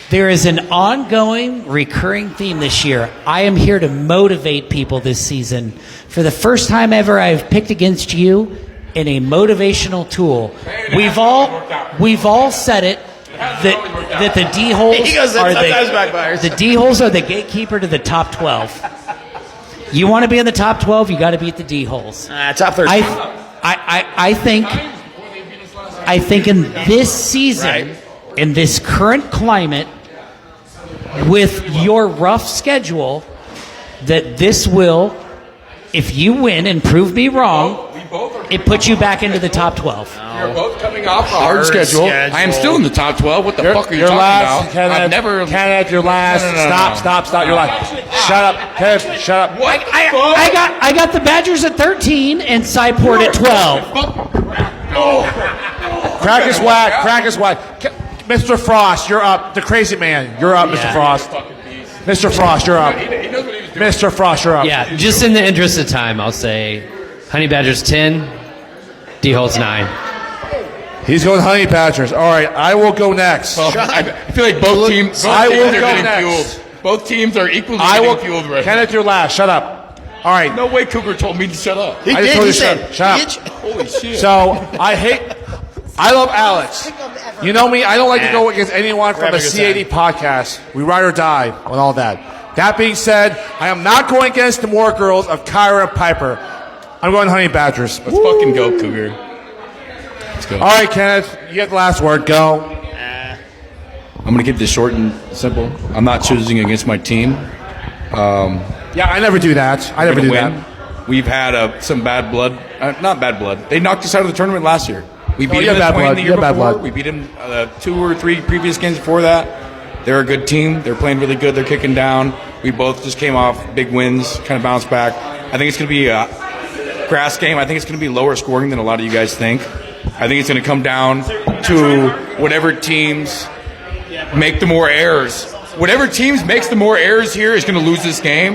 There is an ongoing, recurring theme this year. I am here to motivate people this season. For the first time ever, I've picked against you in a motivational tool. We've all said it that the D-holes He goes, are sometimes backfires. the D-holes are the gatekeeper to the top 12. You want to be in the top 12, you got to beat the D-holes. Top 13. I think in this season, in this current climate, with your rough schedule, that this will, if you win and prove me wrong, it puts you back into the top 12. We're both coming off a hard schedule. I am still in the top 12. What the fuck are you You're talking last, about? Kenneth. I've never. Kenneth, you're last. Stop. You're last. Shut up, Kenneth. Shut up. What? I got the Badgers at 13 and Cyport at 12. Crack is whack. Crack is whack. Mr. Frost, you're up. The crazy man, you're up, Mr. Frost. Mr. Frost, you're up. Mr. Frost, you're up. Yeah, just in the interest of time, I'll say Honey Badgers 10, D-holes 9. He's going Honey Badgers. All right, I will go next. I feel like both teams. I will are go getting next. fueled. Both teams are equally I getting will. fueled right Kenneth, you're last. Shut up. All right. now. No way Cougar told me to shut up. He I just did. told He you said, shut up. Holy shit. So I love Alex. You know me, I don't like to go against anyone from the C80 podcast. We ride or die on all that. That being said, I am not going against the more girls of Kyra and Piper. I'm going Honey Badgers. Let's fucking go, Cougar. Let's go. All right, Kenneth, you get the last word. Go. I'm going to keep this short and simple. I'm not choosing against my team. Yeah, I never do that. I never do that. We've had some bad blood. Not bad blood. They knocked us out of the tournament last year. We beat you them have bad in Twain blood. the You year have bad before. blood. We beat them 2 or 3 previous games before that. They're a good team. They're playing really good. They're kicking down. We both just came off big wins, kind of bounced back. I think it's going to be a grass game. I think it's going to be lower scoring than a lot of you guys think. I think it's going to come down to whatever teams make the more errors. Whatever teams makes the more errors here is going to lose this game.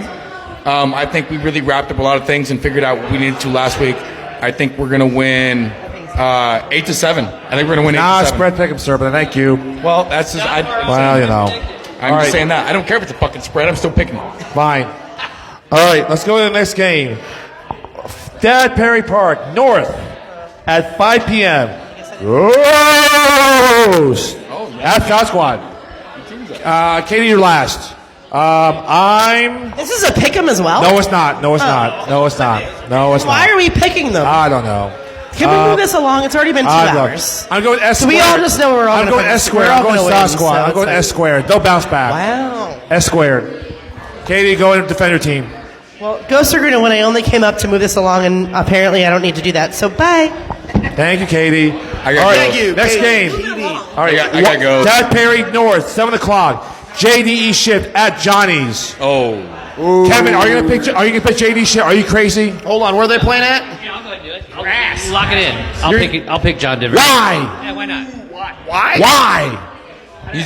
I think we really wrapped up a lot of things and figured out what we needed to last week. I think we're going to win 8-7. I think we're going to win 8-7. Nah, spread pick 'em, sir, but thank you. Well, that's just, Well, you know. I'm All just right. saying that. I don't care if it's a fucking spread. I'm still picking it. Fine. All right, let's go to the next game. Dad Perry Park, North, at 5 p.m. Rose at South Squad. Katie, you're last. This is a pick 'em as well? No, it's not. No, it's not. No, it's not. No, it's not. Why are we picking them? I don't know. Can we move this along? It's already been 2 hours. I'm going S So squared. we all just know we're all I'm gonna going fucking- S squared. we're all I'm going gonna South win, Squad. so I'm it's going like- S squared. Don't bounce back. Wow. S squared. Katie, go and defend your team. Well, Ghosts are going to win. I only came up to move this along, and apparently I don't need to do that. So bye. Thank you, Katie. I gotta All right, go. Thank you, next Katie. game. All right, I gotta go. Dad Perry North, 7 o'clock. JDE shift at Johnny's. Oh. Kevin, are you gonna pick JD shift? Are you crazy? Hold on, where are they playing at? Lock it in. I'll pick John Denver. Why? Yeah, why not? Why? Why?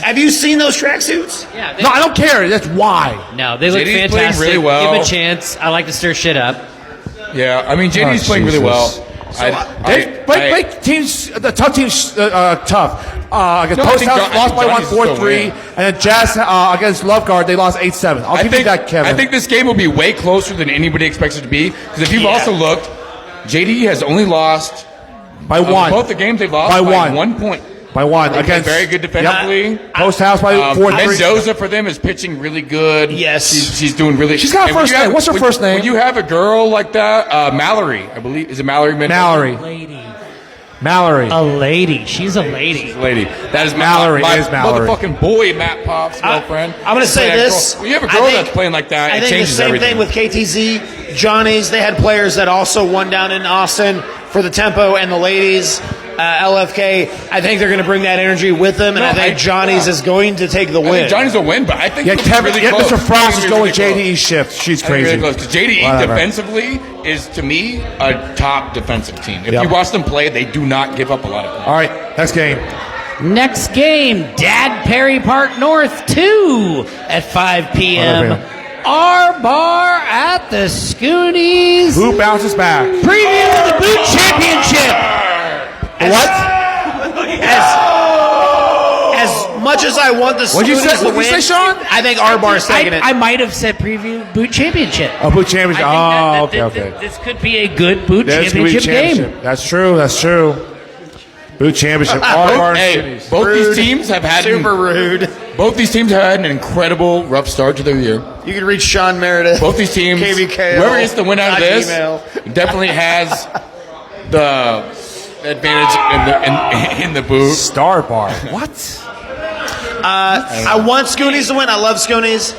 Have you seen those tracksuits? Yeah. No, I don't care. That's why. No, they look JD's playing fantastic. really well. Give him a chance. I like to stir shit up. Yeah, I mean, JD's Oh, playing really well. Jesus. Make teams, the tough teams, tough. Against No, I Post think House John- I lost think by Johnny's still 1-4-3, winning. and then Jazz against Love Guard they lost 8-7. I'll give you that, Kevin. I think this game will be way closer than anybody expects it to be. Because if you've also looked, JD has only lost by one. Both the games they've lost by by one. 1 point. By one They against play very good defensively. Yep. Post House by 4-3. Mendoza for them is pitching really good. Yes, she's doing really. She's got a and when first you have- name. What's her when- first name? When you have a girl like that, Mallory, I believe, is it Mallory? Mendoza? Mallory. Mallory. A lady. She's a lady. Lady. That is Mallory. My Is Mallory. motherfucking boy, Matt Pop's girlfriend. I'm going to say Playing that this. girl. When you have a I girl think- that's playing like that, I it think the changes same everything. thing with KTZ. Johnny's, they had players that also won down in Austin for the tempo and the ladies. LFK, I think they're going to bring that energy with them, and No, I think Johnny's is going to take the I win. think Johnny's will win, but I think Yeah, it'll be Kevin. really Yeah, close. Mr. Frost It's is gonna be going really JDE close. shift. She's I think crazy. really close. 'Cause JDE Whatever. defensively is, to me, a top defensive team. If Yep. you watch them play, they do not give up a lot of points. All right, next game. Next game, Dad Perry Park North 2 at 5 p.m. Our bar at the Scoonies. Who bounces back? Preview of the Boot Championship. What? As much as I want the What'd you say- Scoonies to what'd you win, say, Sean? I think our bar is taking it. I might have said preview Boot Championship. Oh, boot championship. I Oh, think okay. This could be a good Boot There's gonna be Championship game. That's true. That's true. Boot championship. All of our Hey, cities. both these teams have had Super rude. Both these teams have had an incredible rough start to their year. You can reach Sean Meredith. Both these teams, KBK. whoever gets the win out of this, email. definitely has the advantage in the boot. Star bar. What? I want Scoonies to win. I love Scoonies.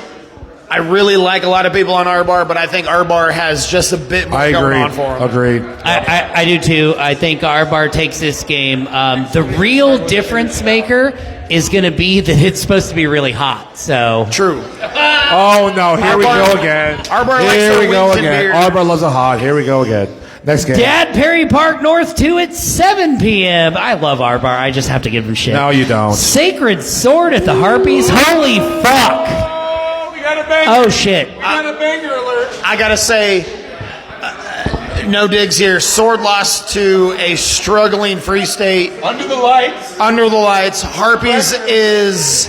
I really like a lot of people on our bar, but I think our bar has just a bit more I going agree. on for them. Agreed. I do too. I think our bar takes this game. The real difference maker is going to be that it's supposed to be really hot. So True. Oh no! Here we go again. Our bar likes Here their we go wings and again. beer. Our bar loves a hot. Here we go again. Next game. Dad Perry Park North 2 at 7 p.m. I love our bar. I just have to give him shit. No, you don't. Sacred Sword at the Harpies. Holy fuck. We got a banger. Oh shit. We got a banger alert. I gotta say, no digs here. Sword lost to a struggling Free State. Under the lights. Under the lights. Harpies is.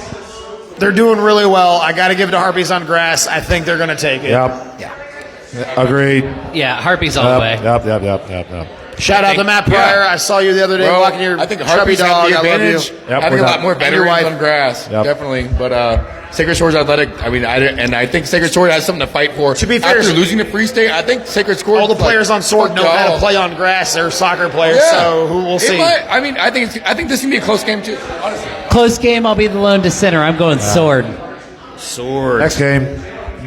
They're doing really well. I got to give it to Harpies on grass. I think they're going to take it. Yep. Yeah. Agreed. Yeah, Harpies all the way. Yep. Shout out to Matt Pryor. I saw you the other day Bro, walking your I think chubby Harpies have dog. the I love you. advantage. Yep, Having a we're lot done. more And your veterans wife. on grass, Yep. definitely. But Sacred Sword's athletic. I mean, I think Sacred Sword has something to fight for. To be fair, after losing to Free State, I think Sacred Sword. All the players on Sword know how to play on grass. They're soccer players, so who will see. I mean, I think this can be a close game too. Honestly. Close game. I'll be the lone dissenter. I'm going Sword. Sword. Next game.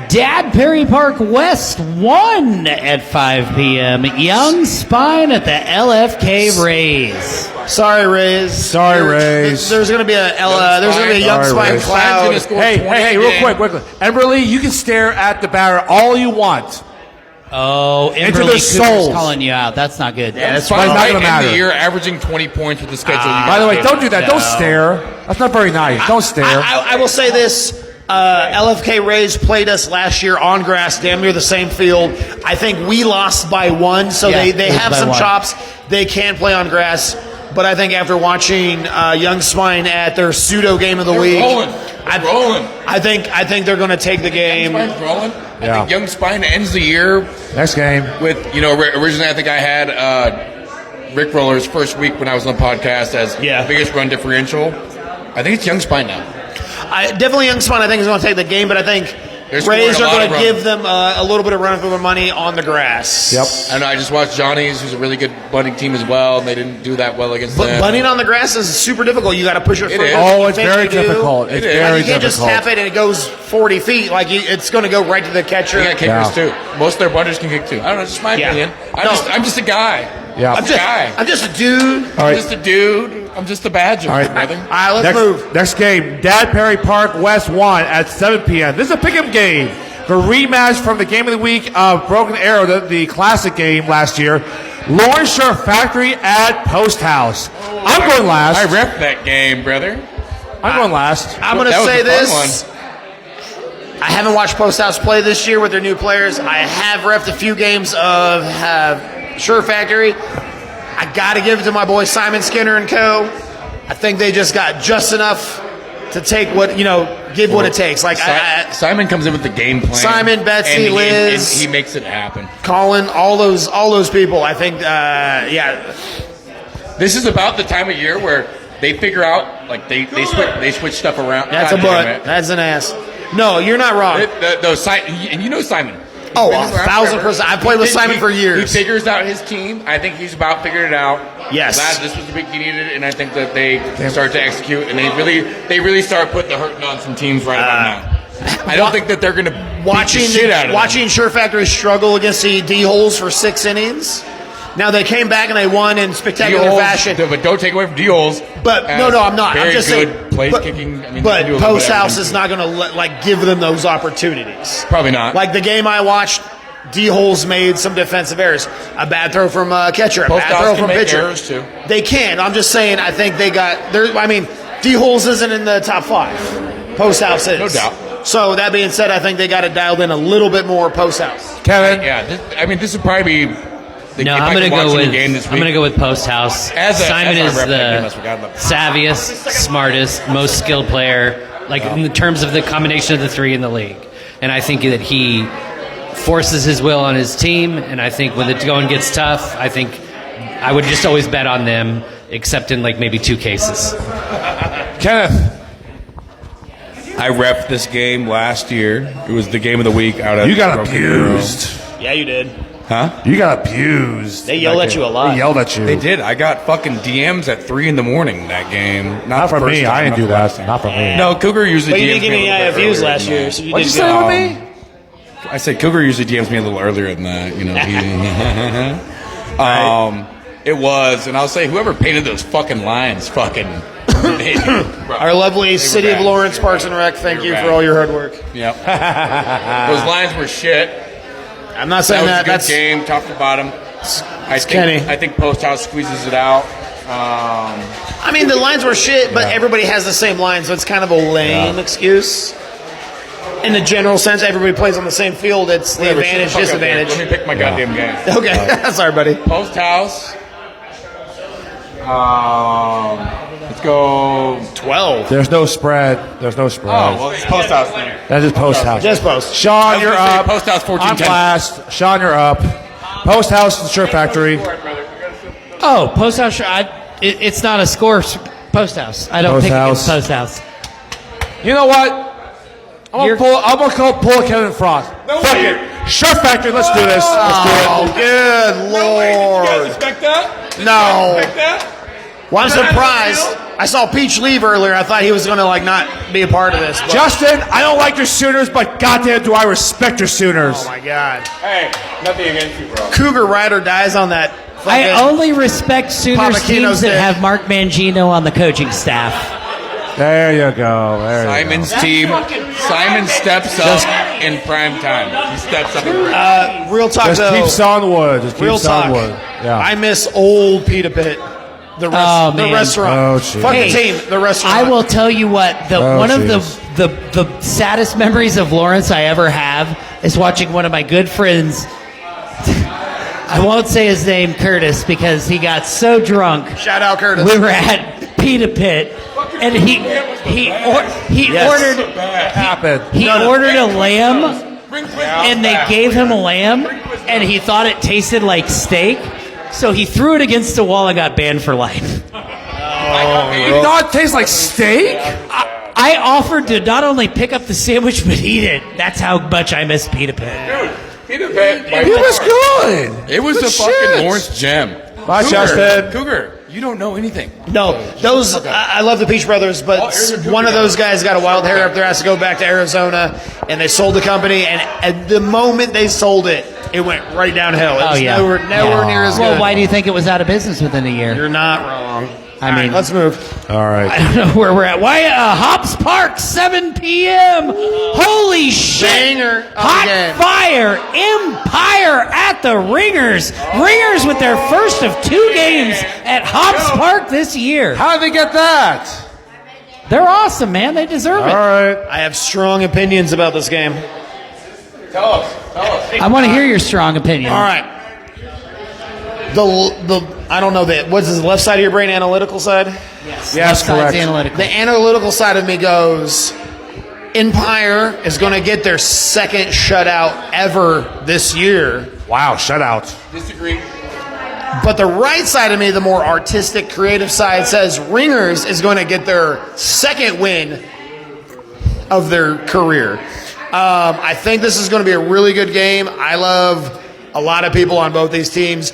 Dad Perry Park West 1 at 5 p.m. Young Spine at the LFK Rays. Sorry, Rays. Sorry, Rays. There's going to be a young Sorry, spine Rays. cloud. Hey, real quick. Emberly, you can stare at the barrier all you want. Oh, Into Emberly their Cooper's souls. calling you out. That's not good. Yeah, that's But fine. it's not going to End matter. the year averaging 20 points with the schedule. By the way, don't do that. Don't stare. That's not very nice. Don't stare. I will say this. LFK Rays played us last year on grass, damn near the same field. I think we lost by 1, so Yeah, they it was have by some 1. chops. They can play on grass. But I think after watching Young Spine at their pseudo game of the week, rolling. I think they're going to take the game. Young Spine's rolling. Yeah. I think Young Spine ends the year Next game. with, originally I think I had Rick Roller's first week when I was on the podcast as biggest run differential. I think it's Young Spine now. Definitely Young Spine, I think, is going to take the game, but I think They're Rays scoring a are lot going of to runs. give them a little bit of run for their money on the grass. Yep. I know. I just watched Johnny's, who's a really good bunting team as well, and they didn't do that well against But them. bunting on the grass is super difficult. You got to push it further. is. Oh, You it's think very you do. difficult. It's It is. very You can't just difficult. tap it and it goes 40 feet. It's going to go right to the catcher. They got kickers too. Most of their bunters can kick too. I don't know. It's just my opinion. I'm just a guy. Yeah. I'm just a dude. All right. I'm just a dude. I'm just a badger. All right. brother. All right, let's next, move. Next game, Dad Perry Park West 1 at 7 p.m. This is a pick'em game. The rematch from the game of the week of Broken Arrow, the classic game last year. Lawrence Shore Factory at Post House. I'm going last. I repped that game, brother. I'm going last. I'm going to That was say a fun this. I haven't watched Post House play this year with their new players. I have reffed a few games of Sure Factory. I got to give it to my boy Simon Skinner and co. I think they just got just enough to take what, give what it takes. Like Simon comes in with the game plan. Simon, Betsy, and Liz. he makes it happen. Colin, all those people. I think, This is about the time of year where they figure out, like they switch stuff around. That's God a damn butt. it. That's an ass. No, you're not wrong. And you know Simon. Oh, He's been around 1,000%. I've played with Simon for years. He figures out his team. I think he's about figured it out. Yes. Glad this was the week he needed, and I think that they start to execute, and they really start putting the hurting on some teams right about now. I don't think that they're going to Watching Sure Factory struggle against the D-holes for 6 innings. Now they came back and they won in spectacular fashion. But don't take away from D-holes. But no, I'm not. I'm just good saying. place but, kicking. I mean, but they do a little Post bit of House is everything. not going to give them those opportunities. Probably not. Like the game I watched, D-holes made some defensive errors. A bad throw from catcher. A Post bad House throw can from make pitcher. errors too. They can. I'm just saying. I think they got. D-holes isn't in the top 5. Post House is. No doubt. So that being said, I think they got it dialed in a little bit more Post House. Kevin? This would probably be. No, I'm going to go with Post House. Simon is as our rep, the I forgot about that. savviest, smartest, most skilled player, in the terms of the combination of the 3 in the league. And I think that he forces his will on his team. And I think when the going gets tough, I think I would just always bet on them, except in maybe 2 cases. Kenneth. I repped this game last year. It was the game of the week out of. You got Broken abused. Yeah, you did. Huh? You got abused. They yelled at you a lot. They yelled at you. They did. I got fucking DMs at 3 in the morning that game. Not for me. I didn't do that. Not for me. No, Cougar usually. But you DMs didn't give me me a little bit IFUs earlier last than year, that. so you What'd did you say good. with me? I said Cougar usually DMs me a little earlier than that. It was, and I'll say whoever painted those fucking lines, Our lovely City of Lawrence Parks and Rec, thank you for all your hard work. Yep. Those lines were shit. I'm not saying That that. was a good game, top to bottom. Kenny. I think Post House squeezes it out. The lines were shit, but everybody has the same line, so it's kind of a lame excuse. In the general sense, everybody plays on the same field. It's the Whatever, advantage, shut the fuck up, disadvantage. Let me pick my goddamn game. Okay, sorry, buddy. Post House. Let's go 12. There's no spread. There's no spread. Oh, well, it's Post House then. That's just Post House. Just Post. Sean, you're up. Post House 14-10. I'm last. Sean, you're up. Post House and Sure Factory. Oh, Post House. It's not a score. Post House. I don't Post pick House. against Post House. You know what? I'm gonna pull Kevin Frost. Fuck it. Sure Factory. Let's do this. Oh, good lord. Expect that? No. Well, I'm surprised. I saw Peach leave earlier. I thought he was going to not be a part of this. But. Justin, I don't like your Sooners, but goddamn do I respect your Sooners. Oh my God. Hey, nothing against you, bro. Cougar Rider dies on that. I only respect Sooners Papakino's teams that dick. have Mark Mangino on the coaching staff. There you go. Simon's team. Simon steps up in prime time. He steps up in prime time. Real talk Just though. keep sawing wood. Just keep Real sawing talk. wood. Yeah. I miss old Pita Pit. The man. restaurant. Oh, jeez. Fuck Hey, the team. The restaurant. I will tell you what. One of jeez. the saddest memories of Lawrence I ever have is watching one of my good friends. I won't say his name, Curtis, because he got so drunk. Shout out Curtis. We were at Pita Pit, and he ordered ordered a lamb, and they gave him a lamb, and he thought it tasted like steak, so he threw it against the wall and got banned for life. You thought it tastes like steak? I offered to not only pick up the sandwich but eat it. That's how much I miss Pita Pit. Peter Pan. It was good. It was Good a fucking shit. Lawrence gem. Bye, Chested. Cougar, you don't know anything. No, those I love the Peach Brothers, but one of those guys got a wild hair up their ass to go back to Arizona, and they sold the company. And at the moment they sold it, it went right downhill. It was nowhere near as good. Well, why do you think it was out of business within a year? You're not wrong. I mean, let's move. All right. I don't know where we're at. Why Hobbs Park, 7 p.m. Holy shit! Banger of Hot the game. fire! Empire at the Ringers. Ringers with their first of 2 games at Hobbs Park this year. How did they get that? They're awesome, man. They deserve it. All right. I have strong opinions about this game. Tell us. I want to hear your strong opinion. All right. The I don't know what's the left side of your brain, analytical side? Yes, Yes, correct. Analytical. The analytical side of me goes, Empire is going to get their second shutout ever this year. Wow, shutout. Disagree. But the right side of me, the more artistic, creative side, says Ringers is going to get their second win of their career. I think this is going to be a really good game. I love a lot of people on both these teams.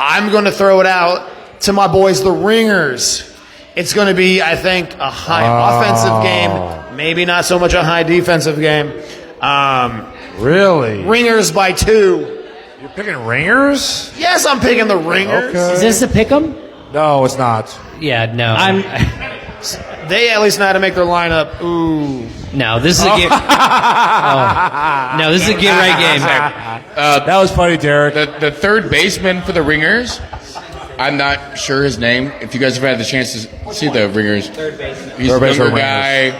I'm going to throw it out to my boys, the Ringers. It's going to be, I think, a high offensive game, maybe not so much a high defensive game. Really? Ringers by 2. You're picking Ringers? Yes, I'm picking the Ringers. Okay. Is this a pick'em? No, it's not. Yeah, no. They at least know how to make their lineup. Ooh. No, this is a get. No, this is a get right game. That was funny, Derek. The third baseman for the Ringers, I'm not sure his name. If you guys have had the chance to see the Ringers, he's a younger guy.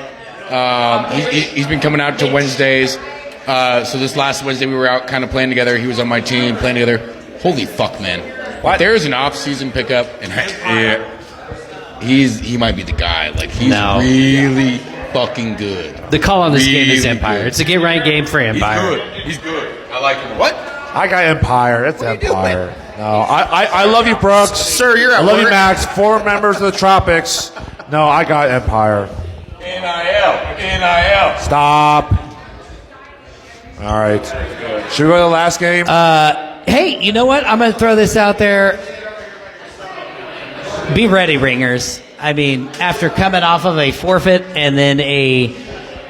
He's been coming out to Wednesdays. So this last Wednesday we were out kind of playing together. He was on my team playing together. Holy fuck, man! What? There's an off-season pickup, and he might be the guy. Like he's really fucking good. The call on this game is Empire. It's a get right game for Empire. He's good. I like him. What? I got Empire. It's Empire. No, I love you, Brooks. Sir, you're at I love you, work. Max. 4 members of the Tropics. No, I got Empire. NIL. Stop. All right. Should we go to the last game? Hey, you know what? I'm going to throw this out there. Be ready, Ringers. I mean, after coming off of a forfeit and then a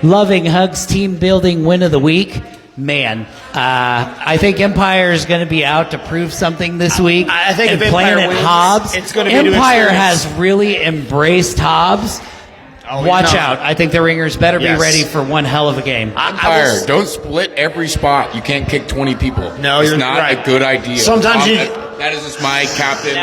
Loving Hugs team building win of the week, man, I think Empire is going to be out to prove something this week. I think and if playing Empire at wins, Hobbs, it's going to be a new Empire experience. has really embraced Hobbs. Watch out. I think the Ringers better be ready for one hell of a game. Empire, don't split every spot. You can't kick 20 people. No, it's you're not right. a good idea. Sometimes that is just my captain.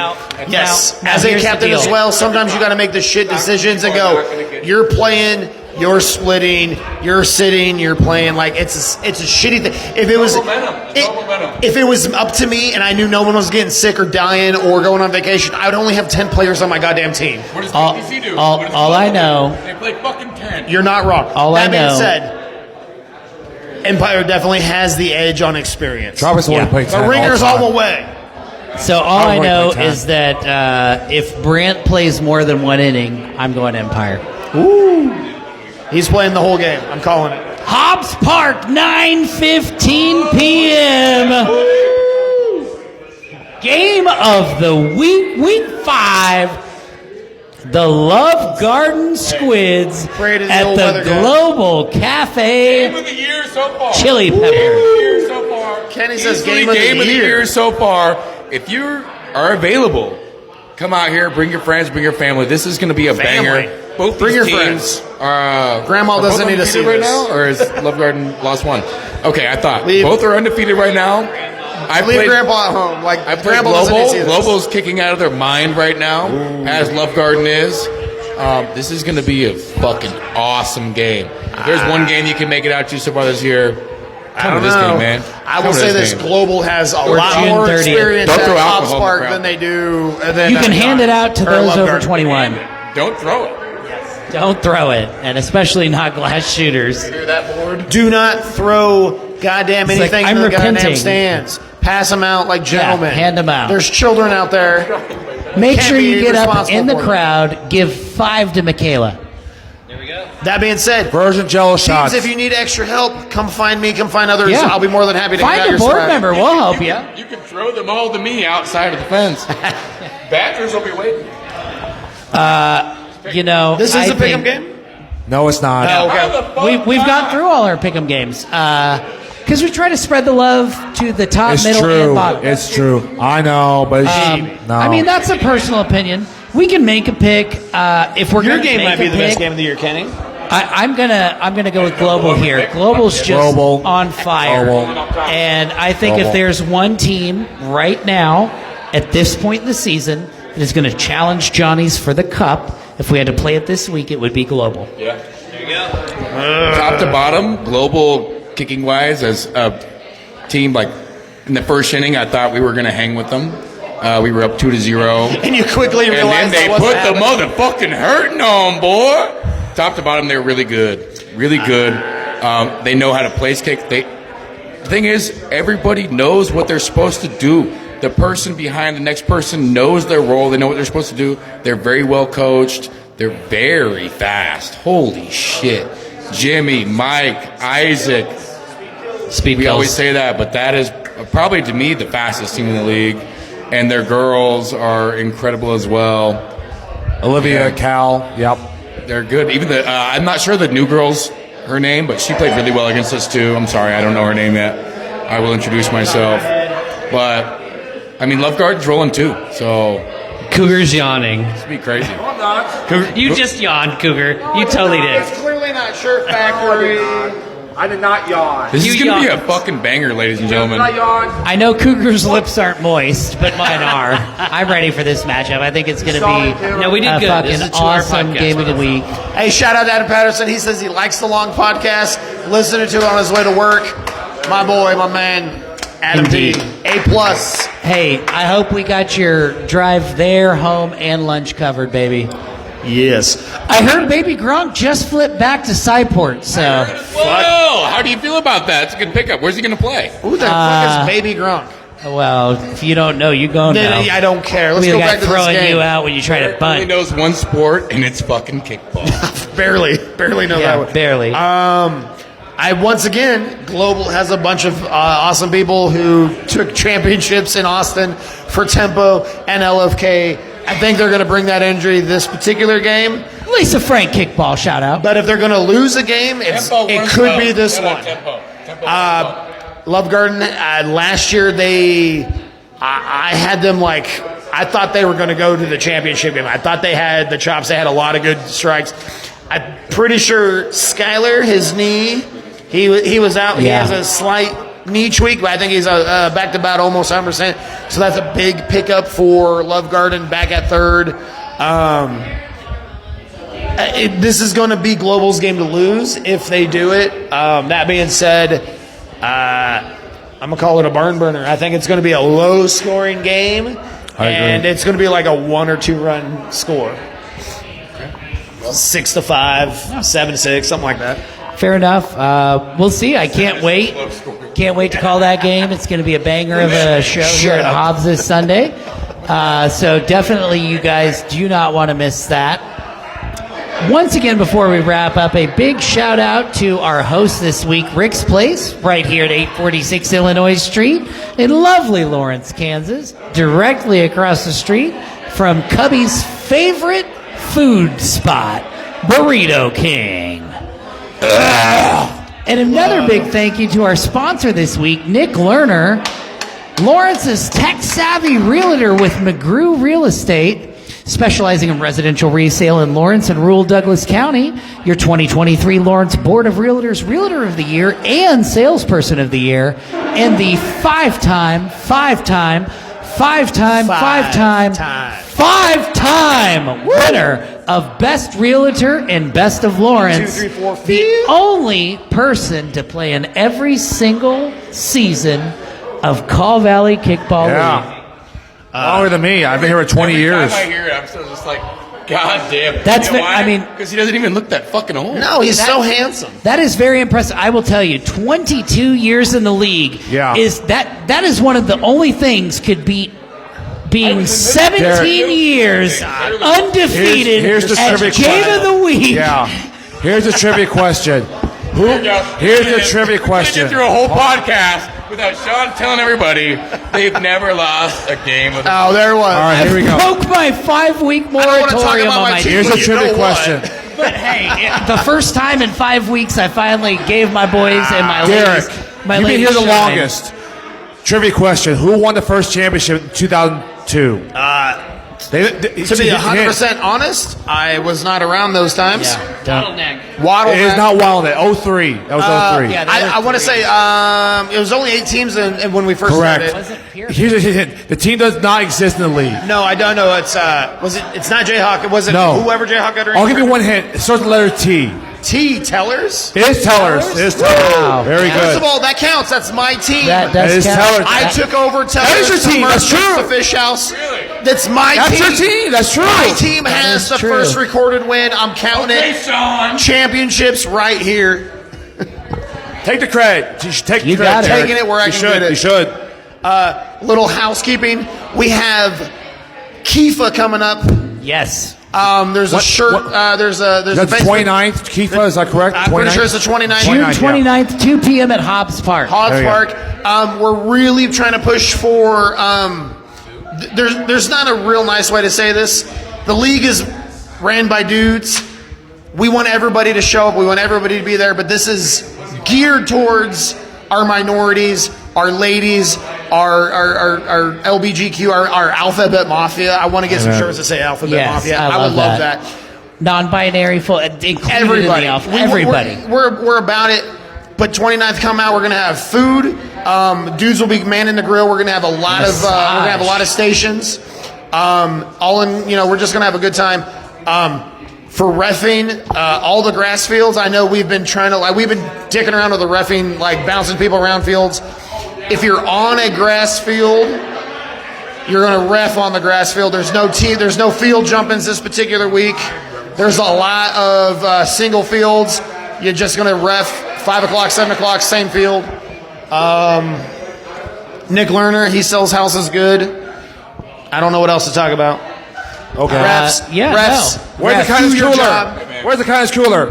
Yes, Now, as a here's the captain deal. as well, sometimes you got to make the shit decisions and go, you're playing, you're splitting, you're sitting, you're playing. Like it's a shitty thing. If it was up to me and I knew no one was getting sick or dying or going on vacation, I would only have 10 players on my goddamn team. What does KTC do? All I know, They play fucking 10. You're not wrong. All I that being know- said, Empire definitely has the edge on experience. Tropics only play 10 The Ringers all all the the way. so all I I'm going know to play 10. is that if Brant plays more than one inning, I'm going Empire. He's playing the whole game. I'm calling it. Hobbs Park, 9:15 p.m. Game of the week 5. The Love Garden Squids Pray to the at old the weather guy. Global Cafe Game of the year so far. Chili Pepper. Year so far. Kenny says Easily game of the year. so far. If you are available, come out here. Bring your friends. Bring your family. This is going to be a Family. banger. Both Bring these your teams friends. are. Grandma are doesn't both need to see undefeated right this. now, or is Love Garden lost one? Okay, I thought Leave. both are undefeated right now. I Leave played Grandpa at home. Like I played Grandpa doesn't need to see Global. this. Global's kicking out of their mind right now, as Love Garden is. This is going to be a fucking awesome game. If there's one game you can make it out to so far this year, come to this game, man. I will say this: game. Global has a Or lot June more 30th. experience Don't at throw Top alcohol in the Spark crowd. than they do. Than You can hand it out to or those Love over Garden. 21. Don't throw it. Don't throw it, and especially not glass shooters. Hear that board? Do not throw goddamn It's like, anything I'm to the goddamn repenting. stands. Pass them out like gentlemen. hand 'em out. There's children out there. Make Can't sure be you get up responsible in the for them. crowd. Give 5 to Michaela. That being said, Virgin Jello shots. teams, if you need extra help, come find me. Come find others. Yeah. I'll be more than happy to hang out Find a your board swag. member. We'll help you. You can throw them all to me outside of the fence. Badgers will be waiting. You know, This is I a pick'em think game. No, it's not. Oh, okay. We've gone through all our pick'em games because we try to spread the love to the top, It's middle, true. and bottom. It's true. I know, but no. I mean, that's a personal opinion. We can make a pick if we're Your gonna game make might be a the best pick. game of the year, Kenny. I'm gonna go with Global here. Global's just Global. on fire, Global. and I think if Global. there's one team right now at this point in the season that is going to challenge Johnny's for the cup, if we had to play it this week, it would be Global. Yeah. There you go. Top to bottom, Global kicking wise, as a team, like in the first inning, I thought we were going to hang with them. We were up 2-0. And you quickly And realized then they that put wasn't the motherfucking hurting on, boy. Top to bottom, they're really good. Really good. They know how to place kick. The thing is, everybody knows what they're supposed to do. The person behind the next person knows their role. They know what they're supposed to do. They're very well coached. They're very fast. Holy shit. Jimmy, Mike, Isaac. Speed We kills. always say that, but that is probably, to me, the fastest team in the league. And their girls are incredible as well. Olivia, Cal. Yep. They're good. Even the I'm not sure the new girl's her name, but she played really well against us too. I'm sorry, I don't know her name yet. I will introduce myself. But I mean, Love Garden's rolling too, so Cougar's yawning. it's be crazy. You just yawned, Cougar. You totally did. It's clearly not Shirt Factory. I did not yawn. This is You gonna be a yawned. fucking banger, ladies and gentlemen. yawned. I know Cougar's lips aren't moist, but mine are. I'm ready for this matchup. I think it's going to be No, we did a good. fucking This is a 2-hour awesome podcast. game of the week. Hey, shout out to Adam Patterson. He says he likes the long podcast. Listening to it on his way to work. My boy, my man, Adam Indeed. D. A+. Hey, I hope we got your drive there, home, and lunch covered, baby. Yes. I heard Baby Gronk just flipped back to Cyport, so Whoa! How do you feel about that? It's a good pickup. Where's he gonna play? Who the fuck is Baby Gronk? well, if you don't know, you go know. I don't care. Let's we go got back to this throwing game. you out when you try to He only bunt. knows one sport, and it's fucking kickball. Barely know that Yeah, one. barely. I once again, Global has a bunch of awesome people who took championships in Austin for Tempo and LFK. I think they're going to bring that injury this particular game. Lisa Frank kickball shout out. But if they're going to lose a game, it could be this one. Love Garden, last year I had them like, I thought they were going to go to the championship game. I thought they had the chops. They had a lot of good strikes. I'm pretty sure Skyler, his knee, he was out. He Yeah. has a slight knee tweak, but I think he's back to about almost 100%. So that's a big pickup for Love Garden back at third. This is going to be Global's game to lose if they do it. That being said, I'm going to call it a barn burner. I think it's going to be a low-scoring game, and it's going to be like a 1 or 2 run score. 6-5, 7-6, something like that. Fair enough. We'll see. I can't wait. Can't wait to call that game. It's going to be a banger of a show here at Hobbs this Sunday. So definitely you guys do not want to miss that. Once again, before we wrap up, a big shout out to our host this week, Rick's Place, right here at 846 Illinois Street in lovely Lawrence, Kansas, directly across the street from Cubby's favorite food spot, Burrito King. And another big thank you to our sponsor this week, Nick Lerner, Lawrence's tech-savvy realtor with McGrew Real Estate. Specializing in residential resale in Lawrence and rural Douglas County, your 2023 Lawrence Board of Realtors Realtor of the Year and Salesperson of the Year, and the five-time winner of Best Realtor and Best of Lawrence, the only person to play in every single season of Call Valley Kickball League. Longer than me. I've been here for 20 years. Every time I hear it, I'm still just like, God damn. That's you know why? I mean, because he doesn't even look that fucking old. No, he's so handsome. That is very impressive. I will tell you, 22 years in the league is that is one of the only things could beat being 17 years undefeated Here's the as trivia Game question. of the Week. Yeah. Here's the trivia question. Here's the trivia question. Get through a whole podcast without Sean telling everybody they've never lost a game of the Oh, there it was. All right, here we go. Broke my 5-week wanna talk moratorium about on my my team. Here's the trivia question. But hey, the first time in 5 weeks, I finally gave my boys and my Derek, ladies. My you've been ladies here the shine. longest. Trivia question. Who won the first championship in 2002? To be 100% honest, I was not around those times. Waddle It is not Wildnet. 03. That was 03. I want to say it was only 8 teams when we first Correct. started. Here's the hint. The team does not exist in the league. No, I don't know. It's It's not Jayhawk. Was it No. whoever Jayhawk got? I'll give you one hint. It starts with the letter T. T. Tellers. It is Tellers. It is Tellers. Wow. Very First good. of all, that counts. That's my team. That That is count. Tellers. I took over Tellers. That is your team. That's from true. the Fish House. That's my That's team. your team. That's true. My team has is the true. first recorded win. I'm counting it. Sean. Championships right here. Take the credit. You should take the You credit. got it. Derek. Taking it where I You can should. get it. You should. Little housekeeping. We have Kifa coming up. Yes. There's a shirt. There's a That's Facebook- 29th. Kifa, is that correct? I'm pretty sure it's the 29th. June 29th, 29th, 2 p.m. at Hobbs Park. Hobbs There you Park. We're really trying to push for. There's not a real nice way to say this. The league is ran by dudes. We want everybody to show up. We want everybody to be there. But this is geared towards our minorities, our ladies, our LBGQ, our Alphabet Mafia. I want to get some shirts that say Alphabet Yes, Mafia. I would love love that. Non-binary, full, included Everybody. in the alphabet. Everybody. We're about it. But 29th come out. We're gonna have food. Dudes will be manning the grill. We're gonna have a lot of. We're gonna have a lot of stations. All in. We're just gonna have a good time. For reffing, all the grass fields. I know we've been we've been dicking around with the reffing, like bouncing people around fields. If you're on a grass field, you're gonna ref on the grass field. There's no field jumpings this particular week. There's a lot of single fields. You're just going to ref 5 o'clock, 7 o'clock, same field. Nick Lerner, he sells houses good. I don't know what else to talk about. Okay. Refs. No. Where's the kindness cooler? Where's the kindness cooler?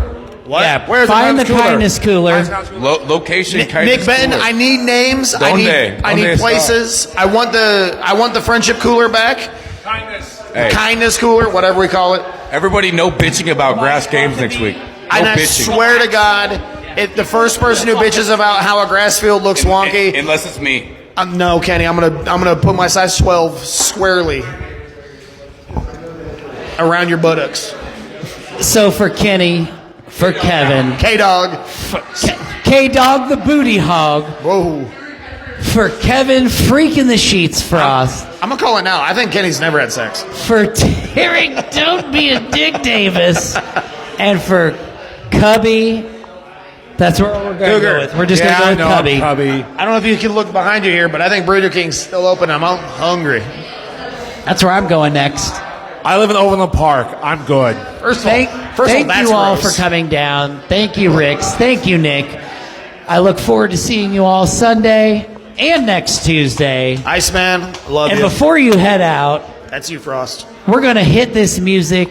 What? Yeah, Where's find the kindness cooler. Location. Nick Benton, I need names. I need places. I want the friendship cooler back. Kindness cooler, whatever we call it. Everybody no bitching about grass games next week. And I swear to God, the first person who bitches about how a grass field looks wonky, unless it's me. No, Kenny, I'm gonna put my size 12 squarely around your buttocks. So for Kenny, for Kevin, K-Dog, K-Dog the booty hog. Whoa. For Kevin, freaking the sheets frost. I'm gonna call it now. I think Kenny's never had sex. For Derek, don't be a Dick Davis. And for Cubby, that's where we're going to go with. We're just going to go with Cubby. I don't know if you can look behind you here, but I think Burger King's still open. I'm hungry. That's where I'm going next. I live in Overland Park. I'm good. Thank you all for coming down. Thank you, Ricks. Thank you, Nick. I look forward to seeing you all Sunday and next Tuesday. Iceman, love you. And before you head out, that's you, Frost. We're going to hit this music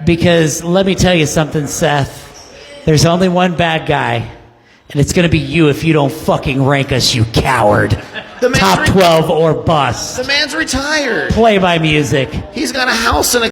because let me tell you something, Seth. There's only one bad guy, and it's going to be you if you don't fucking rank us, you coward. Top 12 or bust. The man's retired. Play my music. He's got a house and a